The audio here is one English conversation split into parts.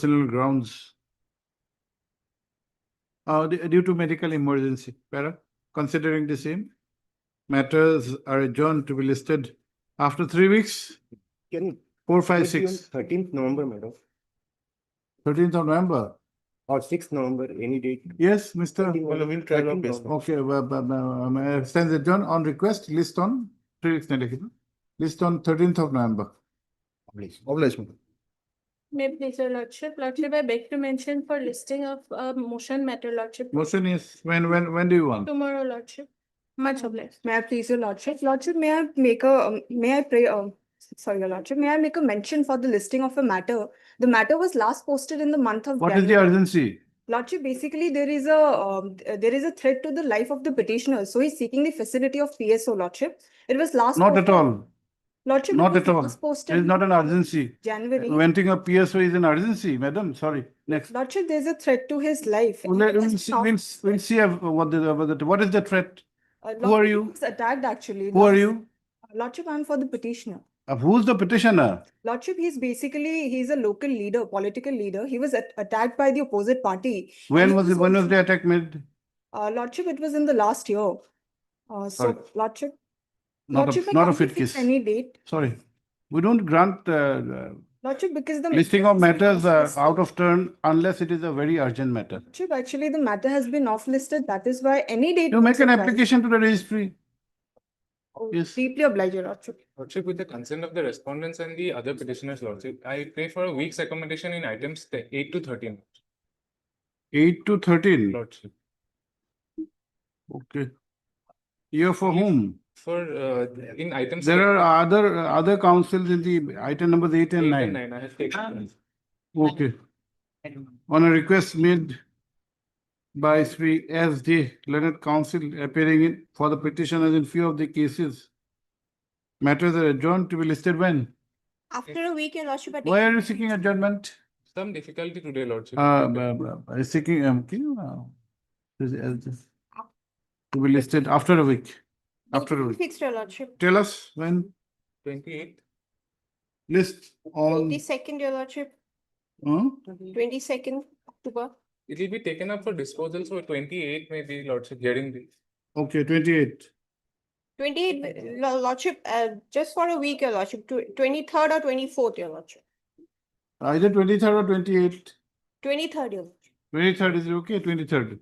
personal grounds. Due to medical emergency, para, considering the same, matters are adjourned to be listed after 3 weeks, Can 4, 5, it be on 6, 13th November, madam, 13th of November. or 6th November, any date? Yes, Mr. 13th Well, we'll try our 13th best. November. Okay, stands adjourned on request, list on 3 weeks, list on 13th of November. Obliged, madam. May I please, your lordship, lordship, I beg to mention for listing of motion matter, lordship, Motion is, when do you want? tomorrow, lordship. Much obliged. May I please, your lordship? Lordship, may I make a, may I pray, sorry, your lordship, may I make a mention for the listing of a matter? The matter was last posted in the month of What is the January. urgency? Lordship, basically, there is a threat to the life of the petitioner, so he's seeking the facility of PSO, lordship. It was last. Not at posted- all, Lordship, it not was at all. last It posted is not an urgency. January. Renting a PSO is an urgency, madam, sorry, next. Lordship, there's a threat to his life. We'll see, we'll see what is the threat? Who are you? It's attacked, actually. Who are you? Lordship, I'm for the petitioner. Who's the petitioner? Lordship, he's a local leader, political leader. He was attacked by the opposite party. When he was was when was also- the attack made? Lordship, it was in the last year. Sorry. So, Lordship. Not Lordship, I a can't fit fix case. any date. Sorry. We don't grant Lordship, because the. listing of matters Lordship, out of turn unless it is a very urgent matter. actually, the matter has been off-listed. That is why any date. You make an suffice. application to the registry. Oh, Yes. Deeply obliged, Your Lordship. Lordship, with the consent of the respondents and the other petitioners, Lordship, I pray for a week's accommodation in items 8 to 13, 8 to 13. Lordship. Okay. Year for whom? For, in items. There are other councils in the item numbers 8 and 9. I have taken. Okay. On a request made by Sri S.D. Leonard Council appearing in for the petitioners in few of the cases. Matters are adjourned to be listed when? After a week, your lordship. I take- Why are you seeking adjournment? Some difficulty today, Lordship. Seeking, can you, to be listed after a week. After a week. Fixed, your lordship. Tell us when 28th. list on, 22nd, your lordship. huh? 22nd October. It will be taken up for disposal, so 28th may be, Lordship, hearing the. Okay, 28. 28th, lordship, just for a week, your lordship. 23rd or 24th, your lordship. Either 23rd or 28th. 23rd, your lordship. 23rd is okay, 23rd.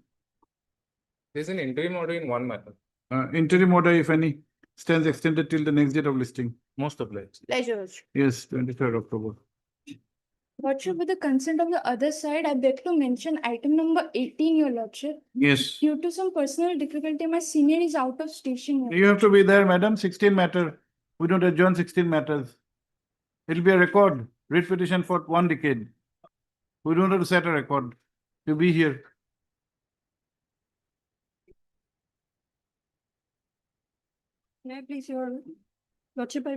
There's an interim order in one matter. Interim order, if any, stands extended till the next date of listing. Most obliged. Pleasure, lordship. Yes, 23rd October. Lordship, with the consent of the other side, I beg to mention item number 18, your lordship. Yes. Due to some personal difficulty, my senior is out of station. Your You have to be there, madam. 16 matter. We don't adjourn 16 matters. It'll be a record. Writ petition for 1 decade. We don't have to set a record. You be here. May I please, your lordship, I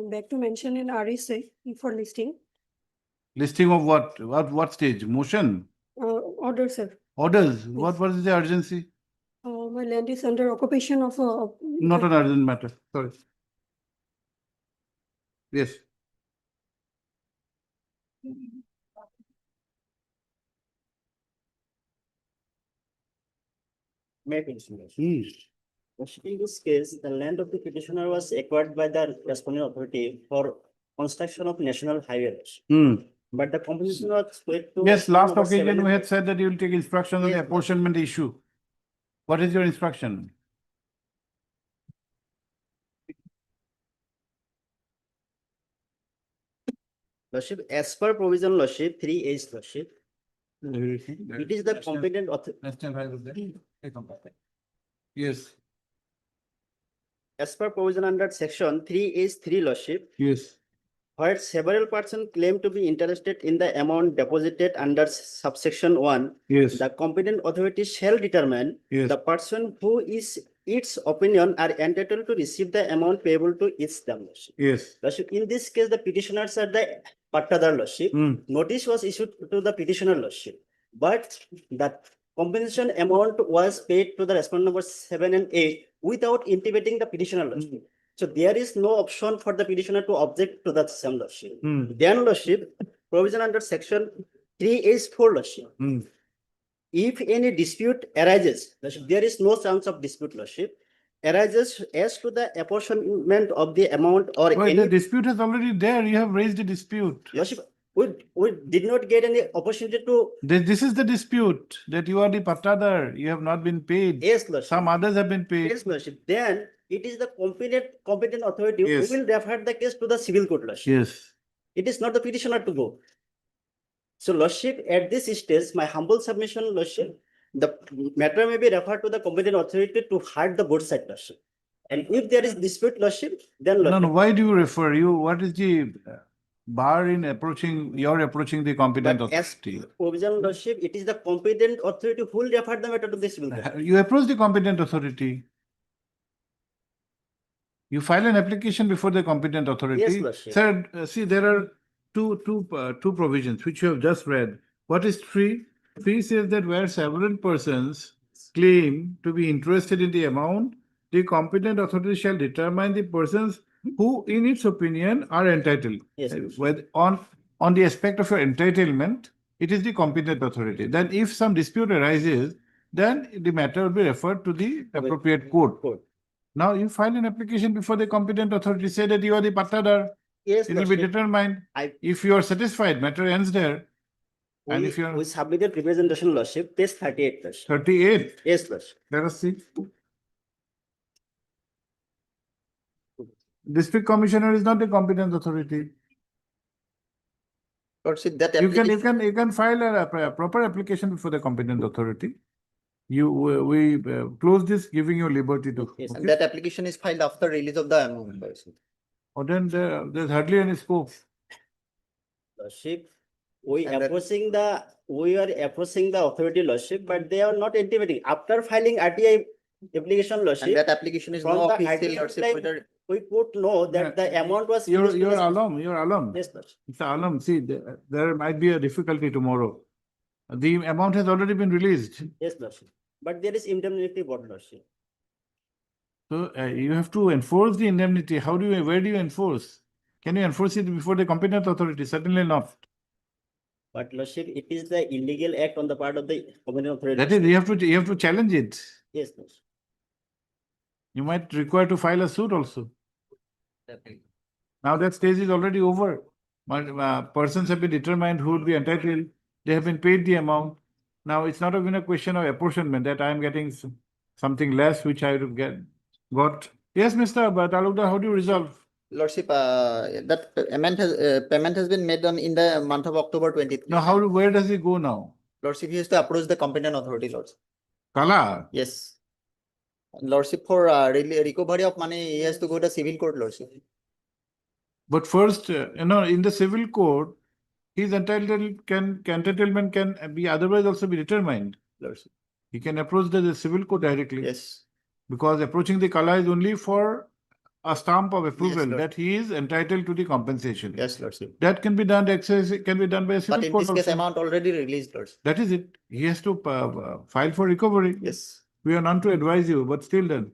beg to mention in RSA for listing, Listing of what? What stage? Motion? order, sir. Orders? What is the urgency? My land is under occupation of Not an urgent matter. Sorry. Yes. May I please, in this case, the land of the petitioner was acquired by the responding authority for construction of national highways. Hmm. But the compensation was paid to. Yes, last number occasion 7. we had said that you will take instruction on the Yes, apportionment issue. What is your instruction? Lordship, as per provision, Lordship, 3H, Lordship, it is the competent authority. Yes, As per provision under section 3H3, Lordship, yes. where several persons claim to be interested in the amount deposited under subsection 1, Yes, the competent authority shall determine yes, the person who is its opinion are entitled to receive the amount payable to its them, Lordship. yes. Lordship, in this case, the petitioners are the Pattadar, Lordship. Hmm. Notice was issued to the petitioner, Lordship. But the compensation amount was paid to the respondent number 7 and 8 without intimating the petitioner, Lordship. So there is no option for the petitioner to object to that same, Lordship. Hmm. Then, Lordship, provision under section 384 Lordship. Hmm. If any dispute arises, Lordship, there is no chance of dispute, Lordship, arises as to the apportionment of the amount or Wait, the any, dispute is already there. You have raised a dispute. Lordship, we did not get any opportunity to, This is the dispute that you are the patadar. You have not been paid. yes, Lordship. Some others have been paid. Yes, Lordship. Then it is the competent authority who Yes. will refer the case to the civil court, Lordship. Yes. It is not the petitioner to go. So, Lordship, at this stage, my humble submission, Lordship, the matter may be referred to the competent authority to hear the both side, Lordship. And if there is dispute, Lordship, then No, no, Lordship. why do you refer? What is the bar in approaching, you're approaching the competent But as authority? provisional Lordship, it is the competent authority who will refer the matter to the civil court. You approach the competent authority. You file an application before the competent authority. Lordship. Sir, see, there are two provisions which you have just read. What is 3? 3 says that where several persons claim to be interested in the amount, the competent authority shall determine the persons who, in its opinion, are entitled. Yes, Whether on the aspect of your entitlement, it is the competent authority. Then if some dispute arises, then the matter will be referred to the appropriate court. Court. Now you file an application before the competent authority, say that you are the patadar, Yes, it will be Lordship. determined. I- If you are satisfied, matter ends there. And if you are We submitted representation, Lordship, page 38, Lordship. 38, Yes, Lordship. let us see. District commissioner is not the competent authority. Lordship, that You application, can file a proper application before the competent authority. We close this, giving you liberty to. Yes, okay? that application is filed after release of the amount, Lordship. Or then there's hardly any scope. Lordship, we And that- we are approaching the authority, Lordship, but they are not intimating. After filing RTI application, And Lordship, that application is From no the official, identity Lordship, type- whether we could know that the amount was. You're finished to the- alum, you're alum. Yes, Lordship. It's alum. See, there might be a difficulty tomorrow. The amount has already been released. Yes, Lordship. But there is indemnity board, Lordship. So you have to enforce the indemnity. Where do you enforce? Can you enforce it before the competent authority? Certainly not. But Lordship, it is the illegal act on the part of the competent authority. That is, you have to challenge it. Yes, Lordship. You might require to file a suit also. Now that stage is already over. Persons have been determined who would be entitled. They have been paid the amount. Now it's not even a question of apportionment that I am getting something less which I would got. Yes, Mr. Talukdar, how do you resolve? Lordship, that payment has been made in the month of October 23. Now where does it go now? Lordship, he has to approach the competent authority, Lordship. Kala. Yes. Lordship, for recovery of money, he has to go to civil court, Lordship. But first, in the civil court, his entitlement can be otherwise also be determined. Lordship. He can approach the civil court directly. Yes. Because approaching the Kala is only for a stamp of approval Lord. that he is entitled to the compensation. Yes, Lordship. That can be done, can be done by a But civil in court this case, also. amount already released, Lordship. That is it. He has to file for recovery. Yes. We are none to advise you, but still then.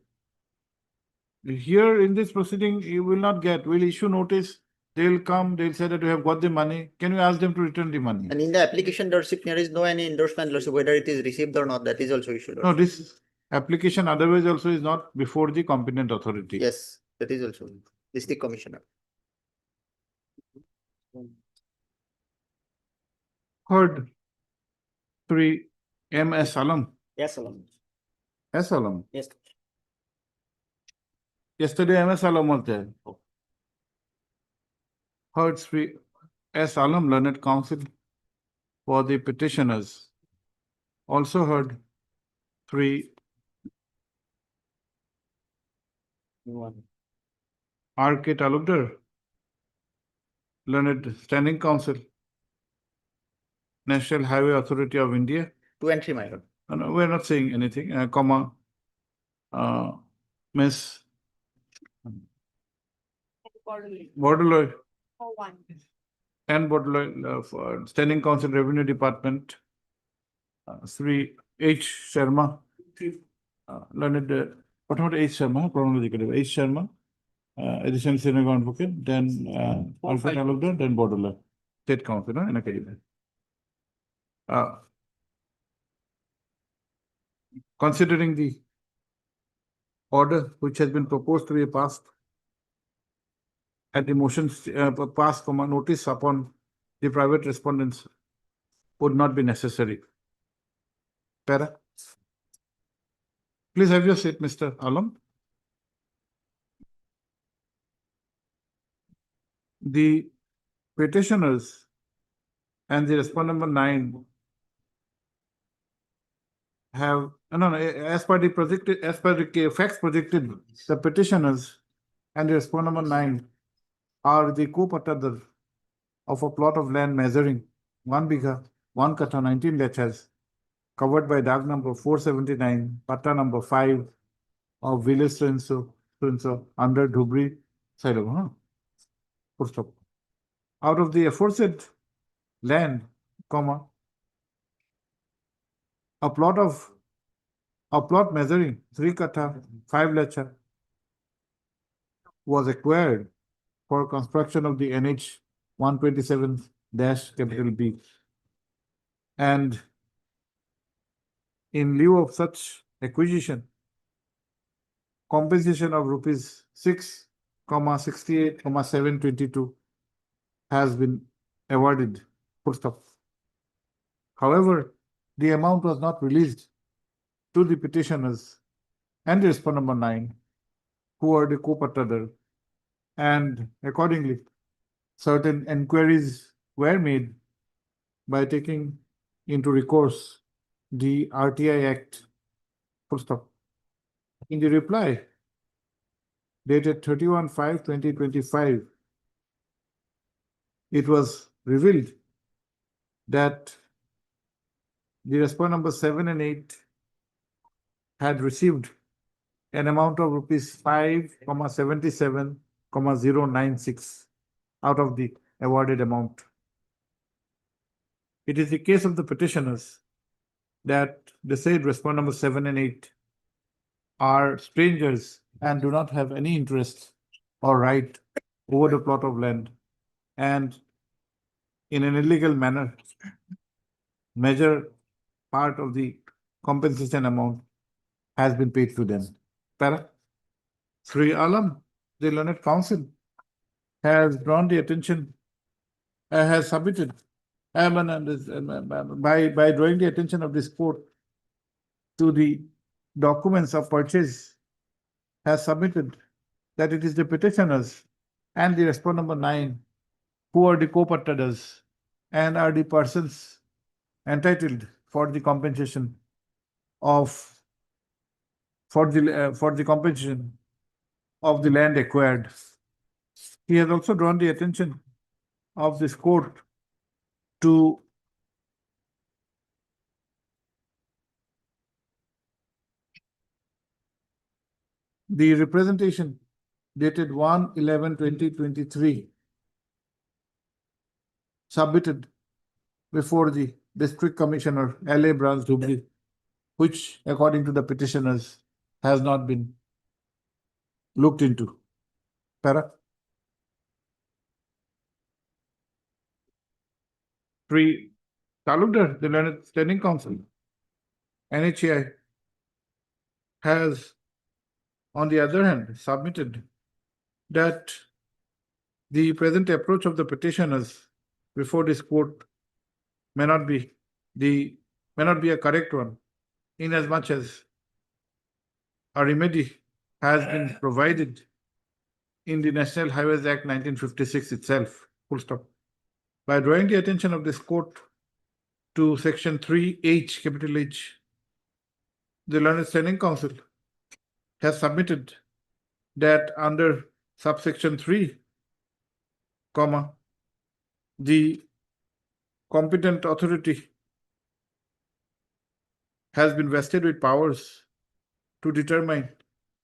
Here in this proceeding, you will not we'll issue notice. They'll come, they'll say that you have got the money. Can you ask them to return the money? And in the application, Lordship, there is no any endorsement, Lordship, whether it is received or not. That is also issued. No, this application otherwise also is not before the competent authority. Yes, that is also district commissioner. Heard 3 M.S. Alam. Yes, Lord. S. Alam. Yes. Yesterday M.S. Alam was there. Heard 3 S. Alam, Learned Counsel for the petitioners. Also heard 3 R.K. Talukdar, Learned Standing Counsel, National Highway Authority of India. 2 and 3, my lord. No, we're not saying anything, Miss Bordeloy For one. and Bordeloy for Standing Counsel Revenue Department, Sri H. Sharma, Learned, what about H. Sharma, chronological, H. Sharma, Additional Senior Advocate, then Alfred Talukdar, then Bordeloy, State Council, in Academy. considering the order which has been proposed to be passed and the motions passed from a notice upon the private respondents would not be necessary. Para? Please have your seat, Mr. Alam. The petitioners and the respondent number 9 have, as per the projected, as per the facts projected, the petitioners and the respondent number 9 are the co-pattadar of a plot of land measuring 1 bigha, 1 katha, 19 lechas, covered by DAG number 479, patta number 5 of village so under Dhubri, Sailog. Full stop. Out of the aforesaid land, comma, a plot measuring 3 katha, 5 lecha was acquired for construction of the NH 127-B. And in lieu of such acquisition, compensation of rupees 6,68,722 has been awarded. Full stop. However, the amount was not released to the petitioners and the respondent number 9, who are the co-pattadar, and accordingly, certain enquiries were made by taking into recourse the RTI Act. Full stop. In the reply dated 31/5/2025, it was revealed that the respondent number 7 and 8 had received an amount of rupees 5,77,096 out of the awarded amount. It is the case of the petitioners that the said respondent number 7 and 8 are strangers and do not have any interest or right over the plot of land, and in an illegal manner measure part of the compensation amount has been paid to them. Para? Sri Alam, the learned counsel, has drawn the attention, has submitted, by drawing the attention of this court to the documents of purchase, has submitted that it is the petitioners and the respondent number 9 who are the co-pattadars and are the persons entitled for the compensation of the compensation of the land acquired. He has also drawn the attention of this court to the representation dated 1/11/2023 submitted before the District Commissioner LA Branch Dhubri, which according to the petitioners has not been looked into. Para? Sri Talukdar, the learned standing counsel, NHAI, has on the other hand submitted that the present approach of the petitioners before this court may not be a correct one, inasmuch as a remedy has been provided in the National Highways Act 1956 itself. Full stop. By drawing the attention of this court to section 3H, capital H, the learned standing counsel has submitted that under subsection 3, the competent authority has been vested with powers to determine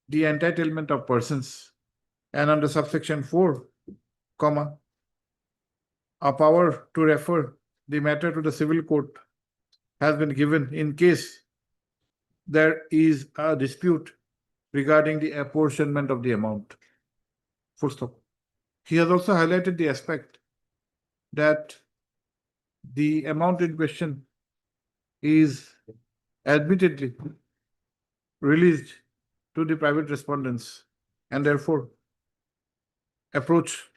the entitlement of persons, and under subsection 4, a power to refer the matter to the civil court has been given in case there is a dispute regarding the apportionment of the amount. Full stop. He has also highlighted the aspect that the amount in question is admittedly released to the private respondents, and therefore approach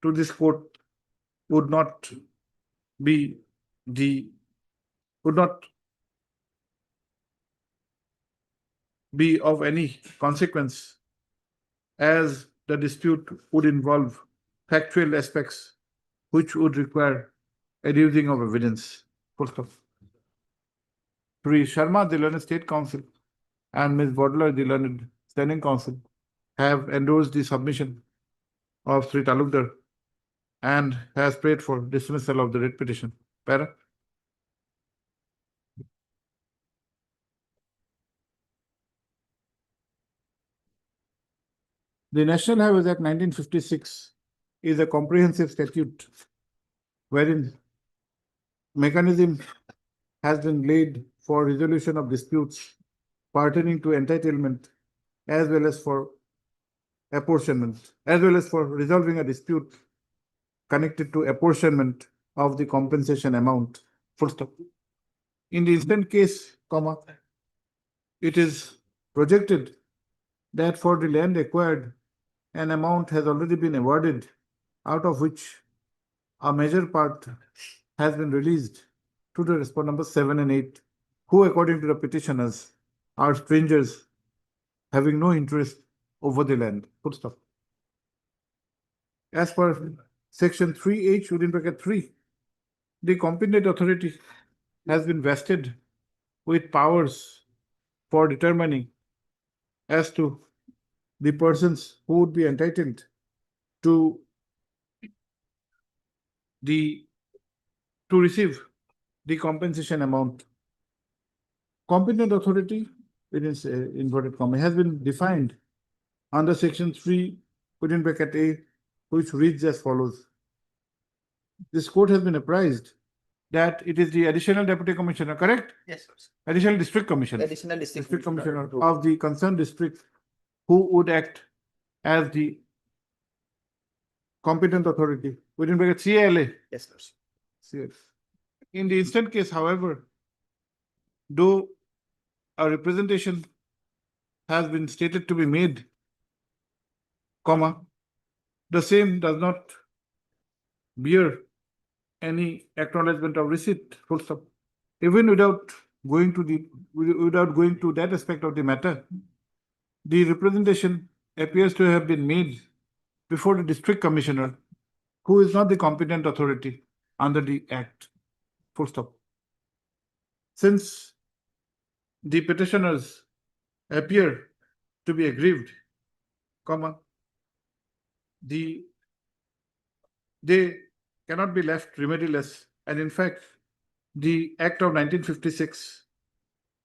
to this court would not be would not be of any consequence, as the dispute would involve factual aspects which would require adducing of evidence. Full stop. Shri Sharma, the learned State Counsel, and Ms. Bodler, the learned Standing Counsel, have endorsed the submission of Sri Talukdar and has prayed for dismissal of the writ petition. Para. The National Highways Act 1956 is a comprehensive statute wherein mechanism has been laid for resolution of disputes pertaining to entitlement as well as for apportionment, as well as for resolving a dispute connected to apportionment of the compensation amount. Full stop. In the instant case, comma, it is projected that for the land acquired, an amount has already been awarded, out of which a major part has been released to the respondent number 7 and 8, who, according to the petitioners, are strangers having no interest over the land. Full stop. As per section 3H within bracket 3, the competent authority has been vested with powers for determining as to the persons who would be entitled to receive the compensation amount. Competent authority, within inverted comma, has been defined under section 3 within bracket A, which reads as follows. This court has been apprised that it is the additional deputy commissioner, correct? Yes, sir. Additional district commissioner. Additional District commissioner of the concerned district who would act as the competent authority within bracket CALA. Yes, sir. Yes. In the instant case, however, though a representation has been stated to be made, comma, the same does not bear any acknowledgement of receipt, full stop. Even without going to that aspect of the matter, the representation appears to have been made before the district commissioner, who is not the competent authority under the act. Full stop. Since the petitioners appear to be aggrieved, comma, they cannot be left remediless, and in fact, the Act of 1956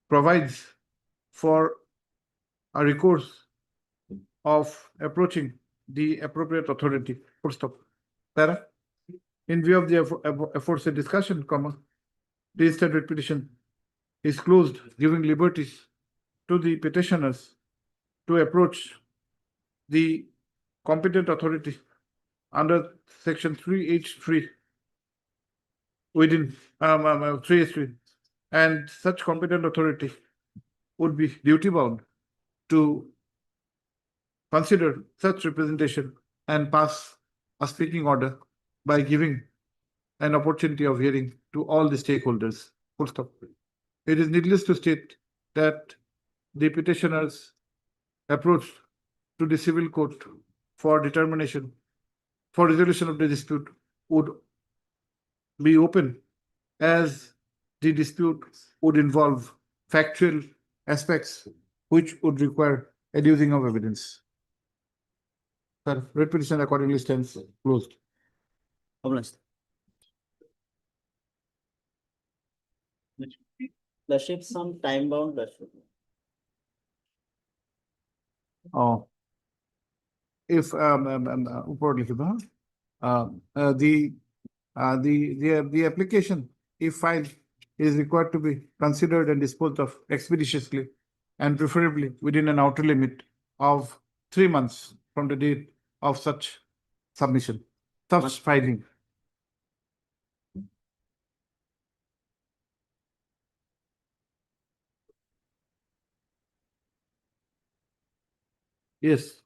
provides for a recourse of approaching the appropriate authority. Full stop. Para. In view of the aforesaid discussion, comma, the instant writ petition is closed, giving liberties to the petitioners to approach the competent authority under section 3H3 within 3H3, and such competent authority would be duty bound to consider such representation and pass a speaking order by giving an opportunity of hearing to all the stakeholders. Full stop. It is needless to state that the petitioners approached to the civil court for determination, for resolution of the dispute would be open, as the dispute would involve factual aspects which would require adducing of evidence. Sir, writ petition accordingly stands closed. Obliged. Lordship, some time bound, Lordship. Oh. If ऊपर लिख दो, the application, if filed, is required to be considered and disposed of expeditiously and preferably within an outer limit of 3 months from the date of such submission, such filing. Yes.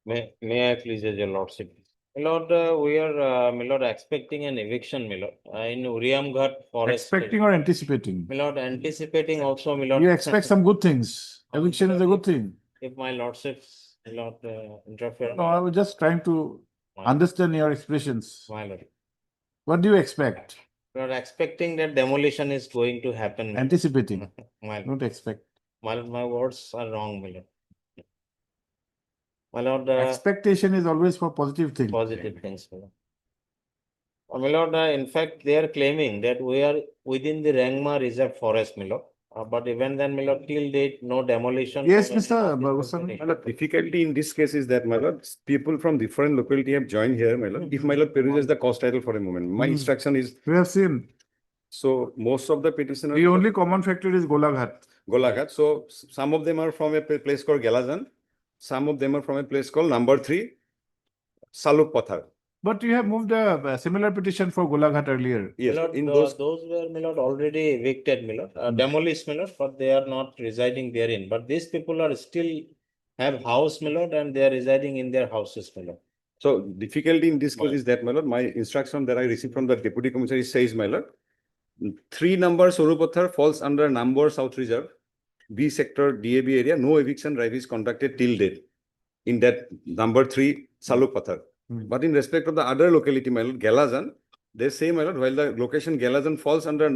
May I please, your lordship? My lord, we are, my lord, expecting an eviction, my lord, in Uriamghat forest. Expecting or anticipating? My lord, anticipating also, my lord. You expect some good things. Eviction is a good thing. If my lordships, my lord, interfere. No, I was just trying to understand your expressions. My lord, What do you expect? we are expecting that demolition is going to happen. my lord. Anticipating, My lord, not expect. my words are wrong, my lord. My lord, Expectation is always for positive things. positive things, my lord. My lord, in fact, they are claiming that we are within the Rangma Reserve Forest, my lord. But even then, my lord, till date, no demolition. Yes, or any Mr. of this Bagoswami. has My lord, difficulty in this case is that, my lord, people from different locality have joined here, my lord. If my lord peruses the cost title for a moment, my Hmm. instruction is, We have seen. so most of the petitioners. The only common factor is Golaghat. Golaghat, so some of them are from a place called Galajan, some of them are from a place called number 3, Saluk Pathar. But you have moved a similar petition for Golaghat earlier. Yes, My lord, in those, those were, my lord, already evicted, my lord, demolished, my lord, but they are not residing therein. But these people are still have house, my lord, and they are residing in their houses, my lord. so difficulty in this case Right. is that, my lord, my instruction that I received from the deputy commissioner says, my lord, 3 number Sorupathar falls under number South Reserve, B sector DAB area, no eviction drive is conducted till date in that number 3 Saluk Pathar. Hmm. But in respect of the other locality, my lord, Galajan, they say, my lord, while the location Galajan falls under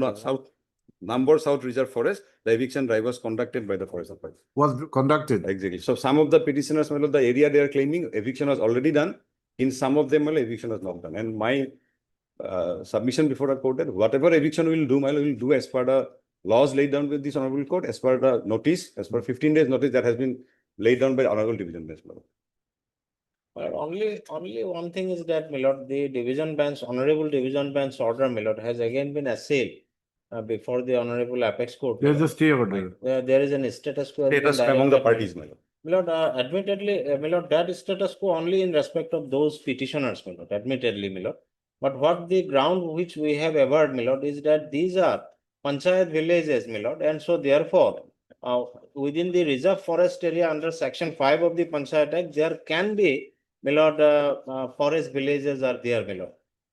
South Reserve Forest, the eviction drive was conducted by the forest authority. Was conducted. Exactly. So some of the petitioners, my lord, the area they are claiming eviction was already done. In some of them, my lord, eviction was not done. And my submission before the court that whatever eviction we will do, my lord, we will do as per the laws laid down with this honorable court, as per the notice, as per 15 days notice that has been laid down by the honorable division bench, my lord. But only one thing is that, my lord, the division bench, honorable division bench order, my lord, has again been assailed before the honorable apex court. my There is a lord. stay order. There is an status quo. has been Status among the directed, my parties, my lord. My lord, admittedly, my lord, that status quo only in respect of those petitioners, my lord, admittedly, my lord. But what the ground which we have averred, my lord, is that these are panchayat villages, my lord, and so therefore, within the reserve forest area under section 5 of the Panchayat Act, there can be, my lord, forest villages are there, my lord.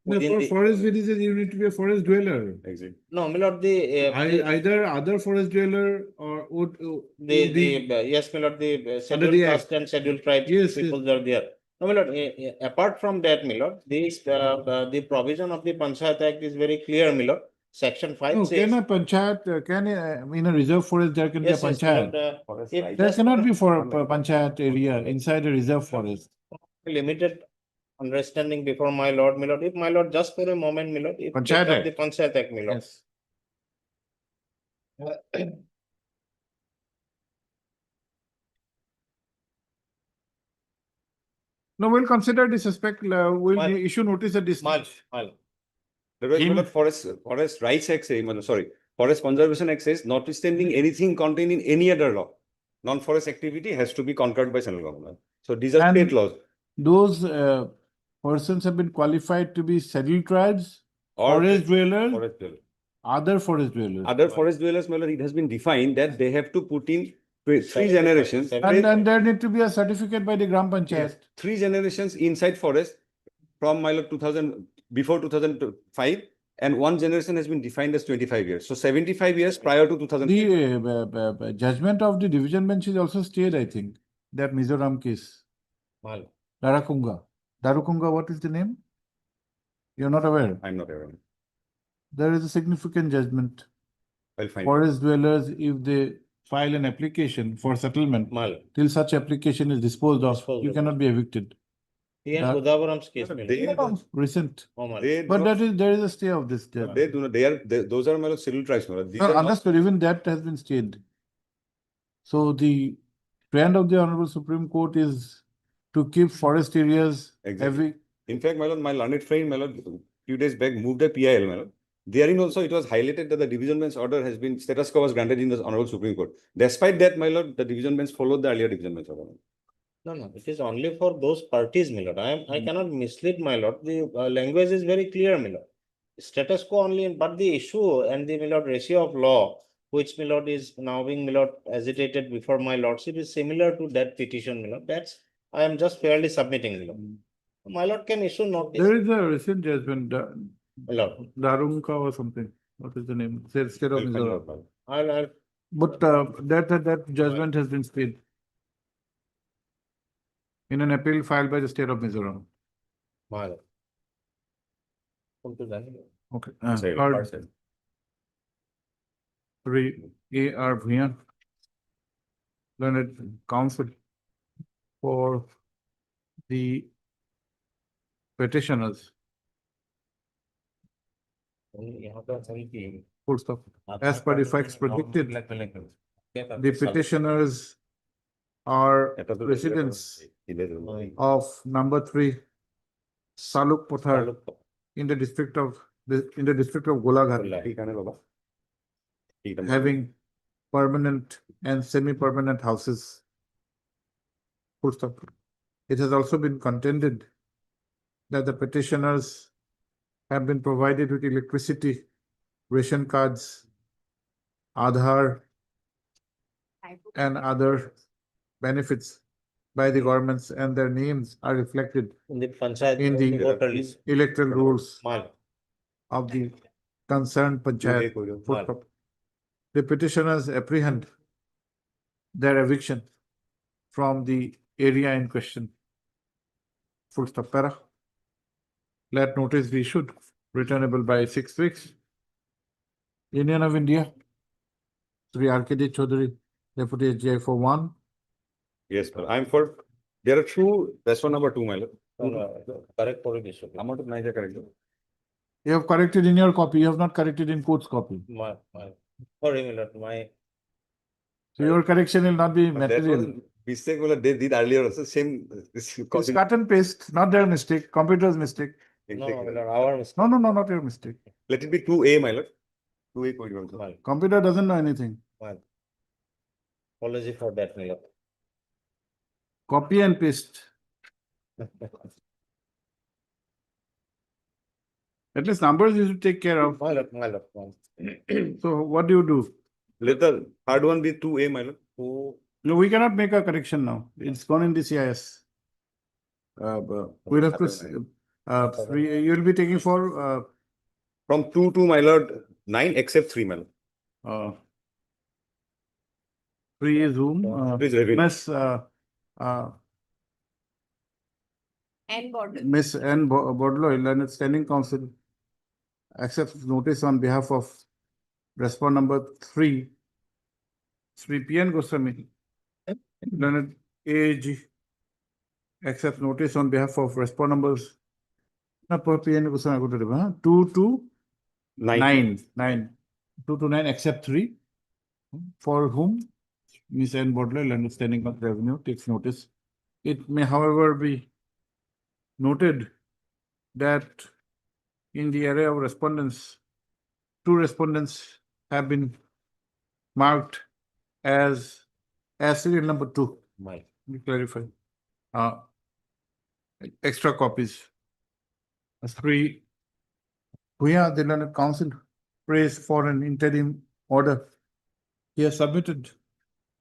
No, Within for the- forest villages, you need to be a forest dweller. Exactly. No, my lord, the Either other forest dweller or would be. yes, my lord, the Under scheduled the caste and scheduled tribe Yes, yes. peoples are there. No, my lord, apart from that, my lord, the provision of the Panchayat Act is very clear, my lord. Section 5 No, says. can a panchayat, in a reserve forest, there can be a Yes, yes, my lord, panchayat. if There just cannot be for a panchayat area inside a reserve forest. limited understanding before my lord, if my lord, just for a moment, my lord, if take Panchayat up the Act. Panchayat Act, my lord. Yes. No, we'll consider this aspect, we'll My- issue notice at this. My lord. Otherwise, my In- lord, Forest Rights Act says, my lord, sorry, Forest Conservation Act says, notwithstanding anything contained in any other law, non-forest activity has to be concurred by central government. So these are And- state laws. Those persons have been qualified to be scheduled tribes, Or forest dwellers, forest dwellers. other forest dwellers. Other forest dwellers, my lord, it has been defined that they have to put in 3 Seven- generations. seven- And there need to be a certificate by the Gram Panchayat. 3 generations inside forest from my lord 2000, before 2005, and 1 generation has been defined as 25 years. So 75 years prior to 2000. The judgment of the division bench is also stayed, I think, that Mizoram case, My lord. Darakunga. Darukunga, what is the name? You're not aware? I'm not aware. There is a significant judgment. I'll find. Forest dwellers, if they file an application for settlement, My lord. till such application is disposed of, Disposed you of. cannot be evicted. He and That- Udavaram's case, my They- lord. Recent. Oh, my lord. They But do that not- is, there is a stay of this. They do not, those are my lord scheduled tribes, my lord. These No, are not- understood, even that has been stayed. So the trend of the Honorable Supreme Court is to keep forest areas Exactly. every, In fact, my lord, my learned friend, my lord, few days back moved a PIL, my lord. Therein also it was highlighted that the division bench order has been, status quo was granted in the honorable Supreme Court. Despite that, my lord, the division bench followed the earlier division bench order. No, it is only for those parties, my lord. I cannot mislead, my lord. The language is very clear, my lord. Status quo only, but the issue and the, my lord, ratio of law, which, my lord, is now being, my lord, agitated before my lordship is similar to that petition, my lord. That's, I am just fairly submitting, my lord. My lord can issue notice, There is a recent judgment, my lord. Darunka or something. What is the name? State of Mizoram. I'll, But that judgment has been stayed in an appeal filed by the state of Mizoram. my lord. Come to that. Okay. Say, Third, parcel. three, A.R. Bhuyan, learned counsel for the petitioners. Full stop. As per the facts predicted, the petitioners are residents of number 3 Saluk Pothar in the district of Golaghat, ठीक है ना बाबा? ठीक है, having permanent and semi-permanent houses. Full stop. It has also been contended that the petitioners have been provided with electricity, ration cards, Aadhaar, and other benefits by the governments, and their names are reflected In the panchayat. in the voter list. electoral rules My lord. of the concerned panchayat. Full stop. The petitioners apprehend their eviction from the area in question. Full stop. Para. Let notice be issued, returnable by 6 weeks. Union of India, Sri R.K.D. Chaudhary, Deputy SGI for 1. Yes, sir. I'm for, there are two, that's one number 2, my lord. Correct for it issue. Amount of nice correct. You have corrected in your copy, you have not corrected in court's copy. Sorry, my lord, my. So your correction will not be That was material. mistake well, they did earlier also, same. This It's cut and paste, not their mistake, computer's mistake. No, my lord, our mistake. No, not your mistake. Let it be 2A, my lord. 2A code you want to- My lord, Computer doesn't know anything. my lord. Apology for that, my lord. Copy and paste. At least numbers you should take care of. My lord, my lord, my lord. So what do? Let the hard one be 2A, my lord. Who, No, we cannot make a correction now. It's gone in the CIS. We'll have to, you'll be taking for, From 2 to, my lord, 9 except 3, my lord. 3 is whom? Please reveal. Miss, And border. Miss N. Bodloy, Learned Standing Council, accepts notice on behalf of respond number 3, Sri P.N. Goswami, Learned AAG, accepts notice on behalf of respond numbers. No, per P.N. Goswami, go to the 2 to 9, 2 to 9, except 3, for whom Miss N. Bodloy, Learned Standing Council Revenue, takes notice. It may, however, be noted that in the array of respondents, 2 respondents have been marked as serial number 2. my. Let me clarify. Extra copies. Sri Bhuya, the Learned Council, prays for an interim order. He has submitted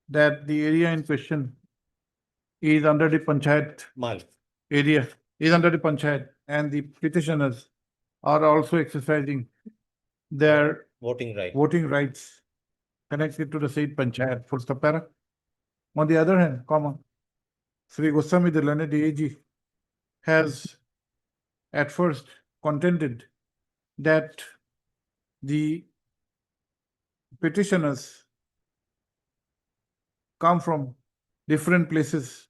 that the area in question is under the panchayat My lord. area, is under the panchayat, and the petitioners are also exercising their Voting right. voting rights connected to the said panchayat. Full stop. Para. On the other hand, comma, Sri Goswami, the learned AG, has at first contended that the petitioners come from different places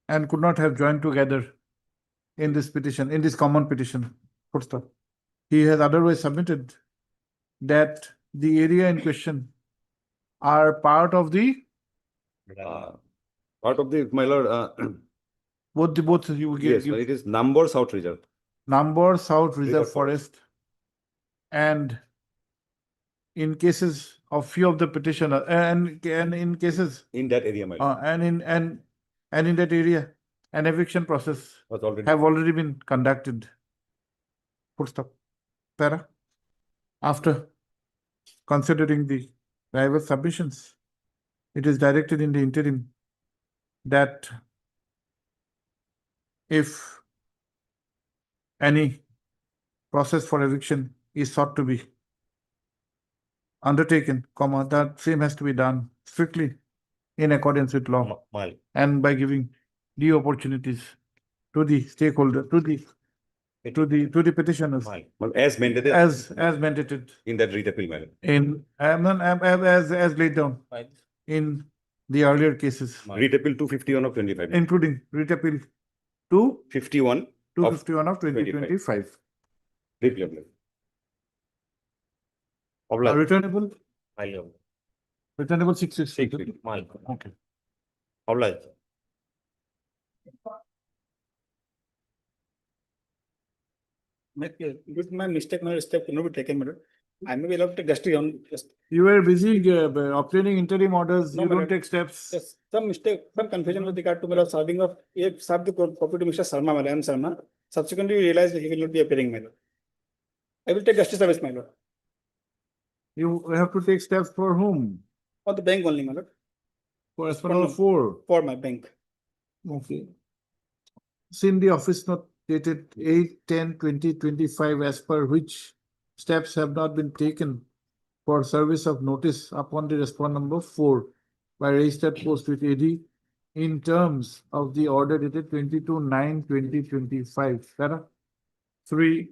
and could not have joined together in this petition, in this common petition. Full stop. He has otherwise submitted that the area in question are part of the Part of the, my lord, both you yes, give it is number South Reserve. Number South Reserve Reserve Forest, and in cases of few of the petitioner and in cases In that area, my lord, and in that area, an eviction process was already. have already been conducted. Full stop. Para. After considering the diverse submissions. It is directed in the interim that if any process for eviction is sought to be undertaken, that same has to be done strictly in accordance with law Malik. and by giving due opportunities to the stakeholder, to the petitioners Malik. Well, as mandated as mandated in that writ appeal, madam. as laid down in the earlier cases, Writ appeal 251 of 25. including writ appeal 2 51 251 of 2025. writ appeal. Obla. Returnable Malik. 660. Malik. Okay. Obla. With my mistake, my step cannot be taken, madam. I may be allowed to take custody on just You were busy obtaining interim orders. No, You don't madam. take steps. just some mistake, some confusion with regard to my serving of, served the copy to Mr. Sharma, madam, Sharma. Subsequently, we realized he will not be appearing, my lord. I will take justice service, my lord, You have to take steps for whom? for the bank only, my lord, For as per For number no. 4. for my bank. Okay. Seen the office note dated 8/10/2025, as per which steps have not been taken for service of notice upon the respond number 4 by registered post with AD in terms of the order dated 22/9/2025. Para 3,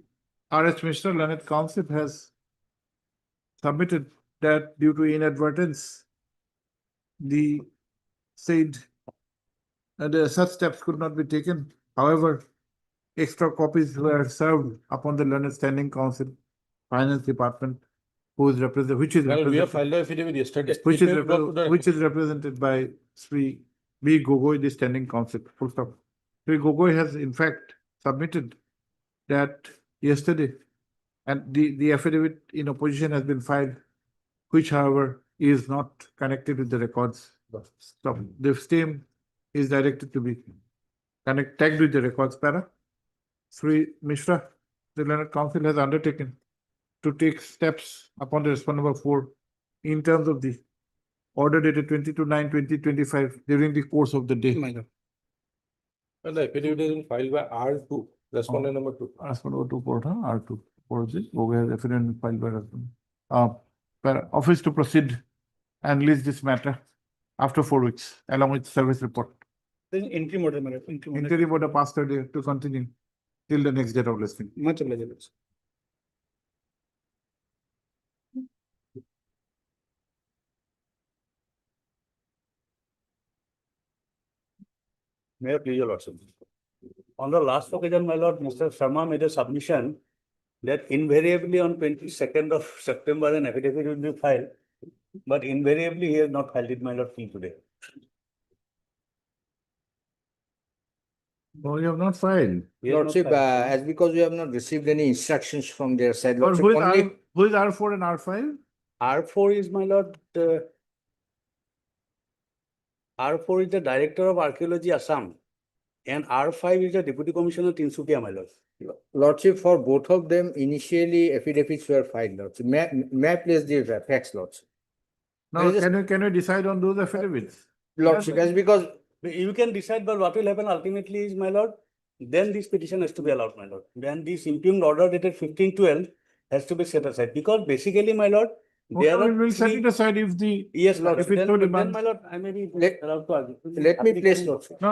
R.H. Mishra, Learned Counsel, has submitted that due to inadvertence, the said such steps could not be taken. However, extra copies were served upon the Learned Standing Council, Finance Department, who is represented, which is Well, we have represented, filed the affidavit yesterday. which It is may go to the- which is represented by Sri B. Gogoi, the Standing Council. Full stop. Sri Gogoi has in fact submitted that yesterday, and the affidavit in opposition has been filed, which however is not connected with the records. So the same is directed to be tagged with the records. Para Sri Mishra, the Learned Council, has undertaken to take steps upon the respond number 4 in terms of the order dated 22/9/2025 during the course of the day. My lord. Well, the affidavit has been filed by R2, respondent number 2. Respond number 2 port, R2. What is it? Gogoi has affidavit filed by respondent. Para office to proceed and list this matter after 4 weeks along with service report. Then interim order, my lord, interim order. Interim order passed today to continue till the next date of listing. Much obliged. Mayor, please, your lordship. On the last occasion, my lord, Mr. Sharma made a submission that invariably on 22nd of September an affidavit will be filed, but invariably he has not filed it, my lord, till today. No, you have not filed. He has not Lordship, filed. as because we have not received any instructions from their side, Or Lordship, who is only who is R4 and R5? R4 is, my lord, R4 is the Director of Archaeology, Assam, and R5 is the Deputy Commissioner, Tinsukia, my lord. Lordship, for both of them, initially affidavits were filed, Lordship. May I place the facts, Lordship? Now, There is can you decide on those affidavits? Lordship, as because You can decide, but what will happen ultimately is, my lord, then this petition has to be allowed, my lord. Then this impugned order dated 15/12 has to be set aside, because basically, my lord, there Okay, are we'll set three. it aside if the, Yes, lord, if it then, so then, demands. my lord, I may be Let- allowed to argue. let me place, Lordship. No,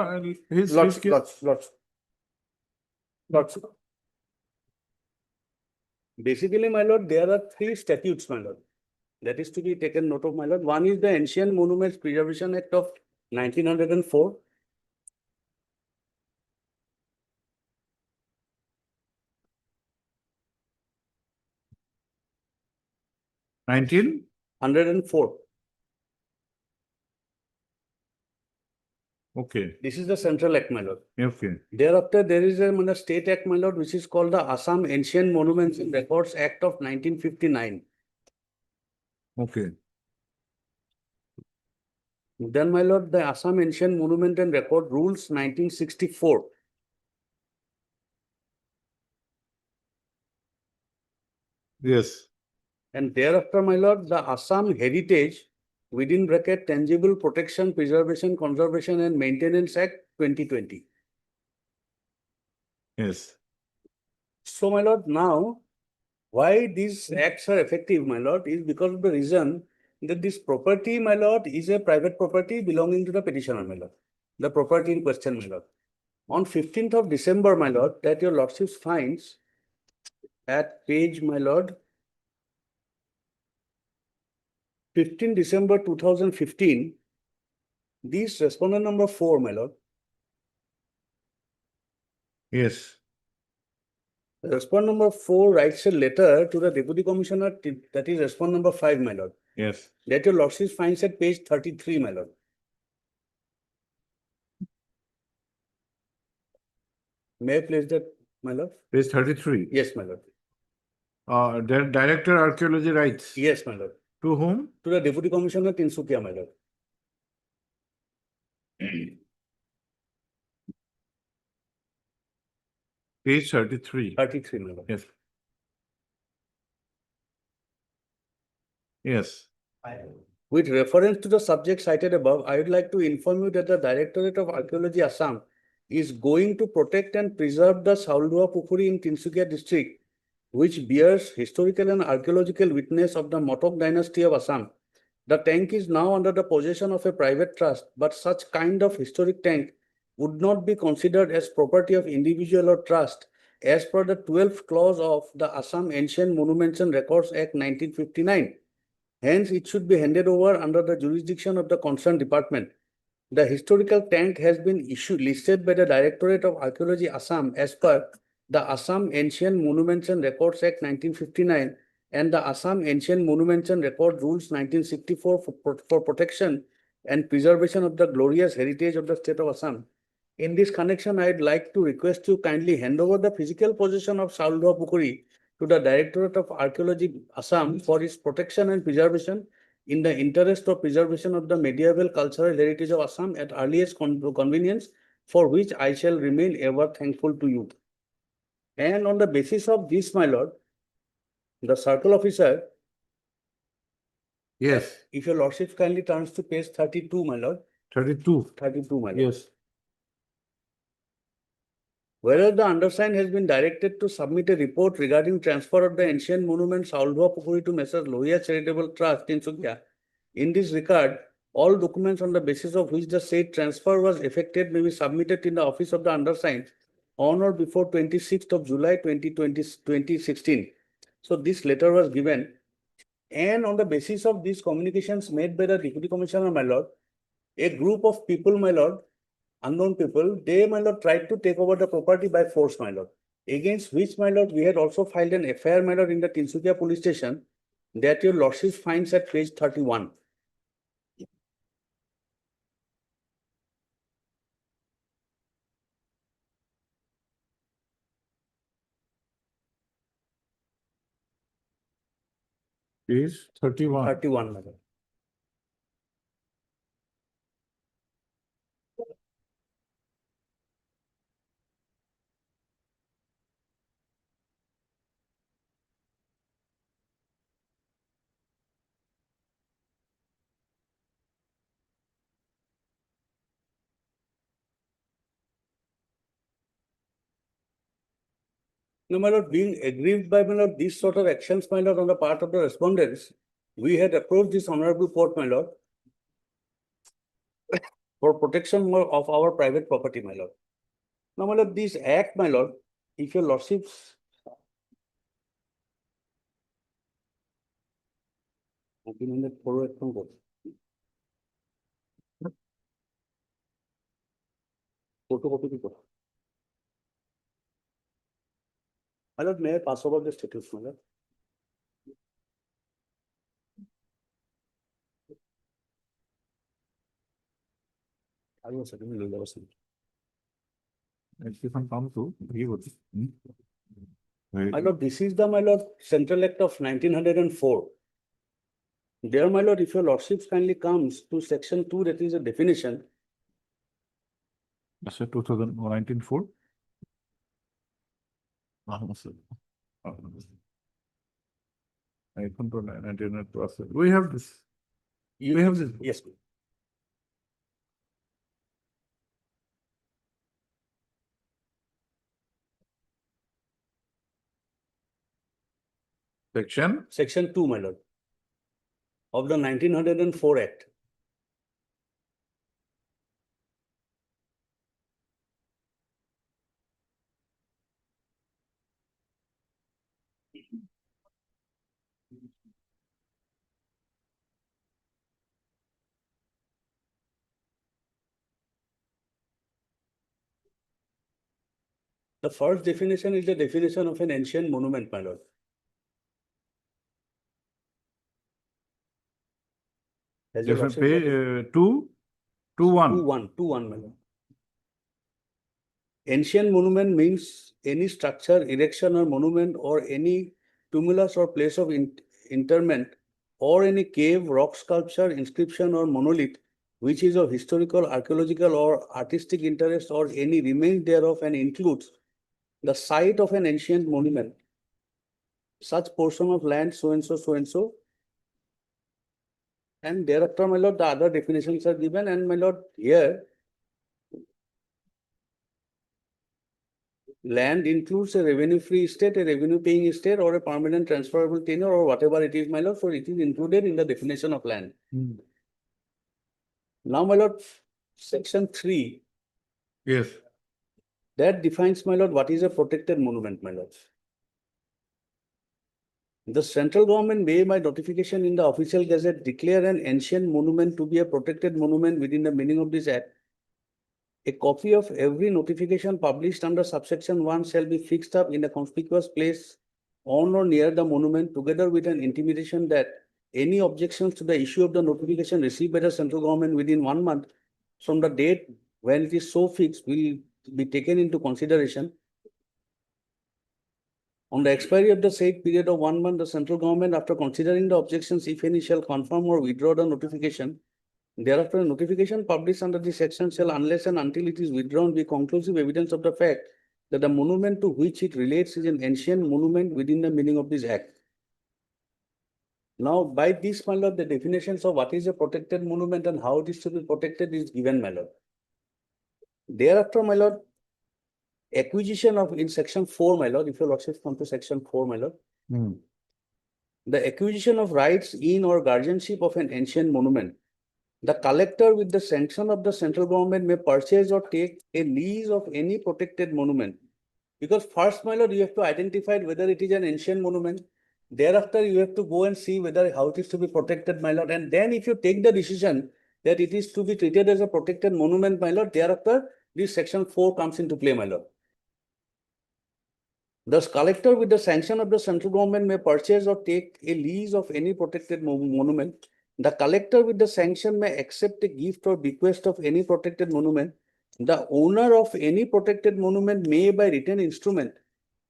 his Lordship, case. Lordship. Basically, my lord, there are three statutes, my lord, that is to be taken note of, my lord. One is the Ancient Monuments Preservation Act of 1904. 19? 104. Okay, This is the Central Act, my lord. okay. Thereafter, there is a state act, my lord, which is called the Assam Ancient Monuments and Records Act of 1959. Okay. Then, my lord, the Assam Ancient Monument and Record Rules 1964. Yes. And thereafter, my lord, the Assam heritage within bracket tangible protection, preservation, conservation and maintenance act 2020. Yes. So, my lord, now why these acts are effective, my lord, is because of the reason that this property, my lord, is a private property belonging to the petitioner, my lord. The property in question, my lord. On 15th of December, my lord, that your lordships finds at page, my lord, 15 December 2015, this respondent number 4, my lord. Yes. Respondent number 4 writes a letter to the Deputy Commissioner, that is respondent number 5, my lord. Yes. That your lordships finds at page 33, my lord. May I place that, my lord? Page 33. Yes, my lord. Director Archaeology writes. Yes, my lord. To whom? To the Deputy Commissioner Tinsukia, my lord. Page 33. 33, my lord. Yes. Yes. With reference to the subject cited above, I would like to inform you that the Directorate of Archaeology Assam is going to protect and preserve the Sauldoa Pukuri in Tinsukia district, which bears historical and archaeological witness of the Motok dynasty of Assam. The tank is now under the possession of a private trust, but such kind of historic tank would not be considered as property of individual or trust as per the 12th clause of the Assam Ancient Monuments and Records Act 1959. Hence, it should be handed over under the jurisdiction of the concerned department. The historical tank has been listed by the Directorate of Archaeology Assam as per the Assam Ancient Monuments and Records Act 1959 and the Assam Ancient Monuments and Records Rules 1964 for protection and preservation of the glorious heritage of the state of Assam. In this connection, I'd like to request you kindly hand over the physical possession of Sauldoa Pukuri to the Directorate of Archaeology Assam for its protection and preservation in the interest of preservation of the medieval cultural heritage of Assam at earliest convenience, for which I shall remain ever thankful to you. And on the basis of this, my lord, the circle officer, Yes. if your lordship kindly turns to page 32, my lord. 32. 32, my lord. Yes. Whereas the undersigned has been directed to submit a report regarding transfer of the ancient monument Sauldoa Pukuri to Messrs. Lohia Charitable Trust in Tinsukia. In this regard, all documents on the basis of which the said transfer was effected may be submitted in the office of the undersigned on or before 26th of July 2016. So this letter was given, and on the basis of these communications made by the Deputy Commissioner, my lord, a group of people, my lord, unknown people, they, my lord, tried to take over the property by force, my lord. Against which, my lord, we had also filed an FIR, my lord, in the Tinsukia police station that your lordship finds at page 31. Page 31. 31, my lord. No, my lord, being aggrieved by, my lord, these sort of actions, my lord, on the part of the respondents, we had approached this honorable court, my lord, for protection of our private property, my lord. Now, my lord, this act, my lord, if your lordships photocopy. My lord, may I pass over the status, my lord? I was certainly losing. If I come to, he would. My lord, this is the, my lord, Central Act of 1904. There, my lord, if your lordships kindly comes to section 2, that is a definition. That's a 2019-4. I control 99%. We have this. We have this. Yes. Section. Section 2, my lord, of the 1904 Act. The first definition is the definition of an ancient monument, my lord. Has your Different lordship pay, got it? 2-1. 2-1, my lord. Ancient monument means any structure, erection or monument or any tumulus or place of interment or any cave, rock sculpture, inscription or monolith which is of historical, archaeological or artistic interest or any remains thereof and includes the site of an ancient monument, such portion of land so and so, so and so. And thereafter, my lord, the other definitions are given, and my lord, here land includes a revenue-free estate, a revenue-paying estate, or a permanent transferable tenure, or whatever it is, my lord, for it is included in the definition of land. Now, my lord, section 3, Yes. that defines, my lord, what is a protected monument, my lord. The central government may, by notification in the official gazette, declare an ancient monument to be a protected monument within the meaning of this act. A copy of every notification published under subsection 1 shall be fixed up in a conspicuous place on or near the monument, together with an intimation that any objections to the issue of the notification received by the central government within 1 month from the date when it is so fixed will be taken into consideration. On the expiry of the said period of 1 month, the central government, after considering the objections, if any, shall confirm or withdraw the notification. Thereafter, a notification published under this section shall, unless and until it is withdrawn, be conclusive evidence of the fact that the monument to which it relates is an ancient monument within the meaning of this act. Now, by this, my lord, the definitions of what is a protected monument and how it is to be protected is given, my lord. Thereafter, my lord, acquisition of in section 4, my lord, if your lordship come to section 4, my lord, the acquisition of rights in or guardianship of an ancient monument. The collector, with the sanction of the central government, may purchase or take a lease of any protected monument. Because first, my lord, you have to identify whether it is an ancient monument. Thereafter, you have to go and see whether how it is to be protected, my lord. And then if you take the decision that it is to be treated as a protected monument, my lord, thereafter, this section 4 comes into play, my lord. Thus, collector, with the sanction of the central government, may purchase or take a lease of any protected monument. The collector, with the sanction, may accept a gift or bequest of any protected monument. The owner of any protected monument may, by written instrument,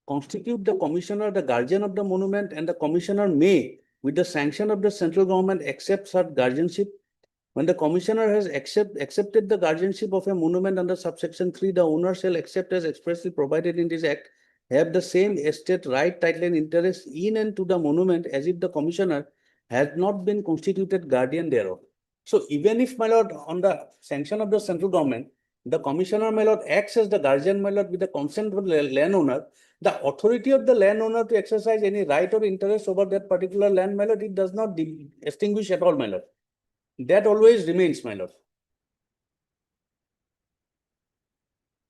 constitute the commissioner the guardian of the monument, and the commissioner may, with the sanction of the central government, accept such guardianship. When the commissioner has accepted the guardianship of a monument under subsection 3, the owner shall accept, as expressly provided in this act, have the same estate, right, title, and interest in and to the monument as if the commissioner has not been constituted guardian thereof. So even if, my lord, on the sanction of the central government, the commissioner, my lord, acts as the guardian, my lord, with the consent of the landowner, the authority of the landowner to exercise any right or interest over that particular land, my lord, it does not extinguish at all, my lord. That always remains, my lord.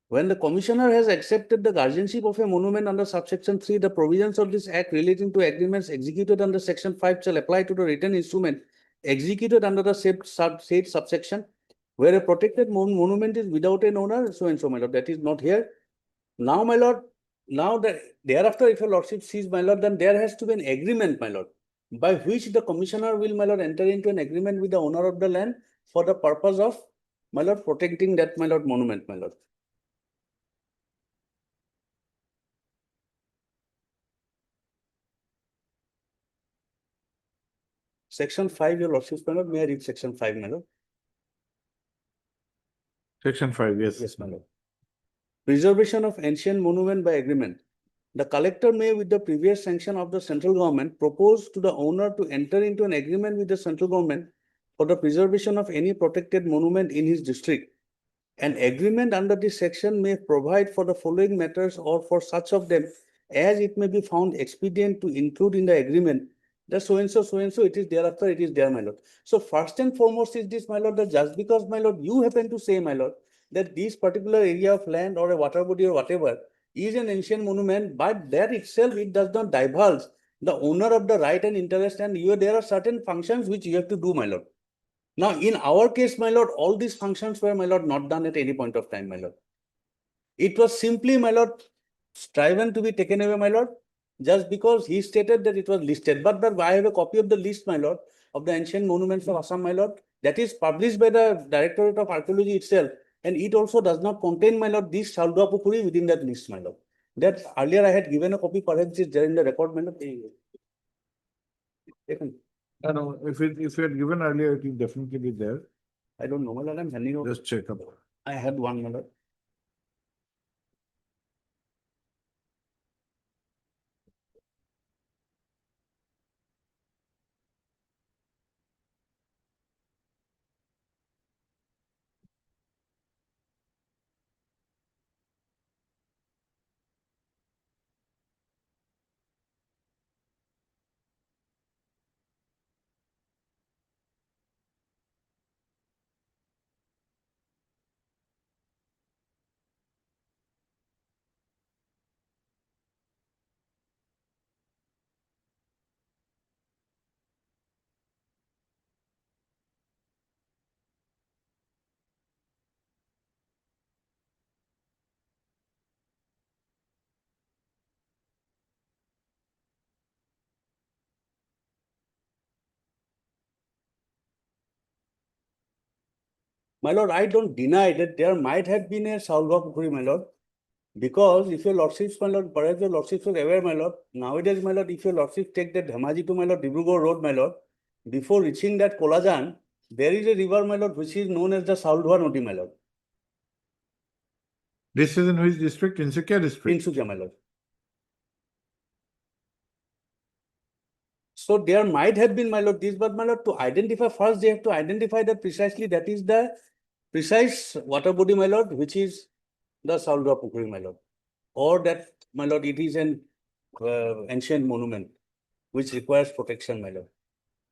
When the commissioner has accepted the guardianship of a monument under subsection 3, the provisions of this act relating to agreements executed under section 5 shall apply to the written instrument executed under the said subsection, where a protected monument is without an owner, so and so, my lord. That is not here. Now, my lord, now that thereafter, if your lordship sees, my lord, then there has to be an agreement, my lord, by which the commissioner will, my lord, enter into an agreement with the owner of the land for the purpose of, my lord, protecting that, my lord, monument, my lord. Section 5, your lordship, my lord. May I read section 5, my lord? Section 5, yes. Yes, my lord. Preservation of ancient monument by agreement. the collector may, with the previous sanction of the central government, propose to the owner to enter into an agreement with the central government for the preservation of any protected monument in his district. An agreement under this section may provide for the following matters or for such of them as it may be found expedient to include in the agreement. The so and so, it is thereafter, it is there, my lord. So first and foremost is this, my lord, that just because, my lord, you happen to say, my lord, that this particular area of land or a water body or whatever is an ancient monument, but that itself, it does not divulge the owner of the right and interest, and there are certain functions which you have to do, my lord. Now, in our case, my lord, all these functions were, my lord, not done at any point of time, my lord. It was simply, my lord, striven to be taken away, my lord, just because he stated that it was listed. But I have a copy of the list, my lord, of the ancient monuments of Assam, my lord, that is published by the Directorate of Archaeology itself. And it also does not contain, my lord, this Saldua Pukuri within that list, my lord. That earlier I had given a copy, perhaps it's there in the record, my lord. No, if you had given earlier, it will definitely be there. I don't know, my lord, I'm handing over. Just check up. I had one, my lord. My lord, I don't deny that there might have been a Saldua Pukuri, my lord. Because if your lordships, my lord, perhaps your lordships are aware, my lord, nowadays, my lord, if your lordships take that Dhamaji to, my lord, Dibrugarh Road, my lord, before reaching that Kolajan, there is a river, my lord, which is known as the Saldua Nodi, my lord. This is in which district? Tinsukia district? Tinsukia, my lord. So there might have been, my lord, this, but my lord, to identify first, they have to identify that precisely that is the precise water body, my lord, which is the Saldua Pukuri, my lord. Or that, my lord, it is an ancient monument which requires protection, my lord.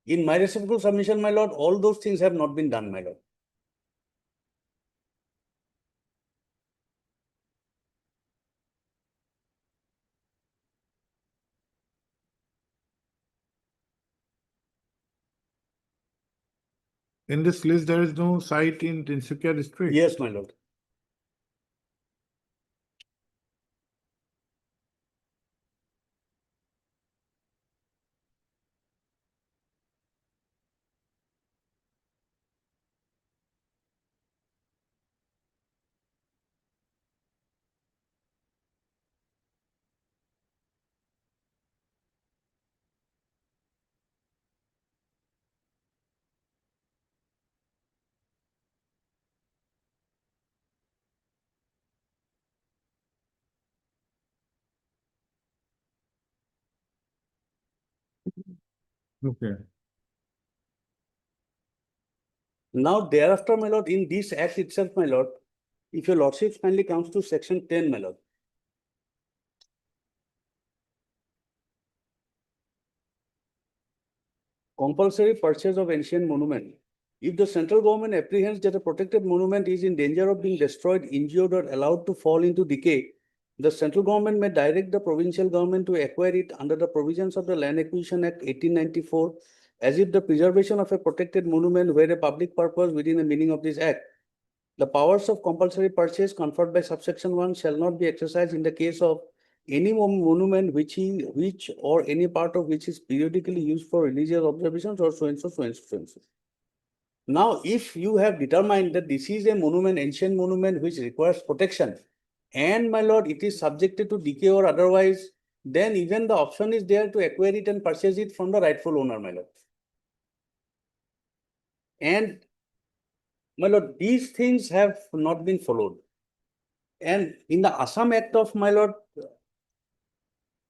In my reciprocal submission, my lord, all those things have not been done, my lord. In this list, there is no site in Tinsukia district? Yes, my lord. Okay. Now, thereafter, my lord, in this act itself, my lord, if your lordship kindly comes to section 10, my lord. Compulsory purchase of ancient monument. If the central government apprehends that a protected monument is in danger of being destroyed, injured, or allowed to fall into decay, the central government may direct the provincial government to acquire it under the provisions of the Land Acquisition Act 1894, as if the preservation of a protected monument were a public purpose within the meaning of this act. The powers of compulsory purchase conferred by subsection 1 shall not be exercised in the case of any monument which or any part of which is periodically used for religious observations or so and so, so and so, so and so. Now, if you have determined that this is a monument, ancient monument which requires protection, and my lord, it is subjected to decay or otherwise, then even the option is there to acquire it and purchase it from the rightful owner, my lord. And my lord, these things have not been followed. And in the Assam Act of, my lord,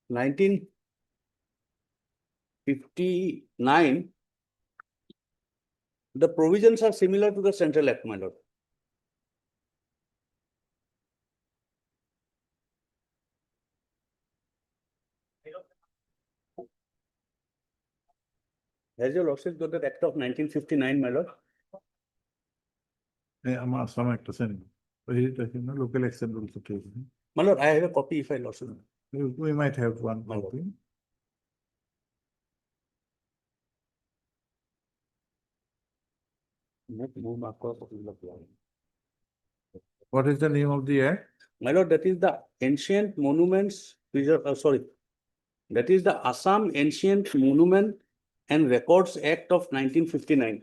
1959, the provisions are similar to the Central Act, my lord. Has your lordship got that Act of 1959, my lord? আমার আসাম একটা আছে local action rules of case. My lord, I have a copy if I lost it. We might have one My lord. copy. What is the name of the act? My lord, that is the Ancient Monuments Preserve, sorry. That is the Assam Ancient Monument and Records Act of 1959.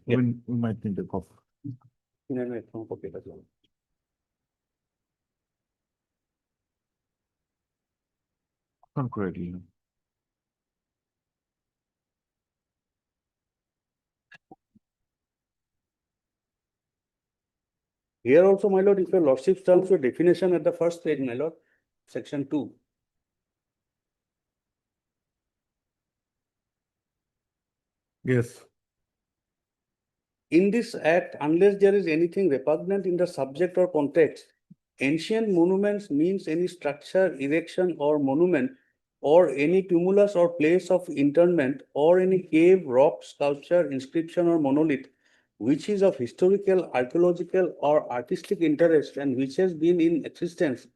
We might need a copy. Copy as well. Concretely. Here also, my lord, if your lordship turns to definition at the first page, my lord, section 2. Yes. In this act, unless there is anything repugnant in the subject or context, ancient monuments means any structure, erection or monument or any tumulus or place of interment or any cave, rock, sculpture, inscription or monolith which is of historical, archaeological or artistic interest and which has been in existence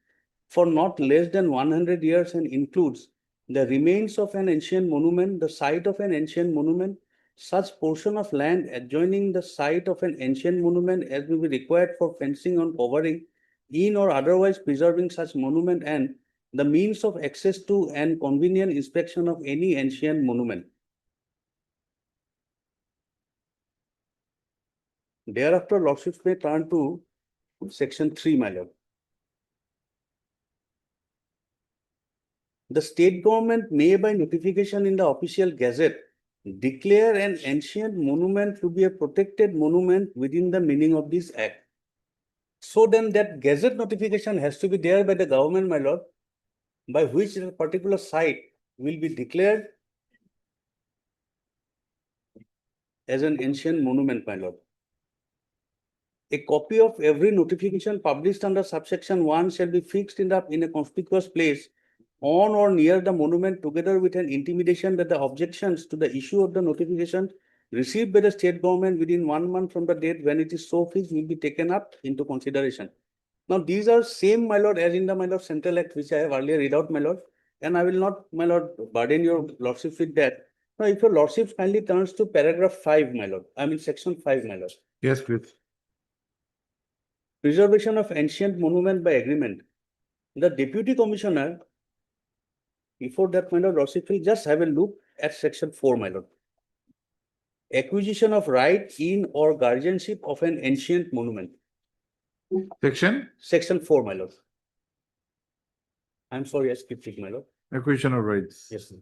for not less than 100 years and includes the remains of an ancient monument, the site of an ancient monument, such portion of land adjoining the site of an ancient monument as may be required for fencing or covering in or otherwise preserving such monument, and the means of access to and convenient inspection of any ancient monument. Thereafter, lordships may turn to section 3, my lord. The state government may by notification in the official gazette declare an ancient monument to be a protected monument within the meaning of this act. So then that gazette notification has to be there by the government, my lord, by which a particular site will be declared as an ancient monument, my lord. A copy of every notification published under subsection 1 shall be fixed in a conspicuous place on or near the monument, together with an intimation that the objections to the issue of the notification received by the state government within 1 month from the date when it is so fixed will be taken up into consideration. Now, these are same, my lord, as in the, my lord, Central Act, which I have earlier read out, my lord, and I will not, my lord, burden your lordship with that. Now, if your lordship kindly turns to paragraph 5, my lord, I mean section 5, my lord. Yes, please. Preservation of ancient monument by agreement. The deputy commissioner, before that, my lord, lordship will just have a look at section 4, my lord. Acquisition of right in or guardianship of an ancient monument. Section? Section 4, my lord. I'm sorry, I skipped it, my lord. Acquisition of rights. Yes, sir.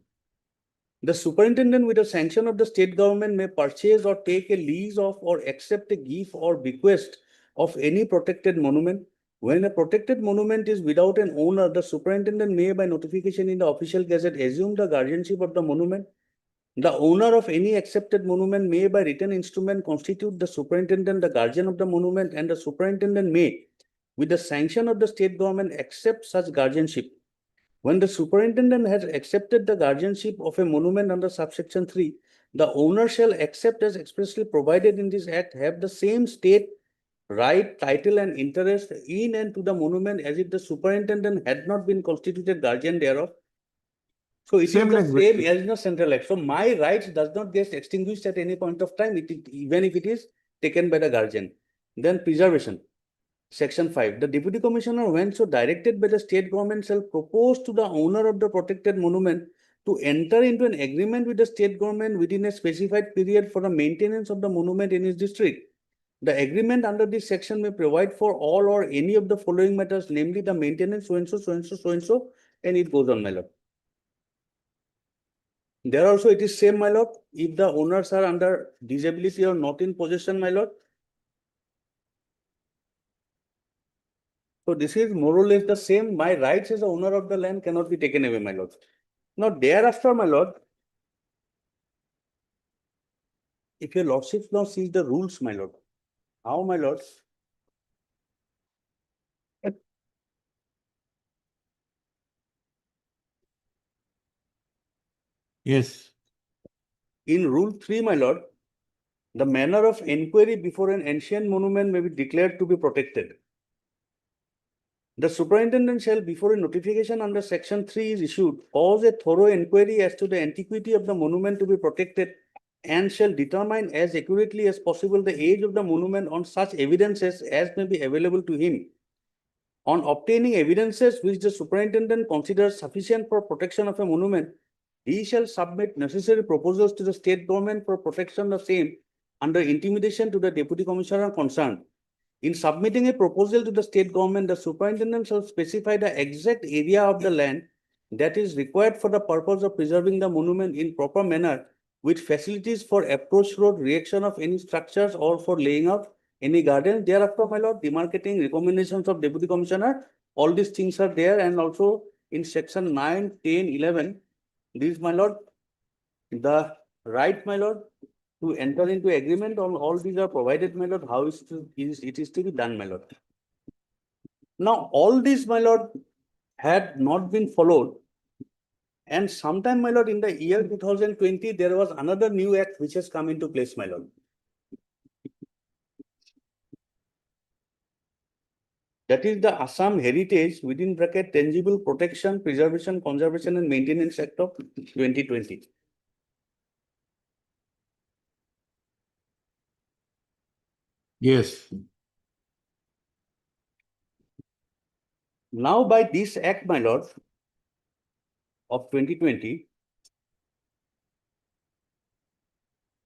The superintendent with the sanction of the state government may purchase or take a lease of or accept a gift or bequest of any protected monument. When a protected monument is without an owner, the superintendent may by notification in the official gazette assume the guardianship of the monument. The owner of any accepted monument may by written instrument constitute the superintendent the guardian of the monument, and the superintendent may, with the sanction of the state government, accept such guardianship. When the superintendent has accepted the guardianship of a monument under subsection 3, the owner shall accept as expressly provided in this act have the same state right, title and interest in and to the monument as if the superintendent had not been constituted guardian thereof. So it Same is the like same as in a Central Act. So my rights does not get extinguished at any point of time, even if it is taken by the guardian. Then preservation. Section 5. The deputy commissioner, when so directed by the state government, shall propose to the owner of the protected monument to enter into an agreement with the state government within a specified period for the maintenance of the monument in his district. The agreement under this section may provide for all or any of the following matters, namely the maintenance so and so, so and so, so and so, and it goes on, my lord. There also it is same, my lord, if the owners are under disability or not in possession, my lord. So this is more or less the same. My rights as the owner of the land cannot be taken away, my lord. Now thereafter, my lord, if your lordship now sees the rules, my lord, how, my lord? Yes. In Rule 3, my lord, the manner of inquiry before an ancient monument may be declared to be protected. The superintendent shall, before a notification under Section 3 is issued, cause a thorough inquiry as to the antiquity of the monument to be protected and shall determine as accurately as possible the age of the monument on such evidences as may be available to him. On obtaining evidences which the superintendent considers sufficient for protection of a monument, he shall submit necessary proposals to the state government for protection of same under intimidation to the deputy commissioner concerned. In submitting a proposal to the state government, the superintendent shall specify the exact area of the land that is required for the purpose of preserving the monument in proper manner, with facilities for approach road, reaction of any structures, or for laying out any garden. Thereafter, my lord, demarcating recommendations of deputy commissioner, all these things are there, and also in section 9, 10, 11, these, my lord, the right, my lord, to enter into agreement on all these are provided, my lord, how it is to be done, my lord. Now, all these, my lord, had not been followed. And sometime, my lord, in the year 2020, there was another new act which has come into place, my lord. That is the Assam Heritage within bracket Tangible Protection, Preservation, Conservation and Maintenance Act of 2020. Yes. Now, by this act, my lord, of 2020,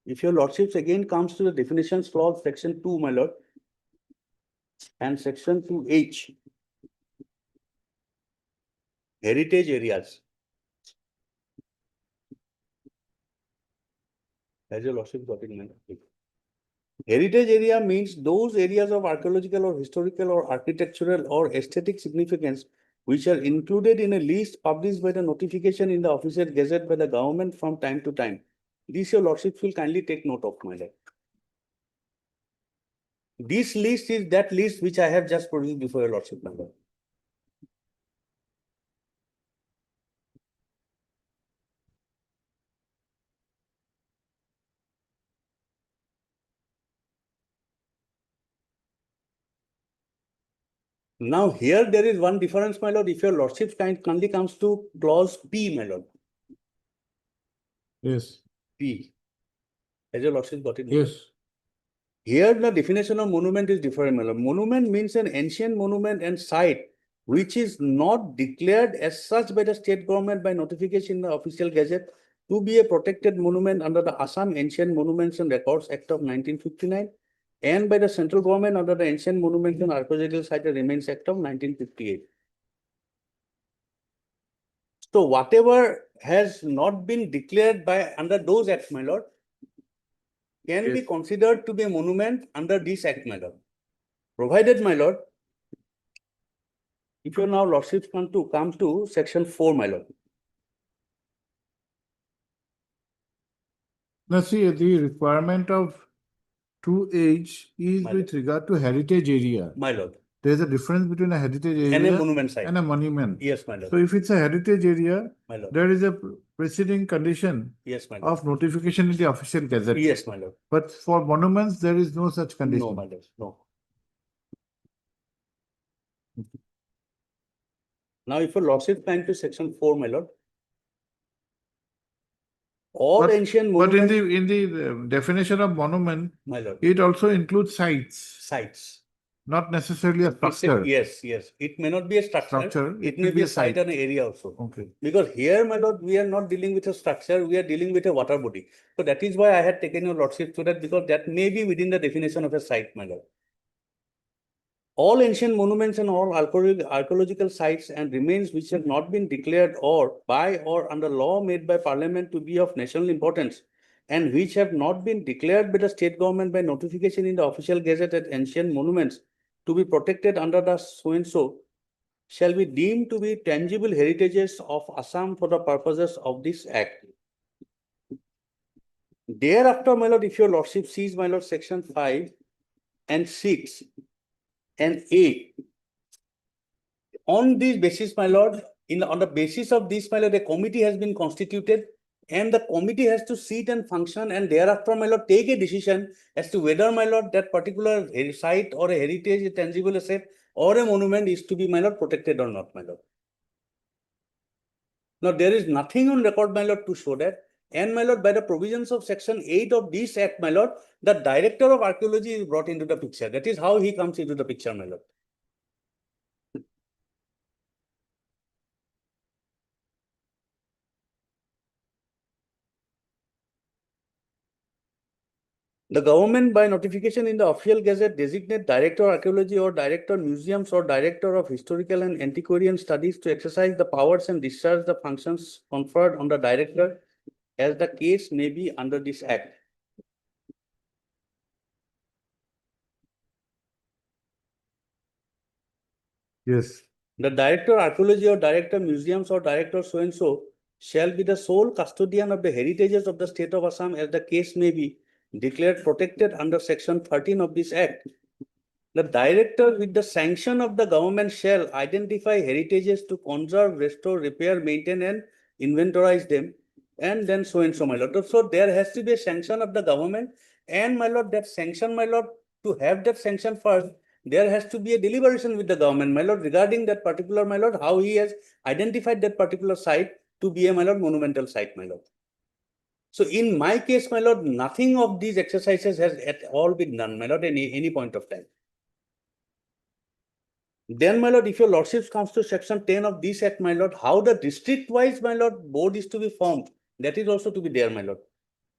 if your lordships again comes to the definitions clause, section 2, my lord, and section 2H, heritage areas. Has your lordship got it, my lord? Heritage area means those areas of archaeological or historical or architectural or aesthetic significance which are included in a list published by the notification in the official gazette by the government from time to time. This your lordship will kindly take note of, my lord. This list is that list which I have just produced before your lordship, my lord. Now here there is one difference, my lord. If your lordship kindly comes to clause P, my lord. Yes. P. Has your lordship got it? Yes. Here the definition of monument is different, my lord. Monument means an ancient monument and site which is not declared as such by the state government by notification in the official gazette to be a protected monument under the Assam Ancient Monuments and Records Act of 1959 and by the central government under the Ancient Monuments and Archaeological Site and Remains Act of 1958. So whatever has not been declared by under those acts, my lord, can be considered to be a monument under this act, my lord. Provided, my lord, if your now lordships come to section 4, my lord. Now see, the requirement of 2H is My with regard to heritage area. My lord. There is a difference between a heritage area And a monument site. and a monument. Yes, my lord. So if it's a heritage area, My lord. there is a preceding condition Yes, my lord. of notification in the official gazette. Yes, my lord. But for monuments, there is no such condition. No, my lord. No. Now, if your lordship come to section 4, my lord. All But- ancient But in monuments. the definition of monument, My lord. it also includes sites, Sites. not necessarily a structure. Yes, yes. It may not be a structure. It may could be a site and an area also. Okay. Because here, my lord, we are not dealing with a structure, we are dealing with a water body. So that is why I had taken your lordship so that because that may be within the definition of a site, my lord. all ancient monuments and all archaeological sites and remains which have not been declared or by or under law made by parliament to be of national importance and which have not been declared by the state government by notification in the official gazette as ancient monuments to be protected under the so and so shall be deemed to be tangible heritages of Assam for the purposes of this act. Thereafter, my lord, if your lordship sees, my lord, section 5 and 6 and 8. On this basis, my lord, on the basis of this, my lord, a committee has been constituted and the committee has to sit and function and thereafter, my lord, take a decision as to whether, my lord, that particular site or a heritage, a tangible asset or a monument is to be, my lord, protected or not, my lord. Now, there is nothing on record, my lord, to show that. And, my lord, by the provisions of section 8 of this act, my lord, the director of archaeology is brought into the picture. That is how he comes into the picture, my lord. The government by notification in the official gazette designate director of archaeology or director museums or director of historical and antiquarian studies to exercise the powers and discharge the functions conferred on the director as the case may be under this act. Yes. The director of archaeology or director museums or director so and so shall be the sole custodian of the heritages of the state of Assam as the case may be declared protected under section 13 of this act. The director with the sanction of the government shall identify heritages to conserve, restore, repair, maintain and inventorize them and then so and so, my lord. So there has to be a sanction of the government and, my lord, that sanction, my lord, to have that sanction first, there has to be a deliberation with the government, my lord, regarding that particular, my lord, how he has identified that particular site to be a, my lord, monumental site, my lord. So in my case, my lord, nothing of these exercises has at all been done, my lord, at any point of time. Then, my lord, if your lordship comes to section 10 of this act, my lord, how the district-wise, my lord, board is to be formed, that is also to be there, my lord.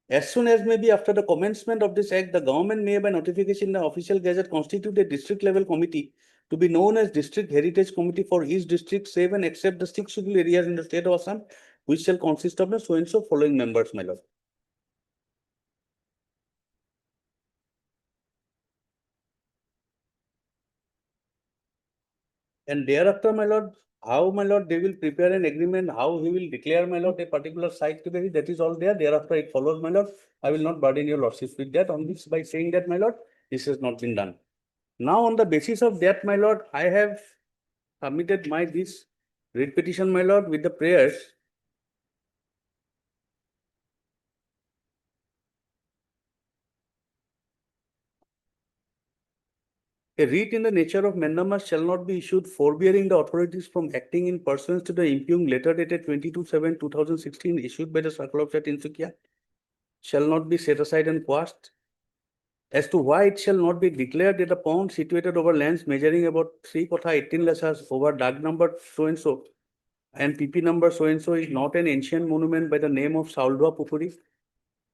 As soon as may be after the commencement of this act, the government may by notification in the official gazette constitute a district level committee to be known as District Heritage Committee for each district, save and except the 6 scheduled areas in the state of Assam, which shall consist of the so and so following members, my lord. And thereafter, my lord, how, my lord, they will prepare an agreement, how he will declare, my lord, a particular site to be, that is all there. Thereafter, it follows, my lord. I will not burden your lordship with that on this by saying that, my lord, this has not been done. Now, on the basis of that, my lord, I have submitted this writ petition, my lord, with the prayers. A writ in the nature of mandamus shall not be issued forbearing the authorities from acting in pursuance to the impugned letter dated 22/7/2016 issued by the Circle of Tinsukia shall not be set aside and quashed. As to why it shall not be declared that a pond situated over lands measuring about 3/18 lesas over DAG number so and so and PP number so and so is not an ancient monument by the name of Sauldoa Pukuri.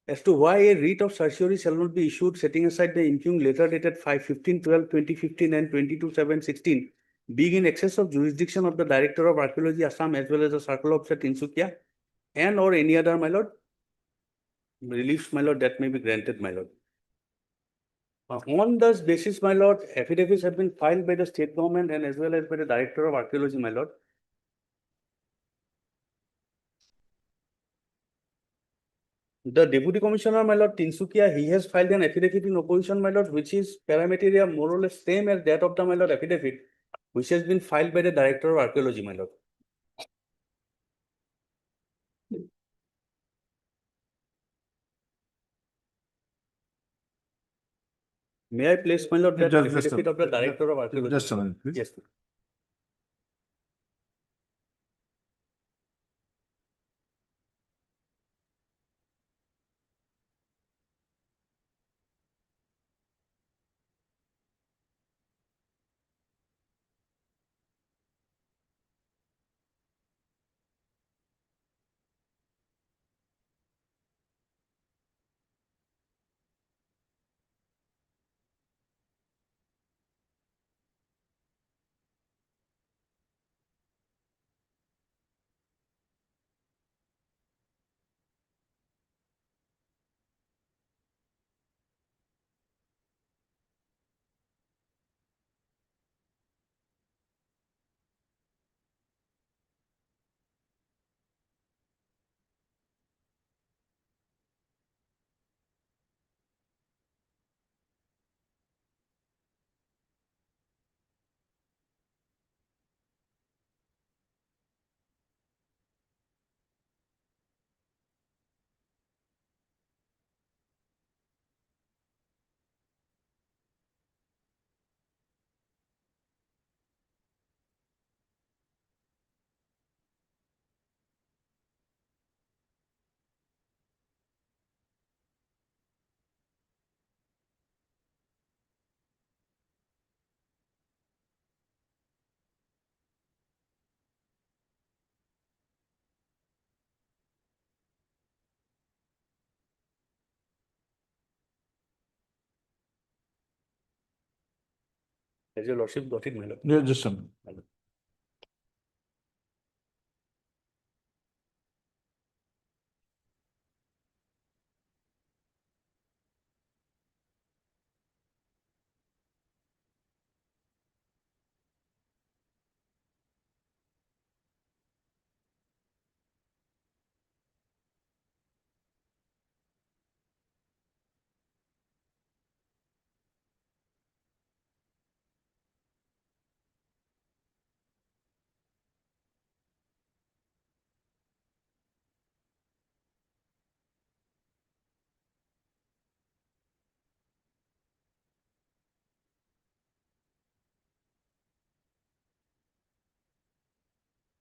As to why a writ of certiorari shall not be issued setting aside the impugned letter dated 5/15/12/2015 and 22/7/16 being in excess of jurisdiction of the Director of Archaeology Assam as well as the Circle of Tinsukia and or any other, my lord, reliefs, my lord, that may be granted, my lord. On this basis, my lord, affidavits have been filed by the state government and as well as by the Director of Archaeology, my lord. The Deputy Commissioner, my lord, Tinsukia, he has filed an affidavit in opposition, my lord, which is parameteria more or less same as that of the, my lord, affidavit, which has been filed by the Director of Archaeology, my lord. May I place, my lord, that Just a- affidavit of the Director of Archaeology? Just a minute, please. Yes. Has your lordship got it, my lord? Yeah, just a minute.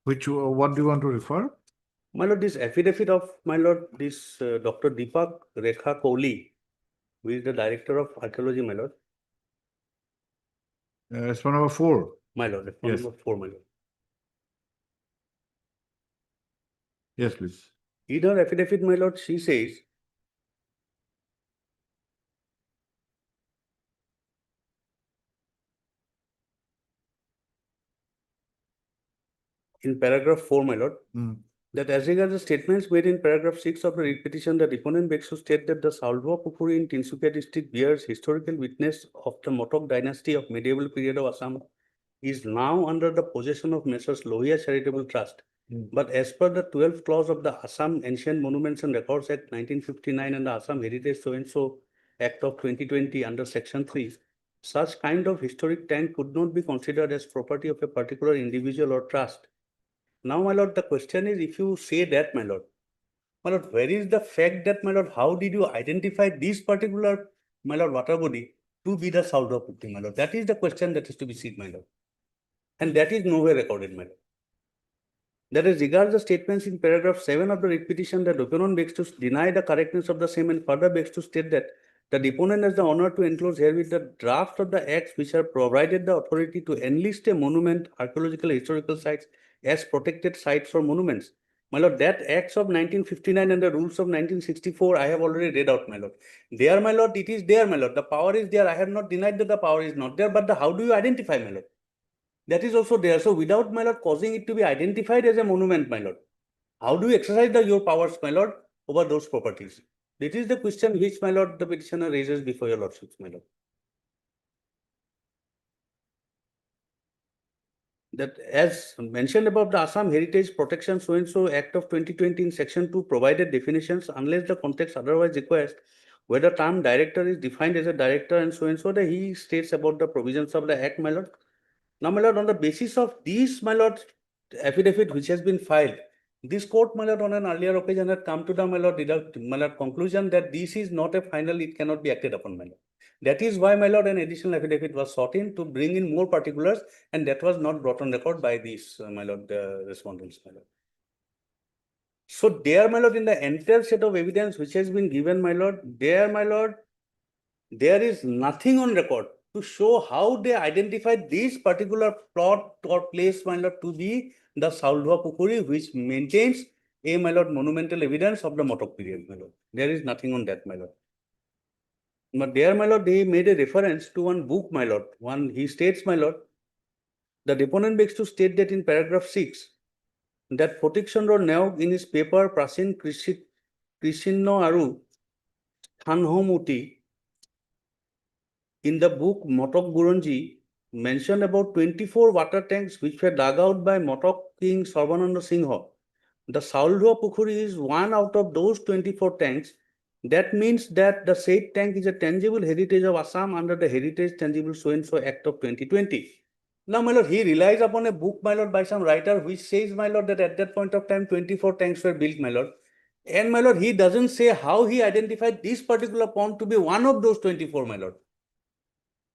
What do you want to refer? My lord, this affidavit of my lord, this Dr. Deepak Rekha Kohli, who is the director of archaeology, my lord. As for number 4. My lord, response Yes. number 4, my lord. Yes, please. In her affidavit, my lord, she says, in paragraph 4, my lord, that as regards the statements made in paragraph 6 of the writ petition, the deponent begs to state that the Saulbhua Pukuri in Tinsukia district bears historical witness of the Motok dynasty of medieval period of Assam is now under the possession of Messrs. Lohia Charitable Trust. But as per the 12th clause of the Assam Ancient Monuments and Records Act 1959 and the Assam Heritage So-and-so Act of 2020 under section 3, such kind of historic tank could not be considered as property of a particular individual or trust. Now, my lord, the question is, if you say that, my lord, where is the fact that, my lord, how did you identify this particular, my lord, water body to be the Saulbhua Pukuri, my lord? That is the question that is to be seen, my lord. And that is nowhere recorded, my lord. That is, regards the statements in paragraph 7 of the writ petition, the deponent begs to deny the correctness of the same and further begs to state that the deponent has the honor to enclose herewith the draft of the acts which have provided the authority to enlist a monument, archaeological, historical sites as protected sites or monuments. My lord, that acts of 1959 and the rules of 1964, I have already read out, my lord. There, my lord, it is there, my lord. The power is there. I have not denied that the power is not there, but how do you identify, my lord? That is also there. So without, my lord, causing it to be identified as a monument, my lord, how do you exercise your powers, my lord, over those properties? This is the question which, my lord, the petitioner raises before your lordships, my lord. That as mentioned above, the Assam Heritage Protection So-and-so Act of 2020 in section 2 provided definitions unless the context otherwise requires, where the term director is defined as a director and so, that he states about the provisions of the act, my lord. Now, my lord, on the basis of these, my lord, affidavit which has been filed, this court, my lord, on an earlier occasion had come to the, my lord, conclusion that this is not a final, it cannot be acted upon, my lord. That is why, my lord, an additional affidavit was sought in to bring in more particulars, and that was not brought on record by these, my lord, the respondents, my lord. So there, my lord, in the entire set of evidence which has been given, my lord, there, my lord, there is nothing on record to show how they identified this particular plot or place, my lord, to be the Saulbhua Pukuri, which maintains a, my lord, monumental evidence of the Motok period, my lord. There is nothing on that, my lord. But there, my lord, they made a reference to one book, my lord. He states, my lord, the deponent begs to state that in paragraph 6, that Protection Road Neog in his paper Prasin Krishinno Aru Thanhomuti, in the book Motok Buranji, mentioned about 24 water tanks which were dug out by Motok King Sarvananda Singha. The Saulbhua Pukuri is one out of those 24 tanks. That means that the said tank is a tangible heritage of Assam under the Heritage Tangible So-and-so Act of 2020. Now, my lord, he relies upon a book, my lord, by some writer which says, my lord, that at that point of time, 24 tanks were built, my lord. And, my lord, he doesn't say how he identified this particular pond to be one of those 24, my lord.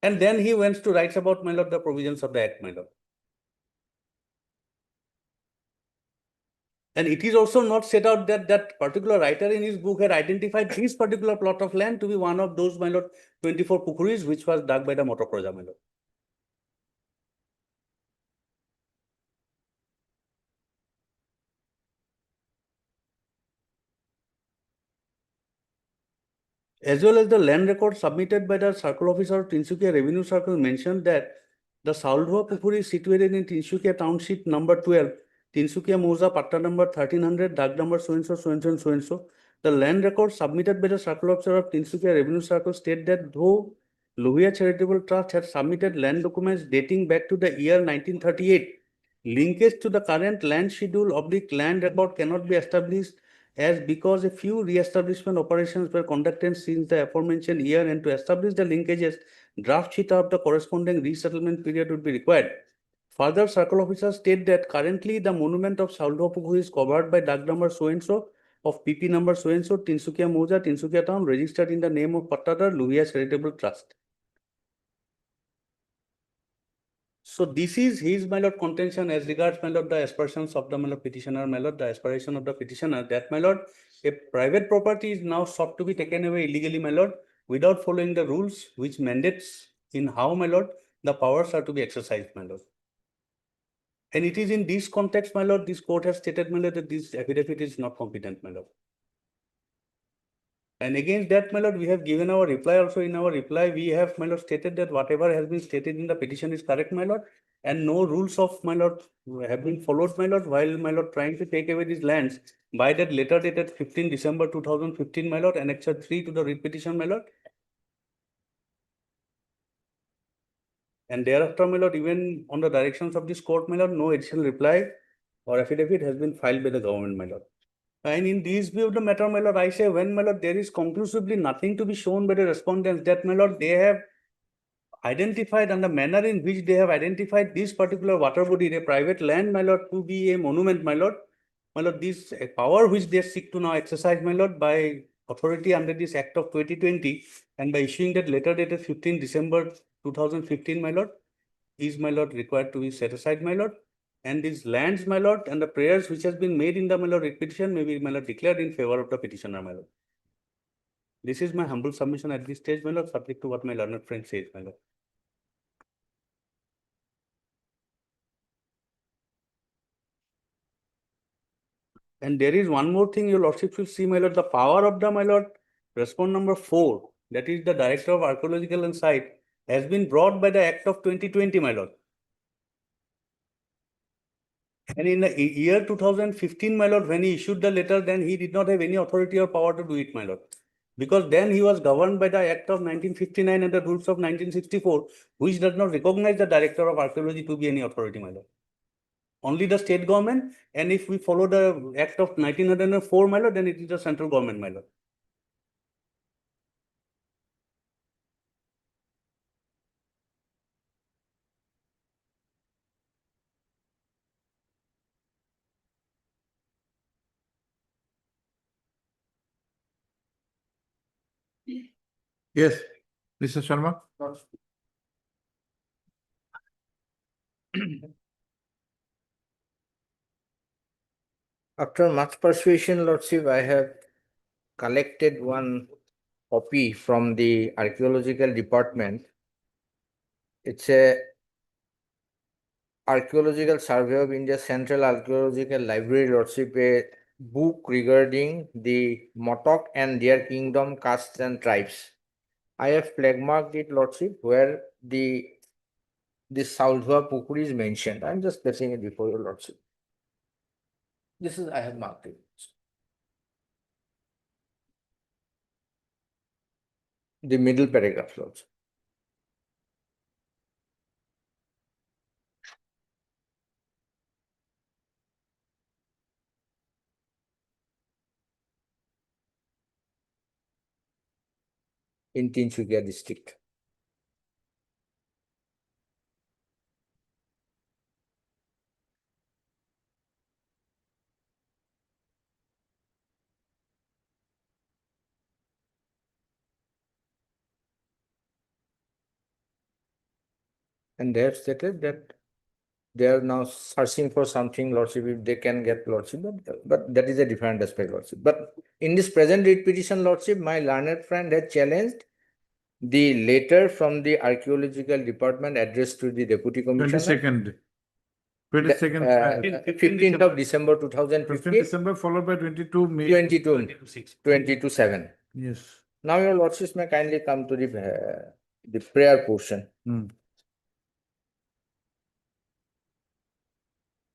And then he went to write about, my lord, the provisions of the act, my lord. And it is also not set out that that particular writer in his book had identified this particular plot of land to be one of those, my lord, 24 pukuris which was dug by the Motok Raja, my lord. As well as the land record submitted by the circle officer of Tinsukia Revenue Circle mentioned that The Saulhua Pukuri is situated in Tinsukia Township number 12, Tinsukia Moza, Patta number 1300, Dag number so and so, so and so, and so and so. The land record submitted by the Circle Officer of Tinsukia Revenue Circle state that though Lohia Charitable Trust had submitted land documents dating back to the year 1938, linkage to the current land schedule of the land record cannot be established as because a few re-establishment operations were conducted since the aforementioned year, and to establish the linkages, draft sheet of the corresponding resettlement period would be required. Further, circle officers state that currently the monument of Saulhua is covered by Dag number so and so of PP number so and so, Tinsukia Moja, Tinsukia Town, registered in the name of Patadar Lohia Charitable Trust. So this is his, my lord, contention as regards, my lord, the aspersions of the, my lord, petitioner, my lord, the aspiration of the petitioner, that, my lord, a private property is now sought to be taken away illegally, my lord, without following the rules which mandates in how, my lord, the powers are to be exercised, my lord. And it is in this context, my lord, this court has stated, my lord, that this affidavit is not competent, my lord. And against that, my lord, we have given our reply also. In our reply, we have, my lord, stated that whatever has been stated in the petition is correct, my lord, and no rules of, my lord, have been followed, my lord, while, my lord, trying to take away these lands by that letter dated 15 December 2015, my lord, Annexure 3 to the writ petition, my lord. And thereafter, my lord, even on the directions of this court, my lord, no additional reply or affidavit has been filed by the government, my lord. And in this view of the matter, my lord, I say when, my lord, there is conclusively nothing to be shown by the respondents that, my lord, they have identified and the manner in which they have identified this particular water body, a private land, my lord, to be a monument, my lord, this power which they seek to now exercise, my lord, by authority under this Act of 2020 and by issuing that letter dated 15 December 2015, my lord, is, my lord, required to be set aside, my lord. And these lands, my lord, and the prayers which has been made in the, my lord, writ petition may be, my lord, declared in favor of the petitioner, my lord. This is my humble submission at this stage, my lord, subject to what my learned friend says, my lord. And there is one more thing your lordship will see, my lord, the power of the, my lord, respond number 4, that is the Director of Archaeological and Site, has been brought by the Act of 2020, my lord. And in the year 2015, my lord, when he issued the letter, then he did not have any authority or power to do it, my lord. Because then he was governed by the Act of 1959 and the rules of 1964, which does not recognize the Director of Archaeology to be any authority, my lord. Only the state government, and if we follow the Act of 1904, my lord, then it is the central government, my lord. Yes, Mr. Sharma. After much persuasion, Lordship, I have collected one copy from the archaeological department. It's a Archaeological Survey of India Central Archaeological Library, Lordship, a book regarding the Motok and their kingdom, castes and tribes. I have flag marked it, Lordship, where this Saulhua Pukuri is mentioned. I'm just placing it before your Lordship. This is, I have marked it. The middle paragraph, Lordship. In Tinsukia district. And they have stated that they are now searching for something, Lordship, if they can get, Lordship, but that is a different aspect, Lordship. But in this present writ petition, Lordship, my learned friend had challenged the letter from the archaeological department addressed to the deputy commissioner. 15th of December 2015. 15th December followed by 22 May. 22/7. Yes. Now your Lordships may kindly come to the prayer portion.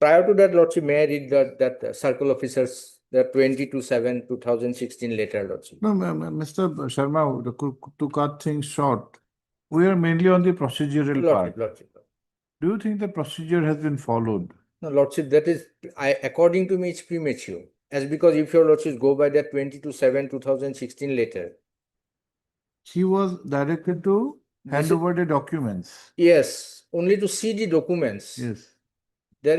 Prior to that, Lordship, may I read that circle officers, the 20/7/2016 letter, Lordship? No, Mr. Sharma, to cut things short, we are mainly on the procedural part. Lordship. Do you think the procedure has been followed? No, Lordship, that is, according to me, it's premature. As because if your Lordship go by that 20/7/2016 letter, He was directed to hand This is- over the documents. yes, only to see the documents. Yes. There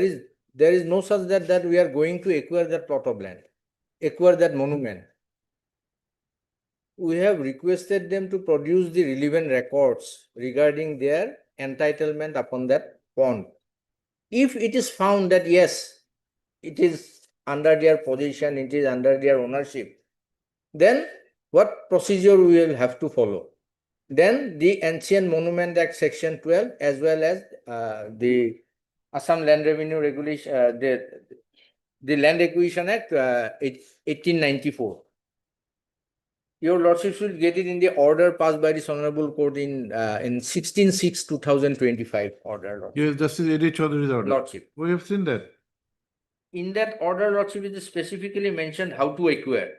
is no such that we are going to acquire that plot of land, acquire that monument. We have requested them to produce the relevant records regarding their entitlement upon that pond. If it is found that yes, it is under their possession, it is under their ownership, then what procedure we will have to follow? Then the Ancient Monument Act Section 12 as well as the Assam Land Revenue Regulation, the Land Acquisition Act 1894. Your Lordship should get it in the order passed by this Honorable Court in 16/6/2025 order, Lordship. Yes, Justice A.D. Chaudhary's order. Lordship. We have seen that. In that order, Lordship, it is specifically mentioned how to acquire.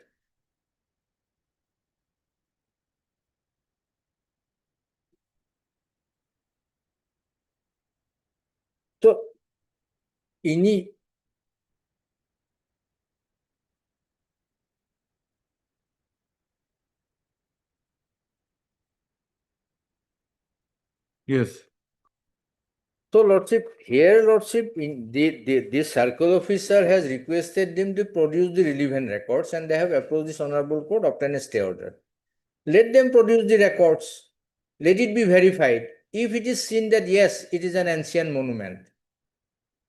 So, any Yes. So, Lordship, here, Lordship, in the circle officer has requested them to produce the relevant records and they have approached this Honorable Court, obtain a stay order. Let them produce the records. Let it be verified. If it is seen that yes, it is an ancient monument,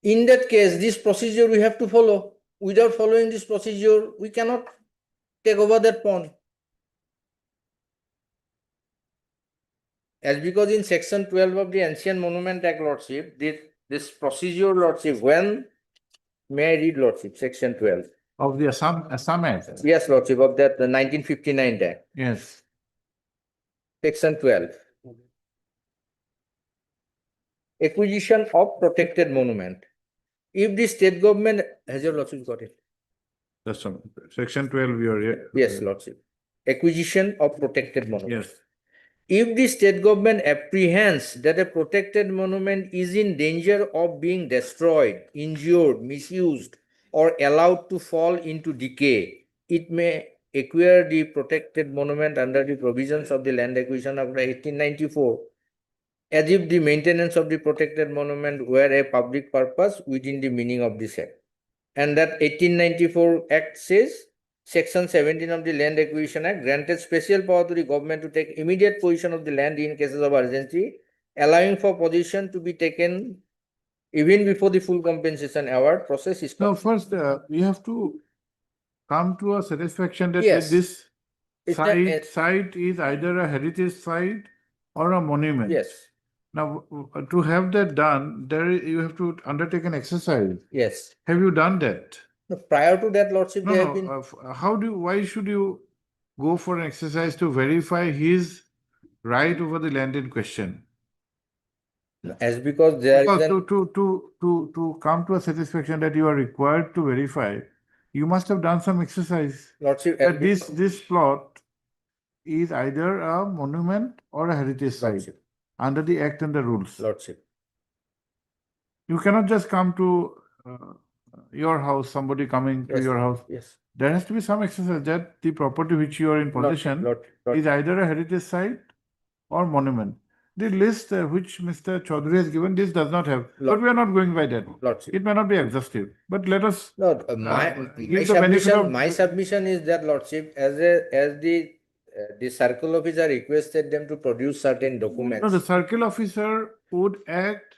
in that case, this procedure we have to follow. Without following this procedure, we cannot take over that pond. As because in Section 12 of the Ancient Monument Act, Lordship, this procedure, Lordship, when, may I read, Lordship, Section 12? Of the Assam Act. Yes, Lordship, of that the 1959 Act, Yes. Section 12. Acquisition of protected monument. If the state government, has your Lordship got it? That's all. Section 12, we are here. Yes, Lordship. Acquisition of protected monument. Yes. If the state government apprehends that a protected monument is in danger of being destroyed, injured, misused, or allowed to fall into decay, it may acquire the protected monument under the provisions of the Land Acquisition Act of 1894, as if the maintenance of the protected monument were a public purpose within the meaning of this Act. And that 1894 Act says, Section 17 of the Land Acquisition Act granted special power to the government to take immediate possession of the land in cases of urgency, allowing for possession to be taken even before the full compensation award process is Now, complete. first, we have to come to a satisfaction that Yes. this It's not- site is either a heritage site or a monument. Yes, Now, to have that done, you have to undertake an exercise. yes. Have you done that? No, prior to that, Lordship, they have been. Why should you go for an exercise to verify his right over the land in question? As because there is Because an, to come to a satisfaction that you are required to verify, you must have done some exercise. Lordship, That this plot is either a monument or a heritage site Lordship, under the act and the rules. Lordship. You cannot just come to your house, somebody coming to Yes, your house. Yes. There has to be some exercise that the property which you are in possession Lordship. is either a heritage site or monument. The list which Mr. Chaudhary has given, this does not have, but we are not going by that. Lordship. It may not be exhaustive, but let us. No, give the benefit of- my submission is that, Lordship, as the circle officer requested them to produce certain No, documents. the circle officer would act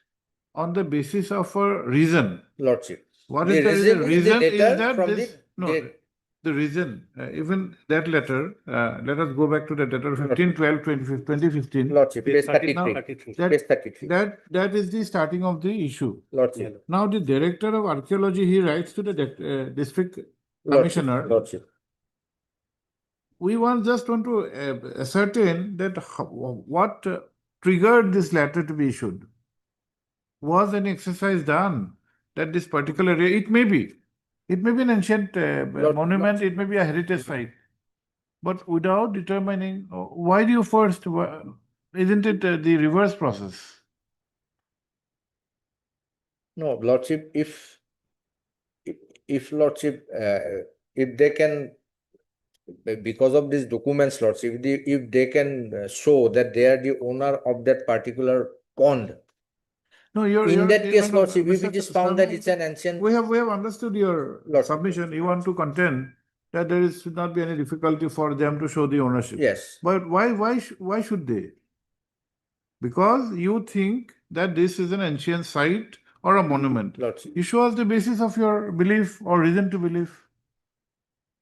on the basis of a reason. Lordship. What The is the reason is the reason? Is letter that from this? the- No, the- the reason, even that letter, let us go back to the letter 15/12/2015. Lordship, page Now, 33. that- Page 33. That is the starting of the issue. Lordship. Now, the director of archaeology, he writes to the district Lordship. commissioner. Lordship. We just want to ascertain that what triggered this letter to be issued. Was an exercise done? that this particular area, it may be an ancient monument, it may be a heritage site. But without determining, why do you first, isn't it the reverse process? No, Lordship, if Lordship, if they can, because of these documents, Lordship, if they can show that they are the owner of that particular pond, No, in that case, no, Lordship, if Mr. it is found that it's an ancient. We have understood your Lordship. submission. You want to contend that there should not be any difficulty for them to show the ownership. Yes. But why should they? Because you think that this is an ancient site or a monument. Lordship. You show us the basis of your belief or reason to believe.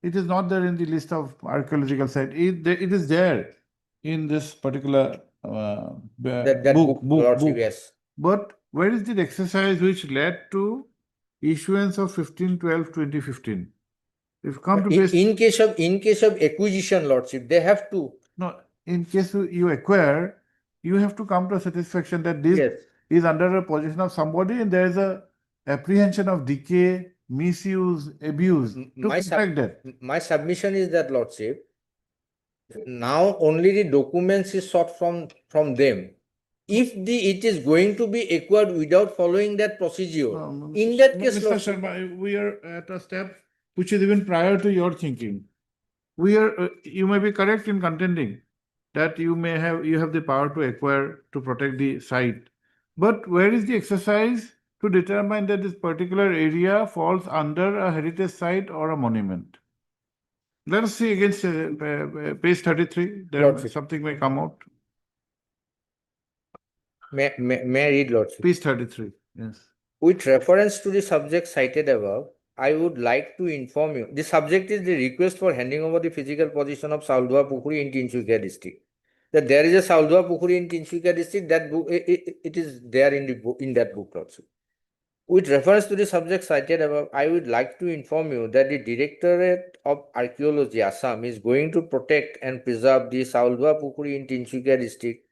It is not there in the list of archaeological sites. It is there in this particular That book, Lordship, yes. But where is the exercise which led to issuance of 15/12/2015? If you come to base, In case of acquisition, Lordship, they have to. no, in case you acquire, you have to come to a satisfaction that this Yes. is under a possession of somebody and there is a apprehension of decay, misuse, abuse to protect that. My submission is that, Lordship, now only the documents is sought from them. If it is going to be acquired without following that procedure, in that case, Mr. Lordship, Sharma, we are at a step which is even prior to your thinking. You may be correct in contending that you have the power to acquire to protect the site. But where is the exercise to determine that this particular area falls under a heritage site or a monument? Let us see against page 33. There Lordship. something may come out. may I read, Lordship? Page 33. Yes. With reference to the subject cited above, I would like to inform you. The subject is the request for handing over the physical possession of Sauldoa Pukuri in Tinsukia district. That there is a Sauldoa Pukuri in Tinsukia district, that book, it is there in the book, in that book also. With reference to the subject cited above, I would like to inform you that the Directorate of Archaeology, Assam, is going to protect and preserve the Sauldoa Pukuri in Tinsukia district,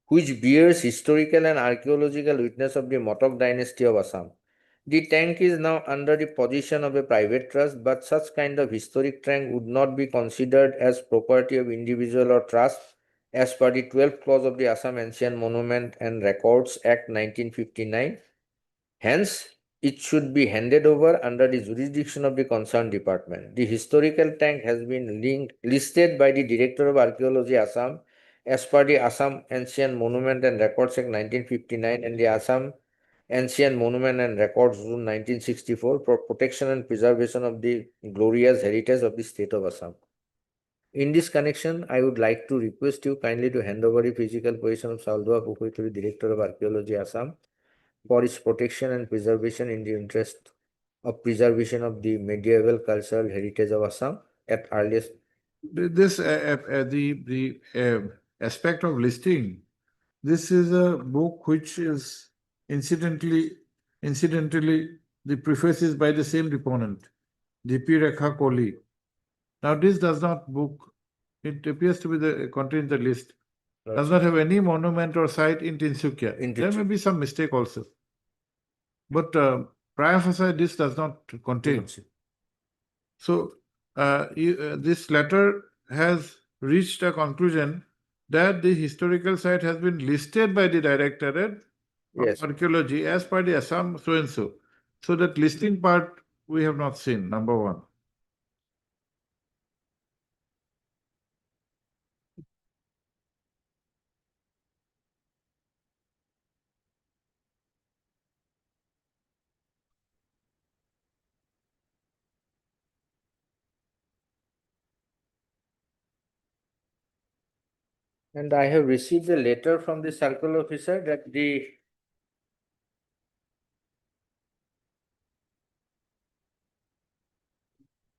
which bears historical and archaeological witness of the Motok dynasty of Assam. The tank is now under the position of a private trust, but such kind of historic tank would not be considered as property of individual or trust as per the 12th clause of the Assam Ancient Monument and Records Act 1959. Hence, it should be handed over under the jurisdiction of the concerned department. The historical tank has been listed by the Director of Archaeology, Assam, as per the Assam Ancient Monument and Records Act 1959 and the Assam Ancient Monument and Records Rule 1964 for protection and preservation of the glorious heritage of the state of Assam. In this connection, I would like to request you kindly to hand over the physical possession of Sauldoa Pukuri to the Director of Archaeology, Assam, for its protection and preservation in the interest of preservation of the medieval cultural heritage of Assam at earliest. This the aspect of listing. This is a book which is incidentally, the preface is by the same deponent, D.P. Rekha Kohli. Now, this does not book. It appears to be the contains the list. Does not have any monument or site in Tinsukia. There may be some mistake also. But prior facade, this does not contain. So this letter has reached a conclusion that the historical site has been listed by the Directorate Yes. of Archaeology as per the Assam so and so. So that listing part we have not seen, number one. And I have received a letter from the circle officer that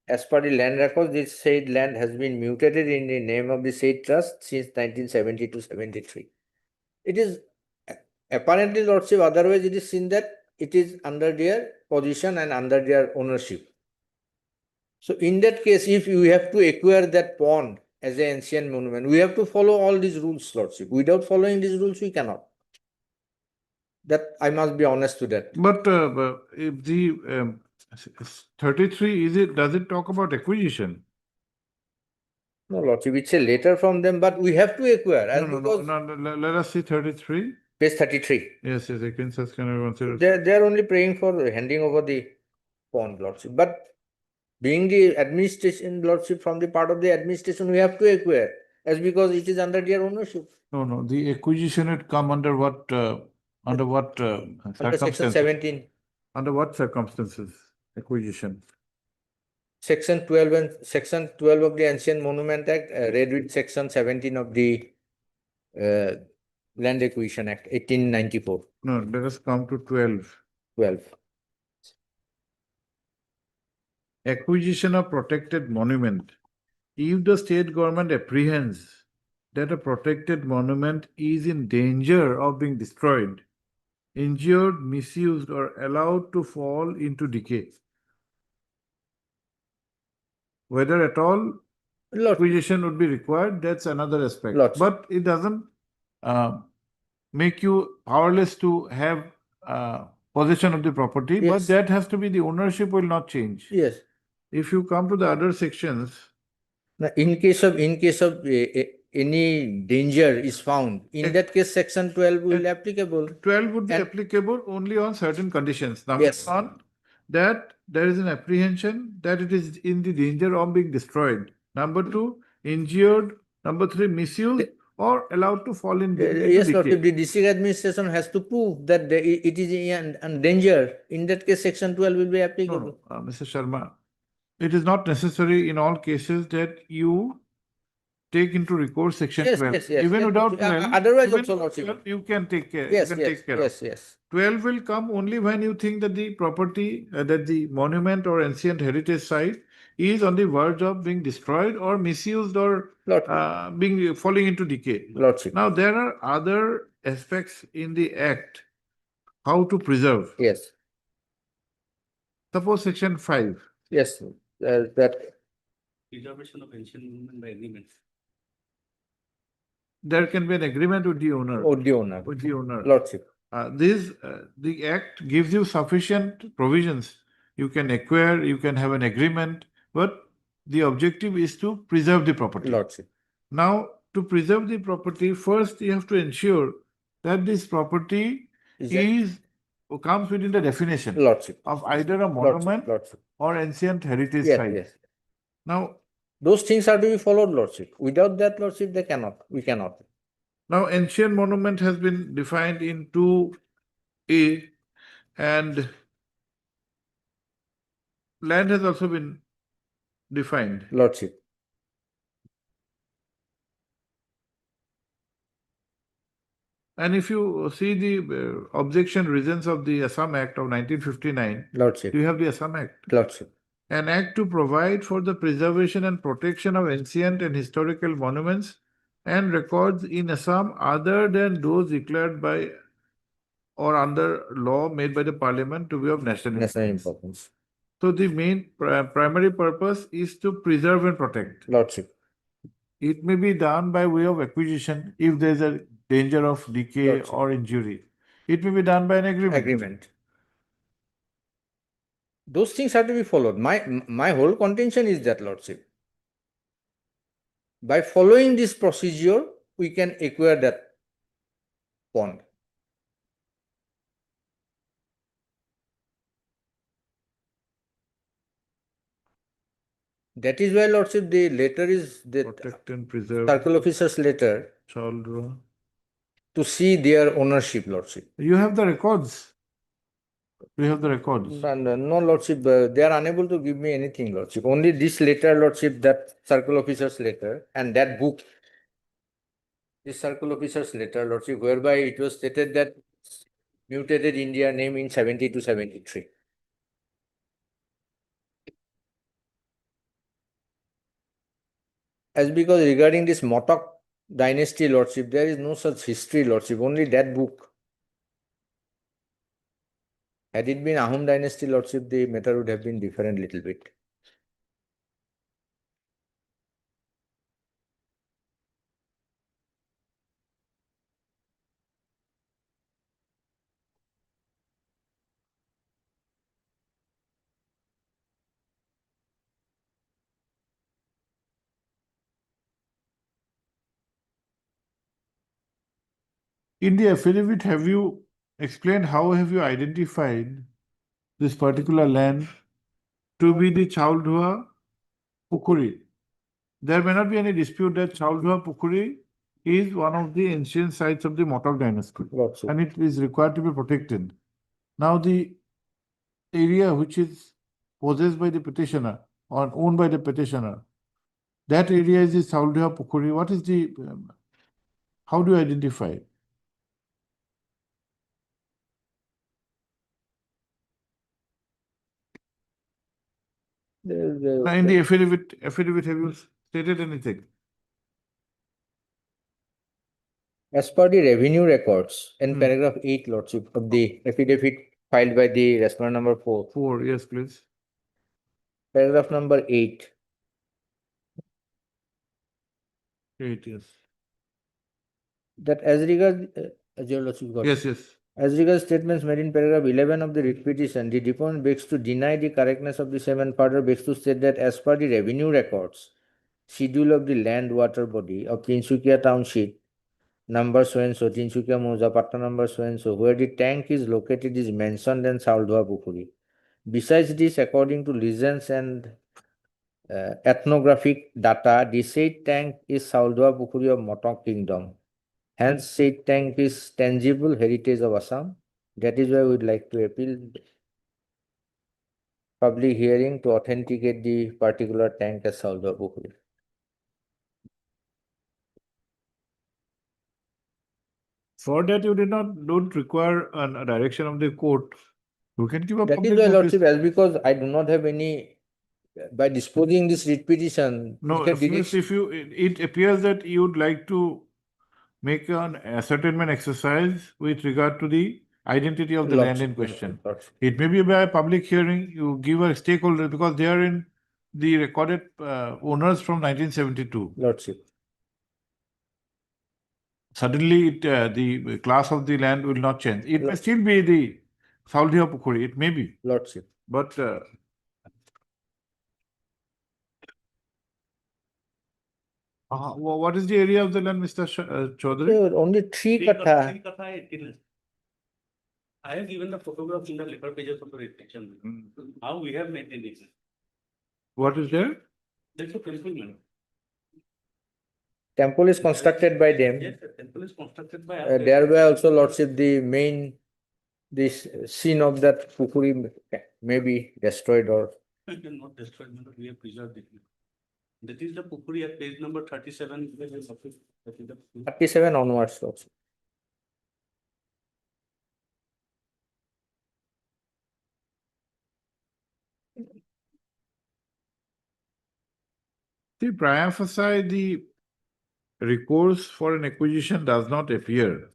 as per the land records, this said land has been mutated in the name of the said trust since 1970 to 73. It is apparently, Lordship, otherwise it is seen that it is under their position and under their ownership. So in that case, if you have to acquire that pond as an ancient monument, we have to follow all these rules, Lordship. Without following these rules, we cannot. That I must be honest to that. But if the 33, does it talk about acquisition? No, Lordship, it's a letter from them, but we have to acquire as because Let us see 33. page 33. Yes, yes, acquaintances can be considered. They're only praying for handing over the pond, Lordship. But being the administration, Lordship, from the part of the administration, we have to acquire as because it is under their ownership. No, the acquisition would come under what, Under section circumstances? 17, Under what circumstances, acquisition? section 12 and section 12 of the Ancient Monument Act, read with section 17 of the Land Acquisition Act, 1894, No, let us come to 12. 12. Acquisition of protected monument. If the state government apprehends that a protected monument is in danger of being destroyed, injured, misused, or allowed to fall into decay, whether at all acquisition would be required, that's another aspect. Lots. But it doesn't make you powerless to have possession of the property, but Yes. that has to be the ownership will not change. Yes. If you come to the other sections, Now, in case of any danger is found, in that case, section 12 will be applicable. 12 would be And- applicable only on certain conditions. Number Yes. one, that there is an apprehension that it is in the danger of being destroyed. Number two, injured. Number three, misused or allowed to fall in into Yes, decay. Lordship, the district administration has to prove that it is in danger. In that case, section 12 will be No, applicable. no, Mr. Sharma, it is not necessary in all cases that you take into recourse section Yes, 12. yes, yes. Even yes. without 12, Otherwise even also, with Lordship. 12, you can take care. Yes, you can yes, take care of. yes, yes. 12 will come only when you think that the property, that the monument or ancient heritage site is on the verge of being destroyed or misused or Lordship. falling into decay. Lordship. Now, there are other aspects in the act how to preserve. Yes, Suppose section 5. yes, that, Preservation of ancient monument by agreement. There can be an agreement with the owner. or the owner. With the owner. Lordship. The act gives you sufficient provisions. You can acquire, you can have an agreement, but the objective is to preserve the property. Lordship. Now, to preserve the property, first you have to ensure that this property comes within the definition Lordship. of either a monument Lordship. or ancient heritage Yes, site. yes. Now, Those things are to be followed, Lordship. Without that, Lordship, we cannot. Now, ancient monument has been defined in 2A and land has also been defined. Lordship. And if you see the objection reasons of the Assam Act of 1959, Lordship. you have the Assam Act. Lordship. An act to provide for the preservation and protection of ancient and historical monuments and records in Assam other than those declared by or under law made by the parliament to be of national National importance. importance. So the main primary purpose is to preserve and protect. Lordship. It may be done by way of acquisition if there is a danger of decay Lordship. or injury. It may be done by an agreement. Agreement. Those things have to be followed. My whole contention is that, Lordship. By following this procedure, we can acquire that pond. That is why, Lordship, the letter is the Protect and preserve. circle officer's letter Chaldra. to see their ownership, Lordship. You have the records. We have the records. No, Lordship, they are unable to give me anything, Lordship. Only this letter, Lordship, that circle officer's letter and that book. This circle officer's letter, Lordship, whereby it was stated that mutated India name in 70 to 73. As because regarding this Motok dynasty, Lordship, there is no such history, Lordship, only that book. Had it been Ahom dynasty, Lordship, the matter would have been different little bit. In the affidavit, have you explained how have you identified this particular land to be the Chauldhua Pukuri? There may not be any dispute that Chauldhua Pukuri is one of the ancient sites of the Motok dynasty, Lordship. and it is required to be protected. Now, the area which is possessed by the petitioner or owned by the petitioner, that area is the Chauldhua Pukuri. What is the, how do you identify it? Now, in the affidavit, have you stated anything? As per the revenue records in Hmm. paragraph 8, Lordship, of the affidavit filed by the respondent number 4, 4, yes, please. paragraph number 8. 8, yes. That as regards, your Lordship got it. Yes, yes. As regards statements made in paragraph 11 of the writ petition, the deponent begs to deny the correctness of the same and further begs to state that as per the revenue records, schedule of the land water body of Tinsukia township, number so and so, Tinsukia Moja, Patna number so and so, where the tank is located is mentioned in Chauldhua Pukuri. Besides this, according to legends and ethnographic data, the said tank is Chauldhua Pukuri of Motok Kingdom. Hence, said tank is tangible heritage of Assam. That is why we would like to appeal public hearing to authenticate the particular tank as Chauldhua Pukuri. For that, you don't require a direction of the court. You can give a That is public why, notice. Lordship, as because I do not have any, by disposing this writ petition, No, you can first, if you, it appears that you'd like to make an ascertainment exercise with regard to the identity of the land in question. It may be by a public hearing, you give a stakeholder, because they are in the recorded owners from 1972. Lordship. Suddenly, the class of the land will not change. It may still be the Chauldhua Pukuri, it may be. Lordship. But what is the area of the land, Mr. Chaudhary? There were only three katha. I have given the photographs in the later pages of the restriction. How we have maintained it. What is there? That's a principle, madam. Temple is constructed by them. Yes, the temple is constructed by us. There were also, Lordship, the main, this scene of that Pukuri may be destroyed or. Not destroyed, madam, we have preserved it. That is the Pukuri at page number 37. 37 onwards, Lordship. See, prima facie, the recourse for an acquisition does not appear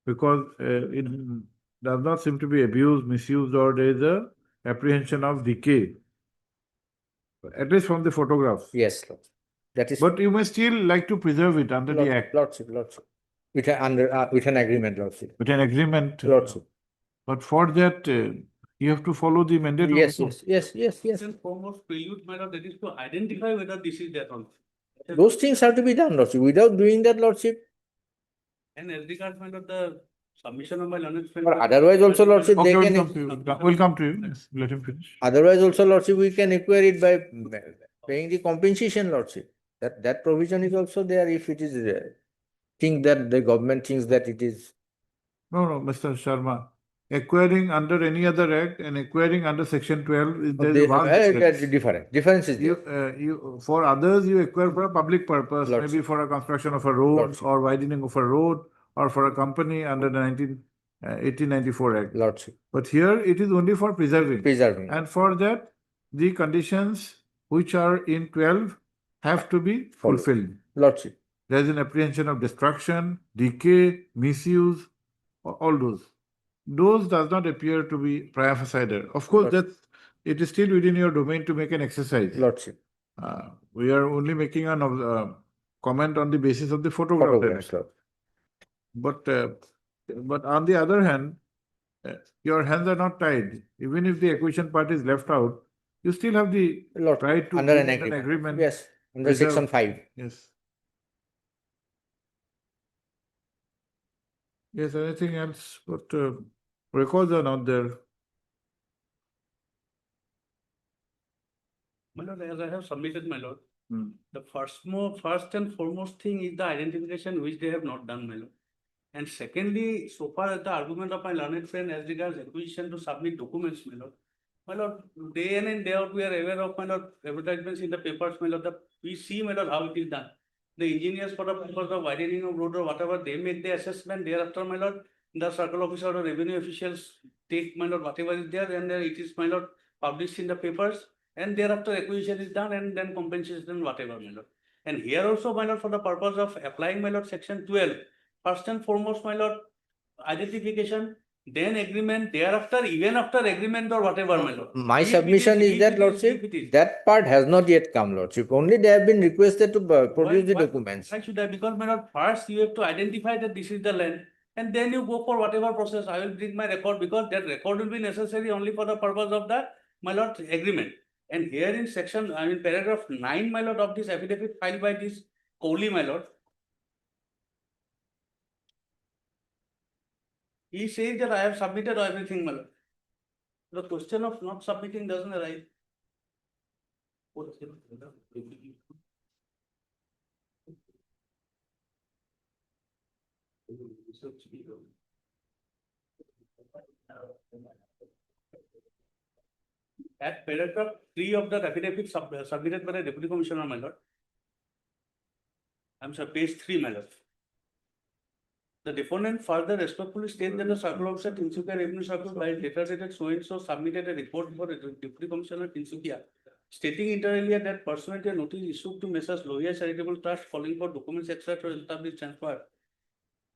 because it does not seem to be abused, misused, or there is a apprehension of decay, at least from the photographs. Yes, Lord. That is. But you may still like to preserve it under the act. Lordship. With an agreement, Lordship. With an agreement. Lordship. But for that, you have to follow the mandate. Yes. And foremost prelude, madam, that is to identify whether this is that one. Those things have to be done, Lordship. Without doing that, Lordship. And as regards, madam, the submission of my learned friend. Or otherwise also, Lordship, Okay, they we'll can. come to you. We'll come to you. Yes, let him finish. Otherwise also, Lordship, we can acquire it by paying the compensation, Lordship. That provision is also there if it is think that the government thinks that it is. No, Mr. Sharma. Acquiring under any other act and acquiring under section 12 there is a vast difference. Difference is there. You for others you acquire for a public purpose, maybe for a construction of a road or widening of a road or for a company under the 1894 Act. Lordship. But here it is only for preserving. And for that the conditions which are in 12 have to be fulfilled. Lordship. There is an apprehension of destruction, decay, misuse, all those. Those does not appear to be prima facie there. Of course, that it is still within your domain to make an exercise. Lordship. We are only making a comment on the basis of the photograph. But on the other hand, your hands are not tied. Even if the acquisition part is left out, you still have the right to under an agreement. Yes, under section 5. Yes. Yes, anything else? But records are not there. My lord, as I have submitted, my lord, Hmm. the first and foremost thing is the identification which they have not done, my lord. And secondly, so far as the argument of my learned friend as regards acquisition to submit documents, my lord, day in and day out, we are aware of, my lord, advertisements in the papers, my lord, we see, my lord, how it is done. The engineers for the purpose of widening of road or whatever, they make the assessment, thereafter, my lord, the circle officer or revenue officials take, my lord, whatever is there, and it is, my lord, published in the papers, and thereafter acquisition is done, and then compensation, whatever, my lord. And here also, my lord, for the purpose of applying, my lord, section 12, first and foremost, my lord, identification, then agreement, thereafter, even after agreement or whatever, my lord. My If it submission is if that, it Lordship, if it is. that part has not yet come, Lordship. Only they have been requested to produce the documents. Why should I? Because, my lord, first you have to identify that this is the land, and then you go for whatever process. I will bring my record because that record will be necessary only for the purpose of the, my lord, agreement. And here in section, I mean, paragraph 9, my lord, of this affidavit filed by this Kohli, my lord, he says that I have submitted everything, my lord. The question of not submitting doesn't arise. At paragraph 3 of the affidavit submitted by the Deputy Commissioner, my lord. I'm sorry, page 3, my lord. The deponent further respectfully states that the circle officer Tinsukia Revenue Circle by letter dated so and so submitted a report for Deputy Commissioner Tinsukia, stating inter alia that pursuant to a notice issued to Messrs. Lohia Charitable Trust calling for documents etc. to establish transfer.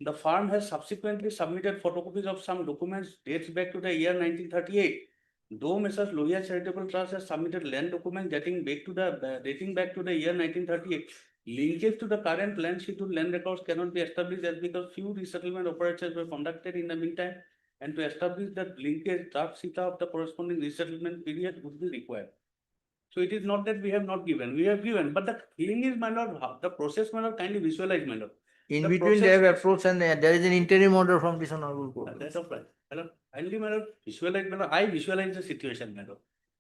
The firm has subsequently submitted photocopies of some documents dates back to the year 1938. Though Messrs. Lohia Charitable Trust has submitted land documents dating back to the year 1938, linkage to the current land schedule land records cannot be established as because few resettlement operations were conducted in the meantime, and to establish that linkage, draft CETA of the corresponding resettlement period would be required. So it is not that we have not given, we have given, but the thing is, my lord, the process, my lord, kindly visualize, my lord. In The between, they have process- approached and there is an interim order from this honorable court. That's all right. Hello, kindly, my lord, visualize, my lord, I visualize the situation, my lord.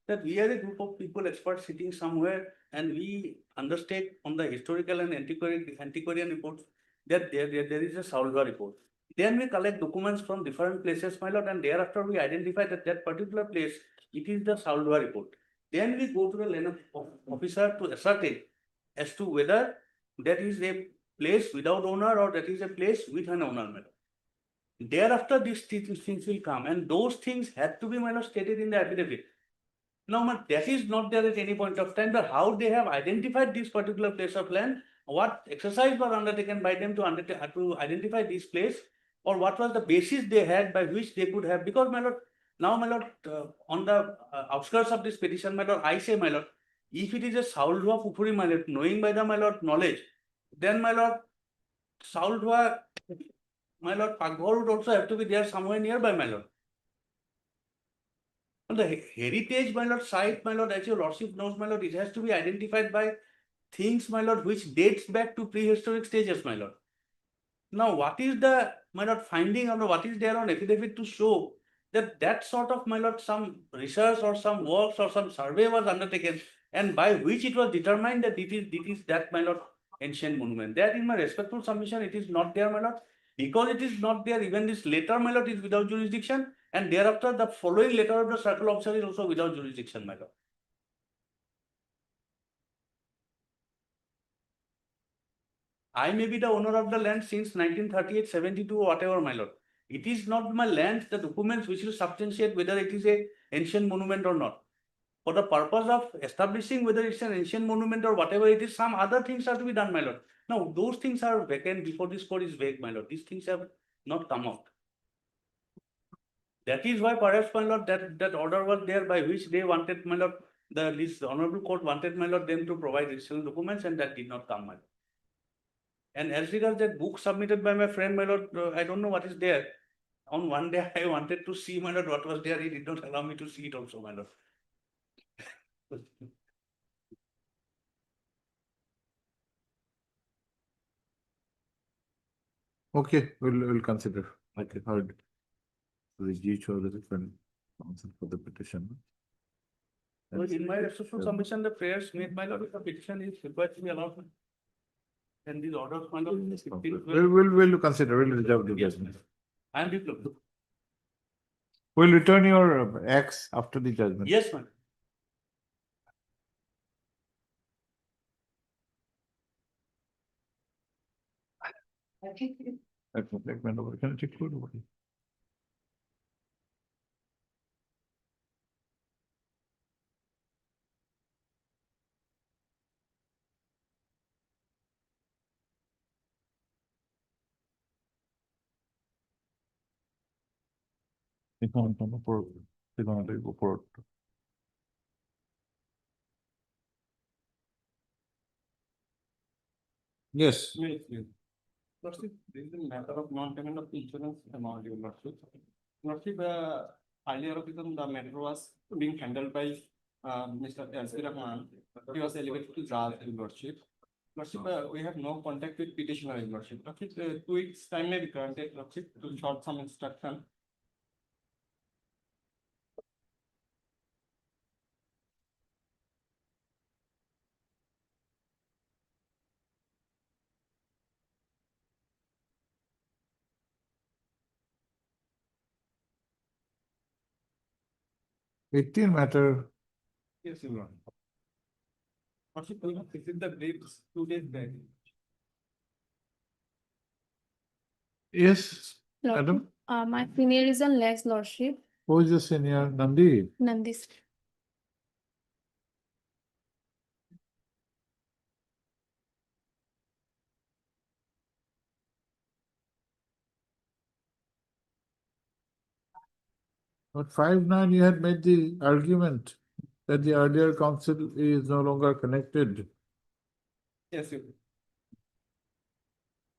That we are a group of people, experts sitting somewhere, and we understand on the historical and antiquarian reports that there is a Saulva report. Then we collect documents from different places, my lord, and thereafter we identify that particular place, it is the Saulva report. Then we go to the land officer to ascertain as to whether that is a place without owner or that is a place with an owner, my lord. Thereafter, these things will come, and those things have to be, my lord, stated in the affidavit. Now, that is not there at any point of time, but how they have identified this particular place of land, what exercise was undertaken by them to identify this place, or what was the basis they had by which they could have, because, my lord, now, my lord, on the outskirts of this petition, my lord, I say, my lord, if it is a Saulva Pukuri, my lord, knowing by the, my lord, knowledge, then, my lord, Saulva, my lord, Paghor would also have to be there somewhere nearby, my lord. The heritage, my lord, site, my lord, as your lordship knows, my lord, it has to be identified by things, my lord, which dates back to prehistoric stages, my lord. Now, what is the, my lord, finding or what is there on affidavit to show that that sort of, my lord, some research or some works or some survey was undertaken, and by which it was determined that it is that, my lord, ancient monument. That, in my respectful submission, it is not there, my lord. Because it is not there, even this letter, my lord, is without jurisdiction, and thereafter the following letter of the circle officer is also without jurisdiction, my lord. I may be the owner of the land since 1938, 72, whatever, my lord. It is not my land, the documents which will substantiate whether it is a ancient monument or not. For the purpose of establishing whether it's an ancient monument or whatever it is, some other things are to be done, my lord. Now, those things are vacant before this court is vague, my lord. These things have not come out. That is why perhaps, my lord, that order was there by which they wanted, my lord, this honorable court wanted, my lord, them to provide additional documents, and that did not come, my lord. And as regards that book submitted by my friend, my lord, I don't know what is there. On one day, I wanted to see, my lord, what was there. He did not allow me to see it also, my lord. Okay, we'll consider. like I heard the G show the different counsel for the petition. But in my exceptional submission, the prayers made by law, the petition is required to be allowed. And these orders kind of. We'll consider, we'll reserve the judgment. I am deeply. We'll return your X after the judgment. Yes, ma'am. Can I check code? Yes. Lordship, this is a matter of non-payment of insurance amount, your Lordship. Lordship, earlier the matter was being handled by Mr. S.B. Rahman. He was elevated to judge, your Lordship. Lordship, we have no contact with petitioner, your Lordship. Lordship, 2 weeks time may be granted, Lordship, to short some instruction. Matter. Yes, your Lord. Lordship, we have received the briefs 2 days back. Yes, madam. My senior is on less lordship, Who is the senior? Nandi? Nandis. But 5-9, you had made the argument that the earlier council is no longer connected. Yes, your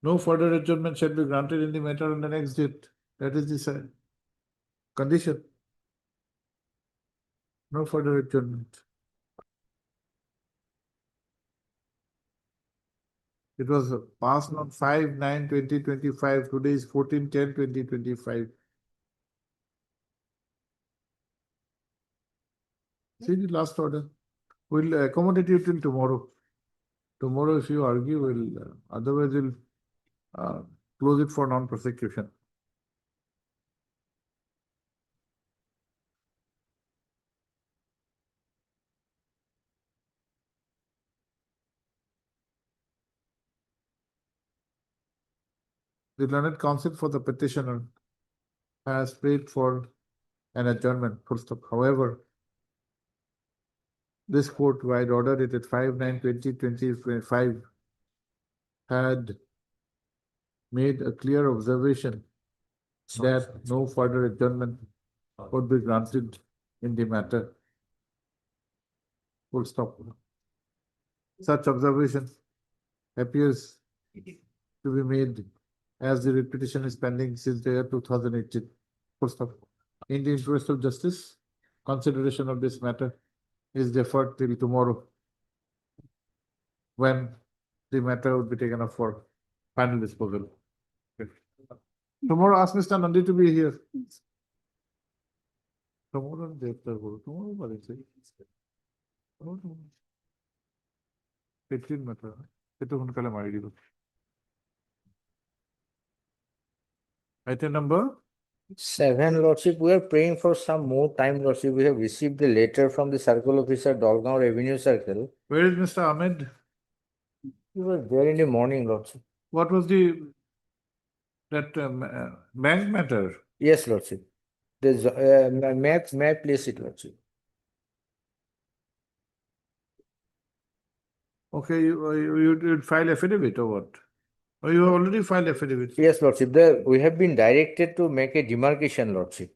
No further adjournment shall be granted in the matter on the next date. That is the condition. No further adjournment. It was passed on 5-9-2025. Today is 14-10-2025. See the last order. We'll accommodate you till tomorrow. Tomorrow, if you argue, we'll otherwise we'll close it for non-prosecution. The learned counsel for the petitioner has prayed for an adjournment, full stop. However, this court, wide order dated 5-9-2025, had made a clear observation that no further adjournment would be granted in the matter. Full stop. Such observation appears to be made as the writ petition is pending since the year 2018. Full stop. In the interest of justice, consideration of this matter is deferred till tomorrow, when the matter would be taken up for final disposal. Tomorrow, ask Mr. Nandi to be here. Tomorrow, tomorrow, 18 matter. Item number? 7, Lordship, we are praying for some more time, Lordship. We have received the letter from the circle officer, Dolgaon Revenue Circle. Where is Mr. Ahmed? He was there in the morning, Lordship. What was the bank matter? Yes, Lordship. May I place it, Lordship? Okay, you'd file affidavit or what? Or you have already filed affidavit? Yes, Lordship. We have been directed to make a demarcation, Lordship.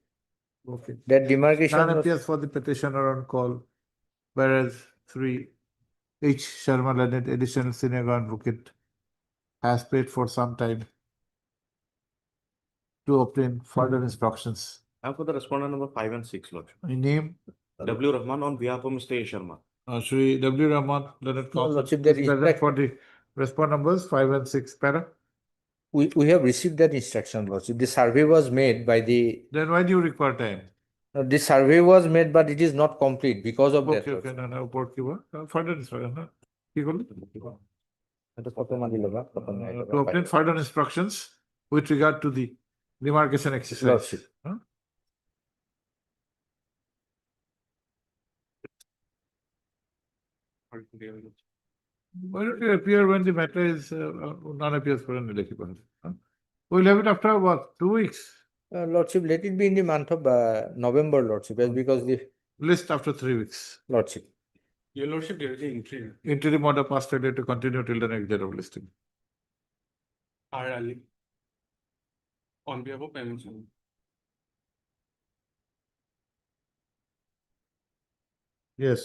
Okay. That demarcation None was- appears for the petitioner on call, whereas 3 H. Sharma Leonard, additional senior advocate, has paid for some time to obtain further instructions. And for the respondent number 5 and 6, Lord. Name? W. Rahman on behalf of Mr. A. Sharma. Shri W. Rahman, Leonard No, Counsel, Lordship, there is is present for the respond numbers 5 and 6. Para? we have received that instruction, Lordship. The survey was made by the, Then why do you require time? the survey was made, but it is not complete because of that. Okay, okay, no, no, report কিবা? Further instruction, না? কি করলে? এটা কত মানি লবা? কত নাই To obtain further instructions with regard to the demarcation exercise. Lordship. Huh? Why don't you appear when the matter is non-appears for an election? Huh? We'll have it after what, 2 weeks? Lordship, let it be in the month of November, Lordship, as because the List after 3 weeks. Lordship. Your lordship directly interim. Interim order passed today to continue till the next date of listing. R. Ali. On behalf of Pemenchand. Yes.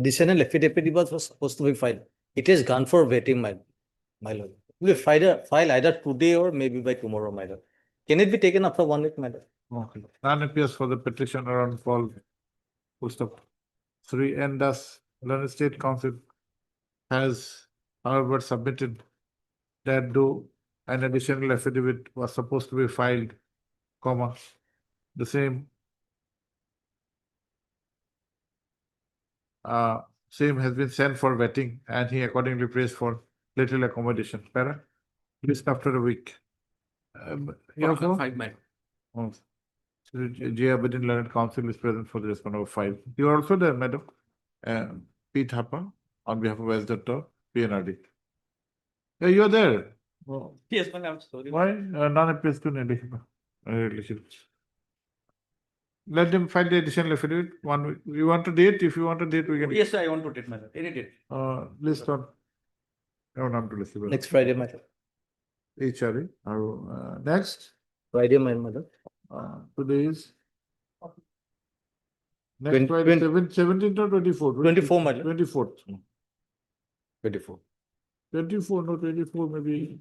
Additional affidavit was supposed to be filed. It is gone for waiting, my lord. We file either today or maybe by tomorrow, my lord. Can it be taken after 1 week, my lord? None appears for the petition around fall. Full stop. 3 and thus London State Council has however submitted that though an additional affidavit was supposed to be filed, comma, the same same has been sent for vetting and he accordingly prays for little accommodation. Para, list after a week. You have no? 5 men. Oh. So, J. Abedin Learned Council is present for the response of 5. You are also there, madam. Pete Hapa on behalf of S. Dr. PNRD. Yeah, you are there. Oh. Yes, well, I'm sorry. Why? Non appears to relation. Let them file the additional affidavit. 1 week. You want a date? If you want a date, we can. Yes, I want to date, my lord. Any date. List on. No, not to list. Next Friday, my lord. HRA. Next. Friday, my lord. Today is. Next Friday, 17th or 24th? 24, my lord. 24th. 24. 24, no, 24 may be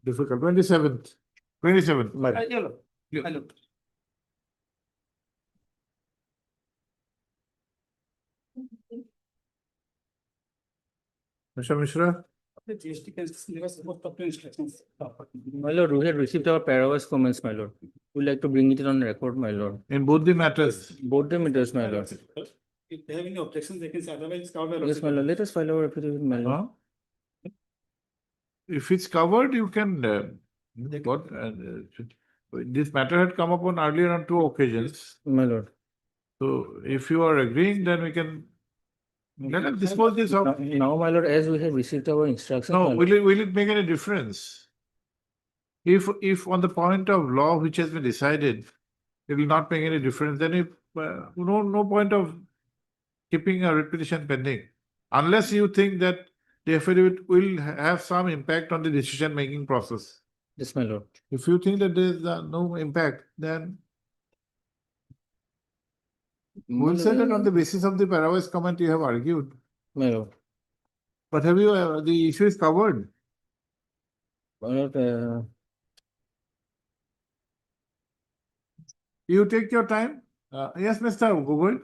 difficult. 27th. 27th. Hello. Hello. Mr. Mishra? The GST cases syllabus about proper instructions. My lord, we have received our paragraphs comments, my lord. We'd like to bring it on record, my lord. In both the matters. Both the matters, my lord. If they have any objections, they can say otherwise cover. Yes, my lord. Let us file our affidavit, my lord. Huh? If it's covered, you can, this matter had come up on earlier on 2 occasions. My lord. So if you are agreeing, then we can, let us dispose this of. Now, my lord, as we have received our instructions. No, my lord. will it make any difference? If on the point of law which has been decided, it will not make any difference, then if, no point of keeping a repetition pending. Unless you think that the affidavit will have some impact on the decision-making process. Yes, my lord. If you think that there is no impact, then we'll say that on the basis of the Paravas comment you have argued. My lord. But have you, the issue is covered? My lord, You take your time. Yes, Mr. Gogoi.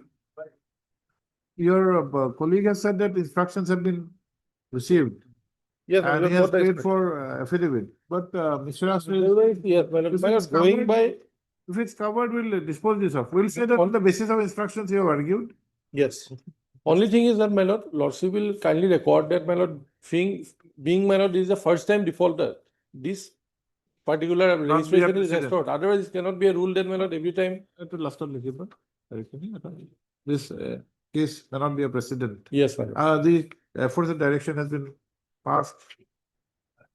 Your colleague has said that instructions have been received. Yes, And he has paid for affidavit. But Mr. says. Yes, my lord, going by. If it's covered, we'll dispose this off. We'll say that on the basis of instructions you have argued. Yes. Only thing is that, my lord, lordship will kindly record that, my lord, being my lord, this is the first time defaulter. This particular Not be a registration is precedent. restored. Otherwise, it cannot be a rule that, my lord, every time. This case cannot be a precedent. Yes, my lord. The aforesaid direction has been passed,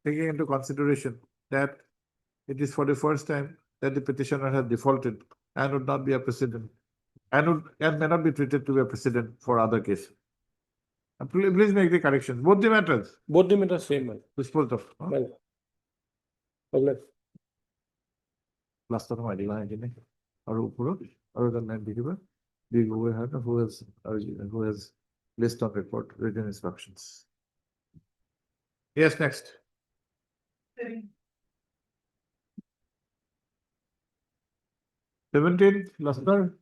taking into consideration that it is for the first time that the petitioner has defaulted and would not be a precedent and may not be treated to be a precedent for other cases. Please make the corrections. Both the matters. Both the matters same, my lord. Disposed of. My lord. Okay. Last one, I didn't. Other than that, we go ahead who has list on record written instructions. Yes, next. 17th, Lasnar.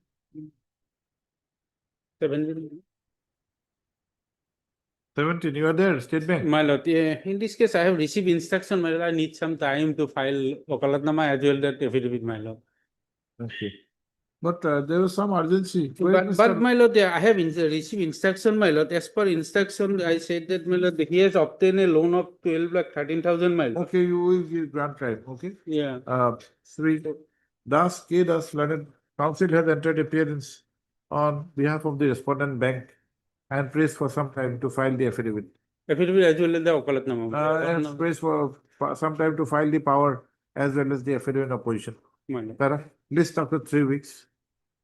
17, you are there, State Bank. My lord, in this case, I have received instruction, my lord, I need some time to file wakalatnama as well that affidavit, my lord. Okay. But there was some urgency. Wait, But Mr. my lord, I have received instruction, my lord, as per instruction, I said that, my lord, he has obtained a loan of 12,13,000, my lord. Okay, you will give grant time, okay? Yeah. Sri Das K. Das Learned Council has entered appearance on behalf of the respondent bank and prays for some time to file the affidavit. Affidavit as well as the wakalatnama. And prays for some time to file the power as well as the affidavit of opposition. My lord. Tara, list after 3 weeks.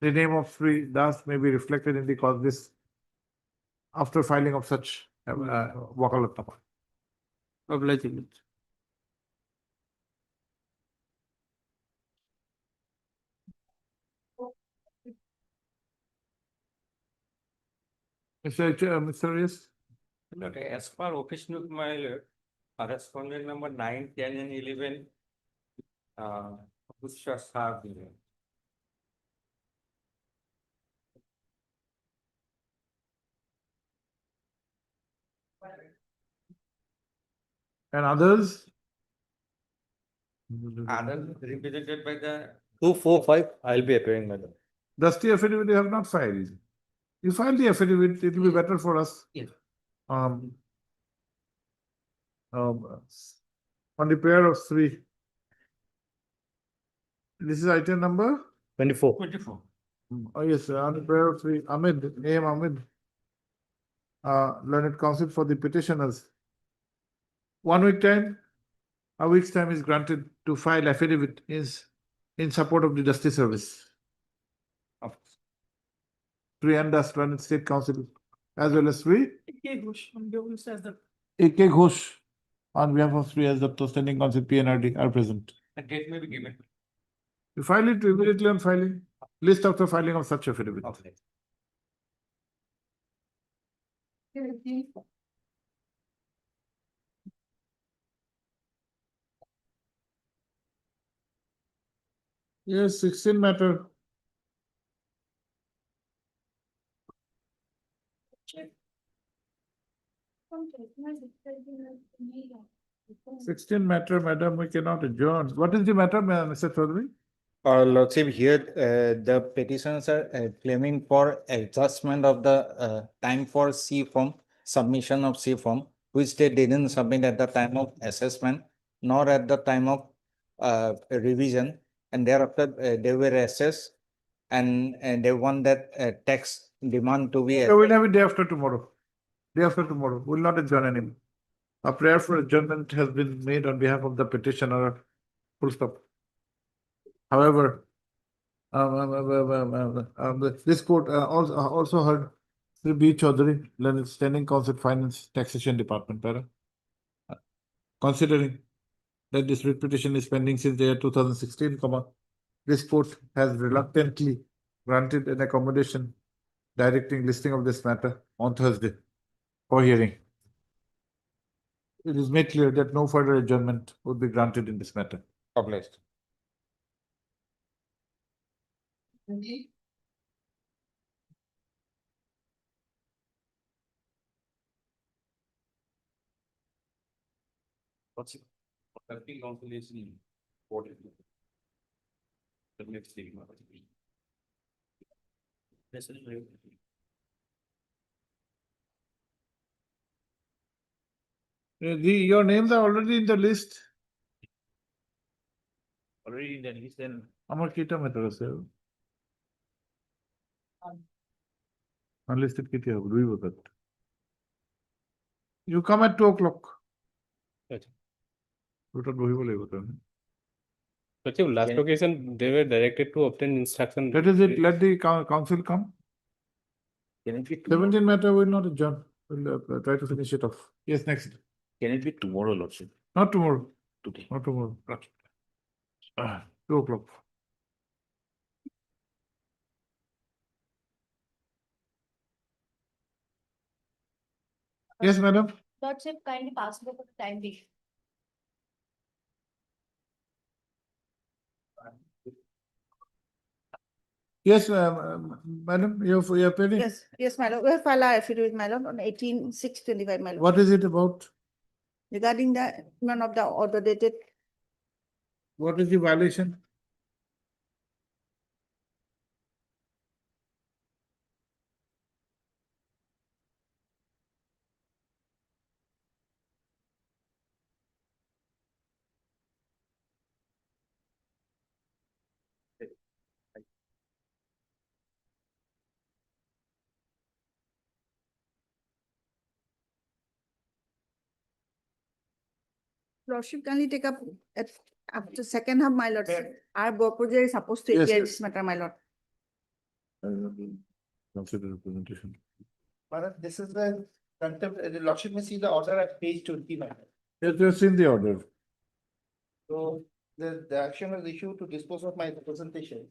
The name of Sri Das may be reflected in the cause list after filing of such wakalatnama. Obliging. Mr. Yes. Okay, as per official my correspondent number 9, 10 and 11 which was have been. And others? Others represented by the 2, 4, 5, I'll be appearing, madam. Dusty affidavit you have not filed. You file the affidavit, it will be better for us. Yes. On the pair of 3. This is item number? 24. 24. Oh, yes, on the pair of 3, Ahmed, A.M. Ahmed. Learned Counsel for the petitioners. 1 week time, a week's time is granted to file affidavit in support of the Dusty Service. Sri Andas Learned State Council as well as Sri A.K. Ghosh on behalf as the A.K. Ghosh on behalf of Sri as the Standing Council PNRD are present. date may be given. You file it immediately on filing, list after filing of such affidavit. Okay. Yes, 16 matter. Check. 16 matter, madam, we cannot adjourn. What is the matter, Mr. Chaudhary? Lordship, here the petitioners are claiming for adjustment of the time for C form, submission of C form, which they didn't submit at the time of assessment, nor at the time of revision, and thereafter they were assessed, and they want that tax demand to be. We'll have it day after tomorrow. Day after tomorrow. We'll not adjourn anymore. A prayer for adjournment has been made on behalf of the petitioner. Full stop. However, this court also heard Sri B. Chaudhary, Learned Standing Council Finance Taxation Department. Considering that this writ petition is pending since the year 2016, this court has reluctantly granted an accommodation directing listing of this matter on Thursday for hearing. It is made clear that no further adjournment would be granted in this matter. Published. What's it? Helping council is important. The next thing. This is real. Your names are already in the list. Already in the list, then আমার কিটা মেটার আছে unlisted Kitty হবে দুই বছর you come at 2 o'clock ওটা বহিব লাগিব তুমি last occasion they were directed to obtain instruction. Let the council come. Can it be 17 matter will not adjourn. We'll try to finish it off. Yes, next. Can it be tomorrow, Lordship? Not tomorrow. Today. Not tomorrow. 2 o'clock. Yes, madam. Lordship, kindly pass over the time being. Yes, madam, you're appearing? Yes, my lord. We have filed our affidavit, my lord, on 18/6/25, my lord. What is it about? Regarding the none of the order dated What is the violation? Lordship, kindly take up at after second half, my lord. Our Borpurja is supposed to Yes, appear yes. this matter, my lord. Consider representation. Madam, this is the contempt, the Lordship may see the order at page 20, madam. Yes, we have seen the order. So the action was issued to dispose of my representation.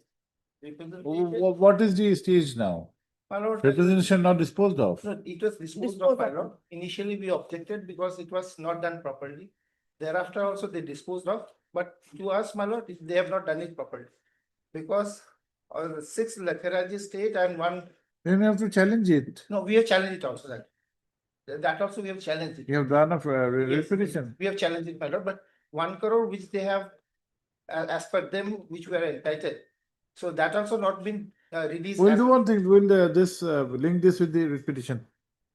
What is the stage now? My lord, Representation not disposed of. no, it was disposed of, my lord. Initially, we objected because it was not done properly. Thereafter also they disposed of, but to us, my lord, they have not done it properly. Because 6 Lakharaji state and 1, Then you have to challenge it. no, we have challenged it also that. That also we have challenged it. You have done a Yes, repetition. we have challenged it, my lord, but 1 crore which they have, as per them, which we are entitled. So that also not been released. We'll as- do one thing, we'll link this with the repetition.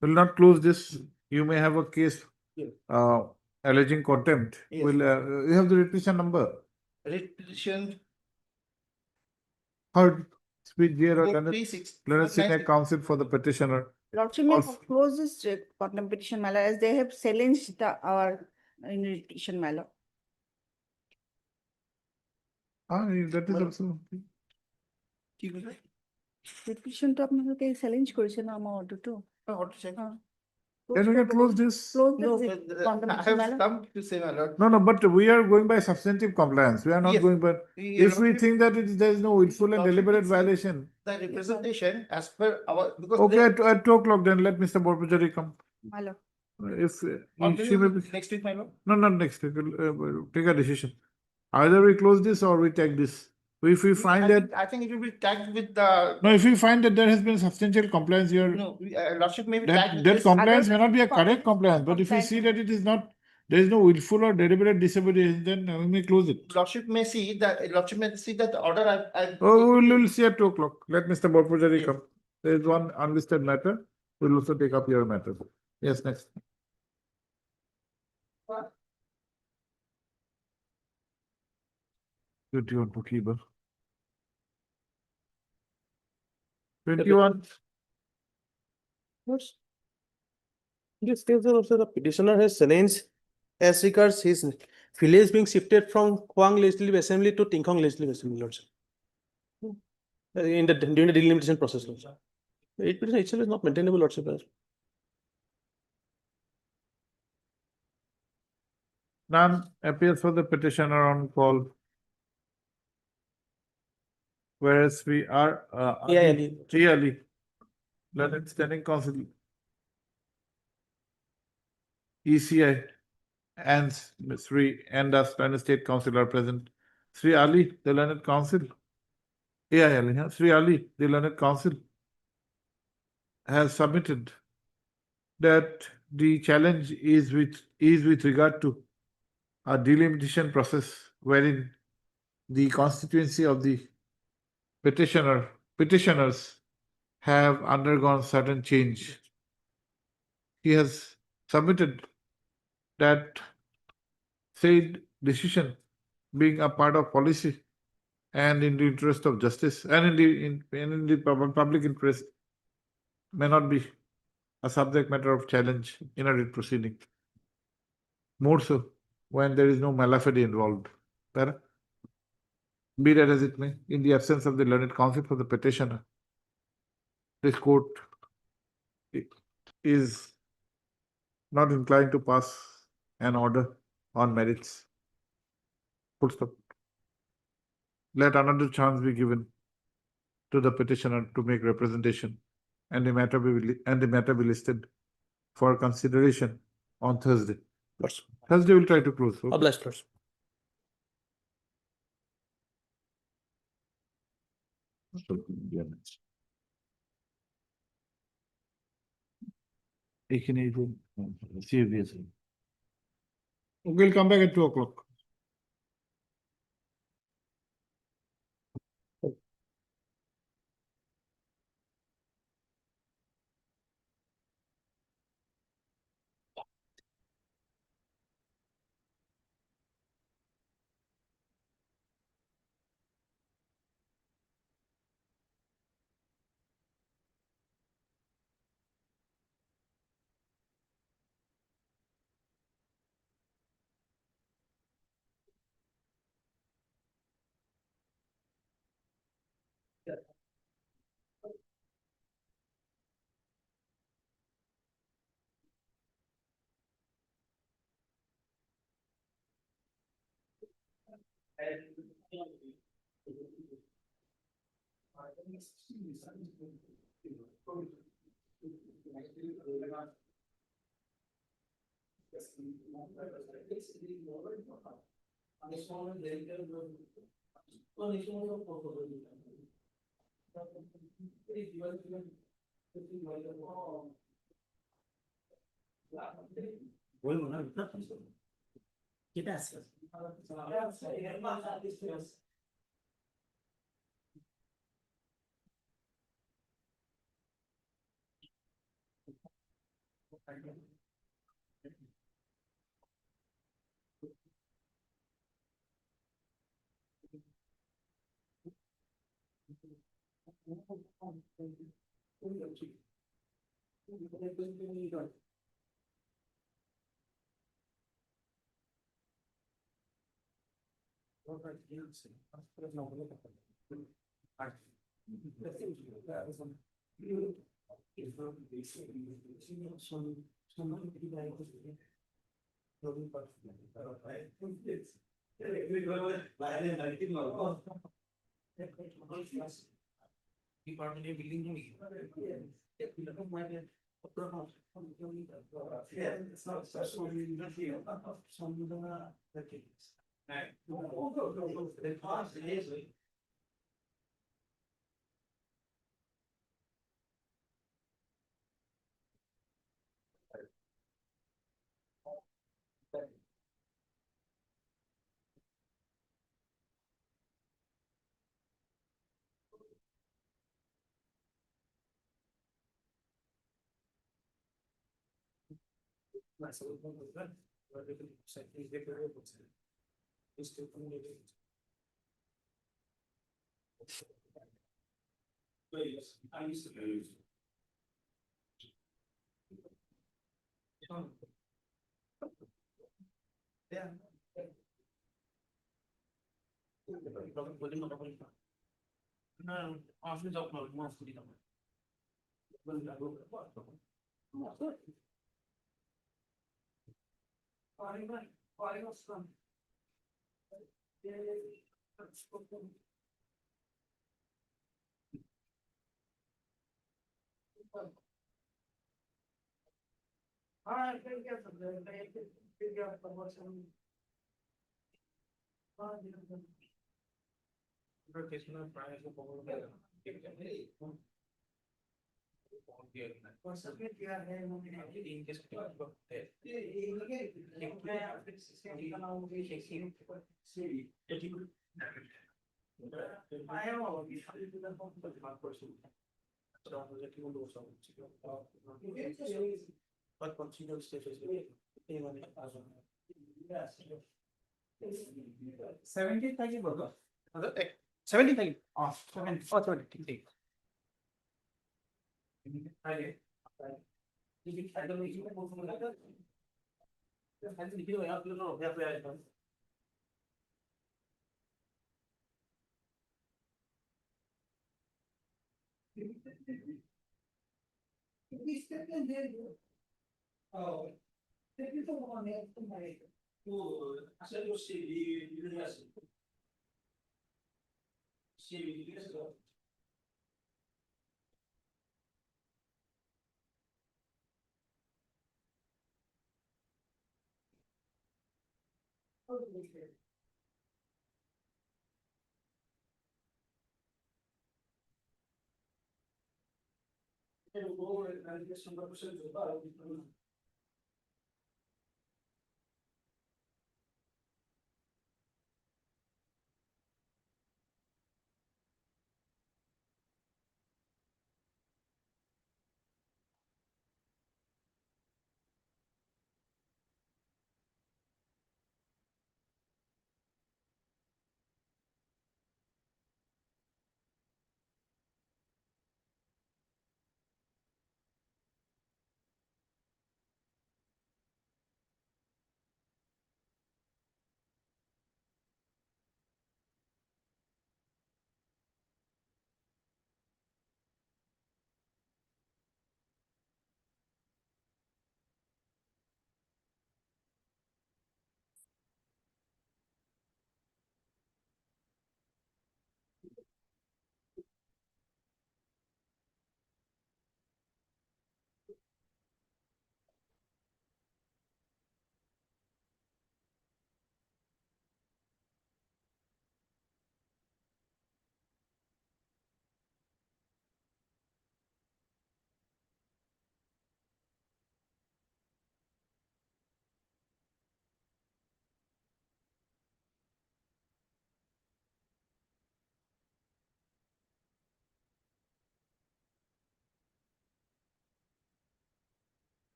We'll not close this. You may have a case Yes. alleging contempt. Yes. Will you have the repetition number? Repetition. Heard speech here or Leonard 436. Senior Counsel for the petitioner. Lordship may Also- close this contempt petition, my lord, as they have challenged our petition, my lord. That is also. কি বলে? Petition to আপনাদেরকে challenge করেছে না আমার order to. Order check. Can we can close this? Close No, the but, contempt I petition, my have lord. come to say, my lord. No, but we are going by substantive compliance. We are not Yes. going by. If we think that there is no willful and Lordship deliberate will say- violation. The representation as per our, because. Okay, at 2 o'clock, then let Mr. Borpujari come. My lord. If she may be, Next week, my lord. no, not next week, take a decision. Either we close this or we take this. If we find that, I think it will be tagged with the, no, if we find that there has been substantial compliance here, no, Lordship may be tagged with that this. compliance may Other- not be a correct compliance, but if we see that it is not, there is no willful or deliberate disobedience, then we may close it. Lordship may see that, Lordship may see that the order I. Oh, we'll see at 2 o'clock. Let Mr. Borpujari come. There is one unlisted matter. We'll also take up your matter. Yes, next. Twenty-one bookkeeper. 21. This case also the petitioner has challenged as regards his village being shifted from Huang Legislative Assembly to Tingkhong Legislative Assembly, Lordship. During the delimitation process, Lordship. It petition itself is not maintainable, Lordship. None appears for the petitioner on call. Whereas we are, Ali. Ali. Learned Standing Council. ECI and Sri and the Learned State Council are present. Sri Ali, the Learned Council. Ali, huh? Sri Ali, the Learned Council has submitted that the challenge is with regard to a delimitation process wherein the constituency of the petitioners have undergone certain change. He has submitted that said decision being a part of policy and in the interest of justice and in the public interest may not be a subject matter of challenge in a writ proceeding. More so when there is no malafide involved. Be that as it may, in the absence of the learned counsel for the petitioner, this court is not inclined to pass an order on merits. Full stop. Let another chance be given to the petitioner to make representation and the matter be listed for consideration on Thursday. Thursday we'll try to close. Okay? Obliged, Lordship. So, এইখানে এই যে CBS We'll come back at 2 o'clock.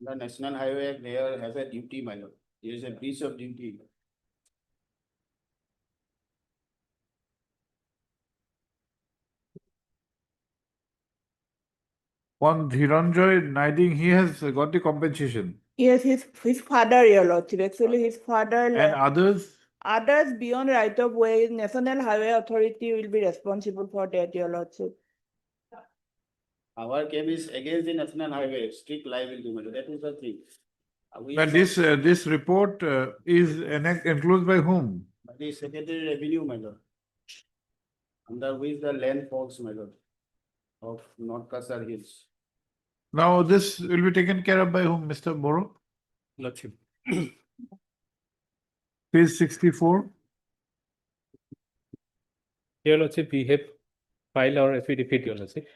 The National Highway Act there has a duty, my lord. There is a breach of duty. One Dhiranjoy Naiding, he has got the compensation. Yes, his father, your lordship, actually his father. And others, Others beyond right of way, National Highway Authority will be responsible for that, your lordship. Our case is against the National Highway, strict liability, my lord. That is the thing. We but this report is enclosed by whom? by the Secretary Revenue, my lord. Under which the land falls, my lord, of North Kasar Hills. Now this will be taken care of by whom, Mr. Boro? Lordship. Page 64. Your Lordship, we have filed our affidavit, Your Lordship,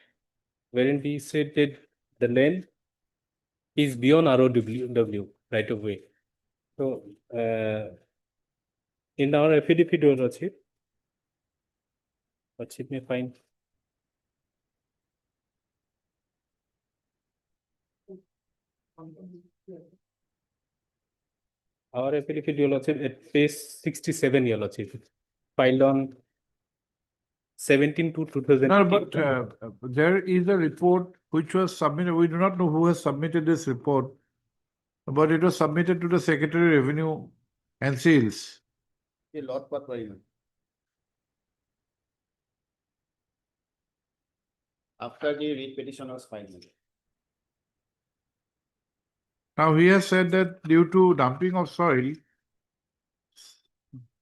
wherein we said that the land is beyond ROW, right of way. So, in our affidavit, Your Lordship may find. Our affidavit, Your Lordship, at page 67, Your Lordship, filed on 17 to 2000. No, but there is a report which was submitted. We do not know who has submitted this report, but it was submitted to the Secretary Revenue and Sales. A lot per perimeter. After the writ petition was filed. Now he has said that due to dumping of soil,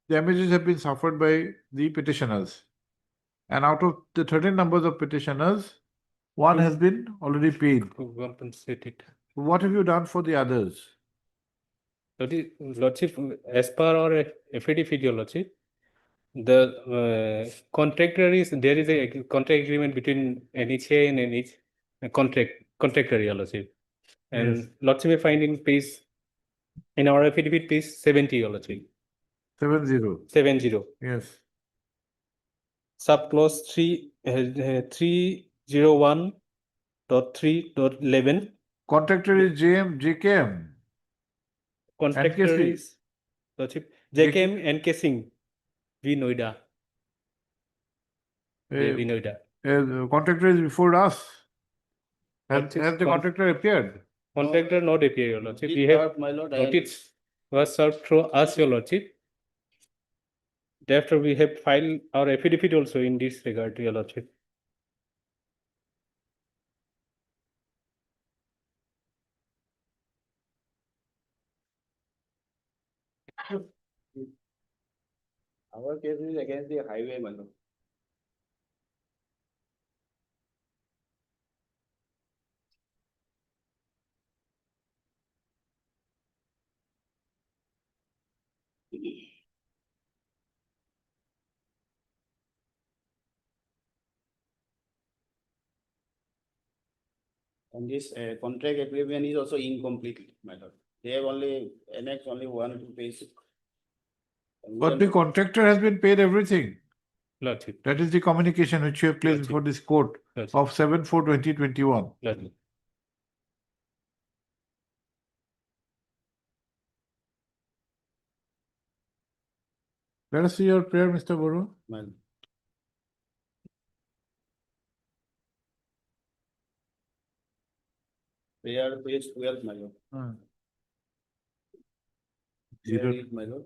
damages have been suffered by the petitioners. And out of the 13 numbers of petitioners, one has been already paid. Compensated. What have you done for the others? Lordship, as per our affidavit, Your Lordship, the contractor is, there is a contract agreement between NHA and NH contractor, Your Lordship. And Yes. Lordship may find in our affidavit, page 70, Your Lordship. 70. 70. Yes. Subclause 301.3.11. Contractor is JKM. Contractor NKC. is Lordship, JKM NK Singh, V Noida. V Noida. Contractor is before us. Has Lordship, the contractor appeared? Contractor not appear, Your Lordship. It We have served, my lord, notice was served through us, Your Lordship. Thereafter, we have filed our affidavit also in this regard, Your Lordship. Our case is against the highway, my lord. And this contract agreement is also incomplete, my lord. They have only annexed only 1 or 2 pages. And we But don't the know- contractor has been paid everything. Lordship, That is the communication which you have placed Lordship. before this court Lordship, of 7/4/2021. Lordship. Let us see your prayer, Mr. Baru. my lord. Prayer page 12, my lord. Prayer Zero. is, my lord.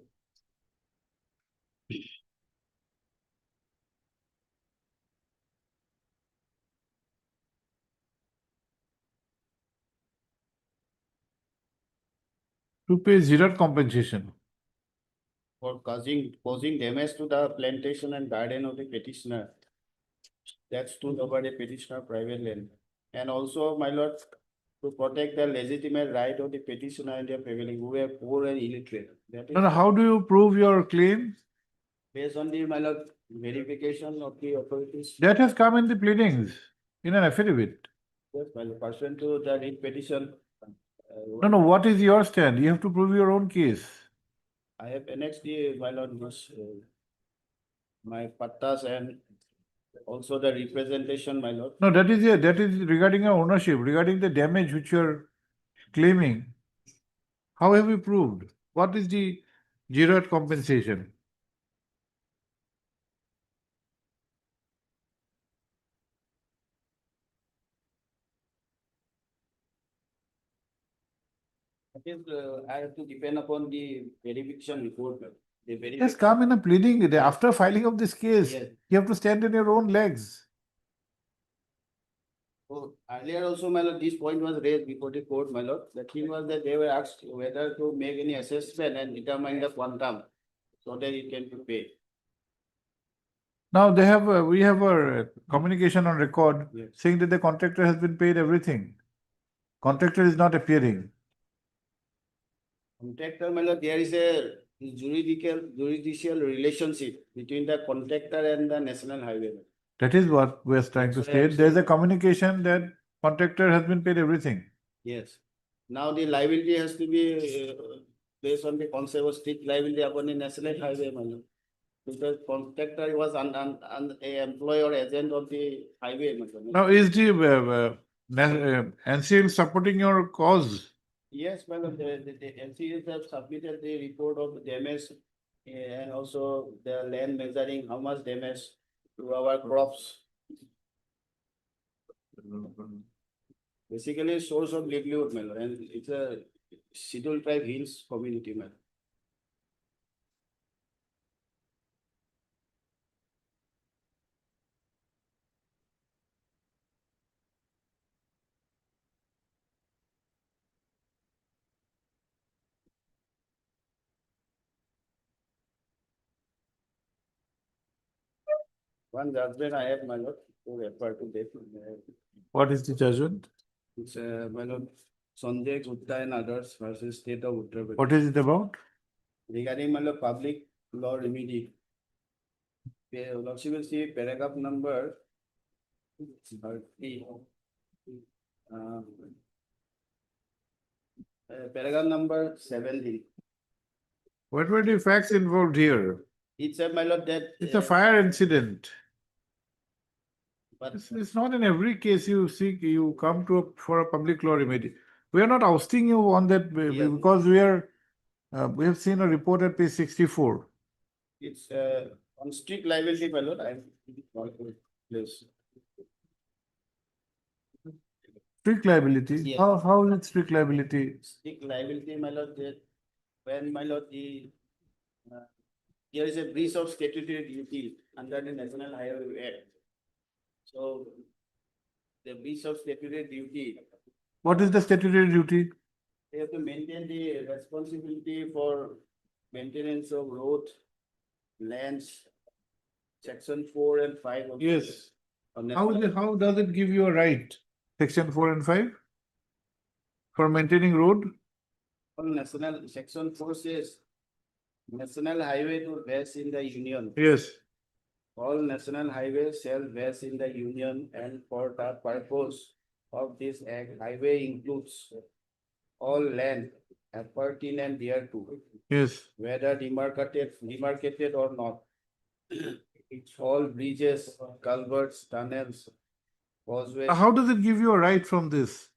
To pay zero compensation. For causing damage to the plantation and garden of the petitioner. That stood over the petitioner private land. And also, my lord, to protect the legitimate right of the petitioner and their family who are poor and illiterate. That No, no, is how do you prove your claim? based on the, my lord, verification of the authorities. That has come in the pleadings, in an affidavit. Yes, my lord, pursuant to the writ petition. No, no, what is your stand? You have to prove your own case. I have annexed the, my lord, my pattas and also the representation, my lord. No, that is regarding your ownership, regarding the damage which you're claiming. How have you proved? What is the zero compensation? That is, I have to depend upon the verification report. The It has verification. come in a pleading. After filing of this case, Yes. you have to stand on your own legs. So earlier also, my lord, this point was raised before the court, my lord. The thing was that they were asked whether to make any assessment and determine the quantum so that it can be paid. Now we have a communication on record Yes. saying that the contractor has been paid everything. Contractor is not appearing. Contractor, my lord, there is a judicial relationship between the contractor and the national highway. That is what we are trying to That's what I am state. There is a saying. communication that contractor has been paid everything. Yes. Now the liability has to be based on the concept of strict liability upon the national highway, my lord. Because contractor was a employee or agent of the highway, my lord. Now, is the NCL supporting your cause? Yes, my lord, the NCS have submitted the report of damage and also the land measuring how much damage to our crops. Basically, source of livelihood, my lord, and it's a scheduled tribe hills community, man. One judgment I have, my lord, to refer to that. What is the judgment? It's my lord, Sanjay Gupta and others versus state of Uttar Pradesh. What is it about? Regarding my lord, public law remedy. Lordship will see paragraph number 30. Paragraph number 17. What were the facts involved here? It's a, my lord, that. It's a fire incident. But It's not in every case you come to for a public law remedy. We are not ousting you on that Yeah. because we have seen a report at page 64. it's on strict liability, my lord, I'm. Please. Strict liability. Yes. How is it strict liability? Strict liability, my lord, that when, my lord, there is a breach of statutory duty under the National Highway Act. So the breach of statutory duty, What is the statutory duty? they have to maintain the responsibility for maintenance of road, lands, section 4 and 5 of. Yes. on How does it give you a right? Section 4 and 5? For maintaining road? On national, section 4 says National highway to vest in the union. Yes. All national highways shall vest in the union, and for the purpose of this act, highway includes all land appurtenant thereto, Yes. whether demarcated or not. All bridges, culverts, tunnels, causeways. How does it give you a right from this?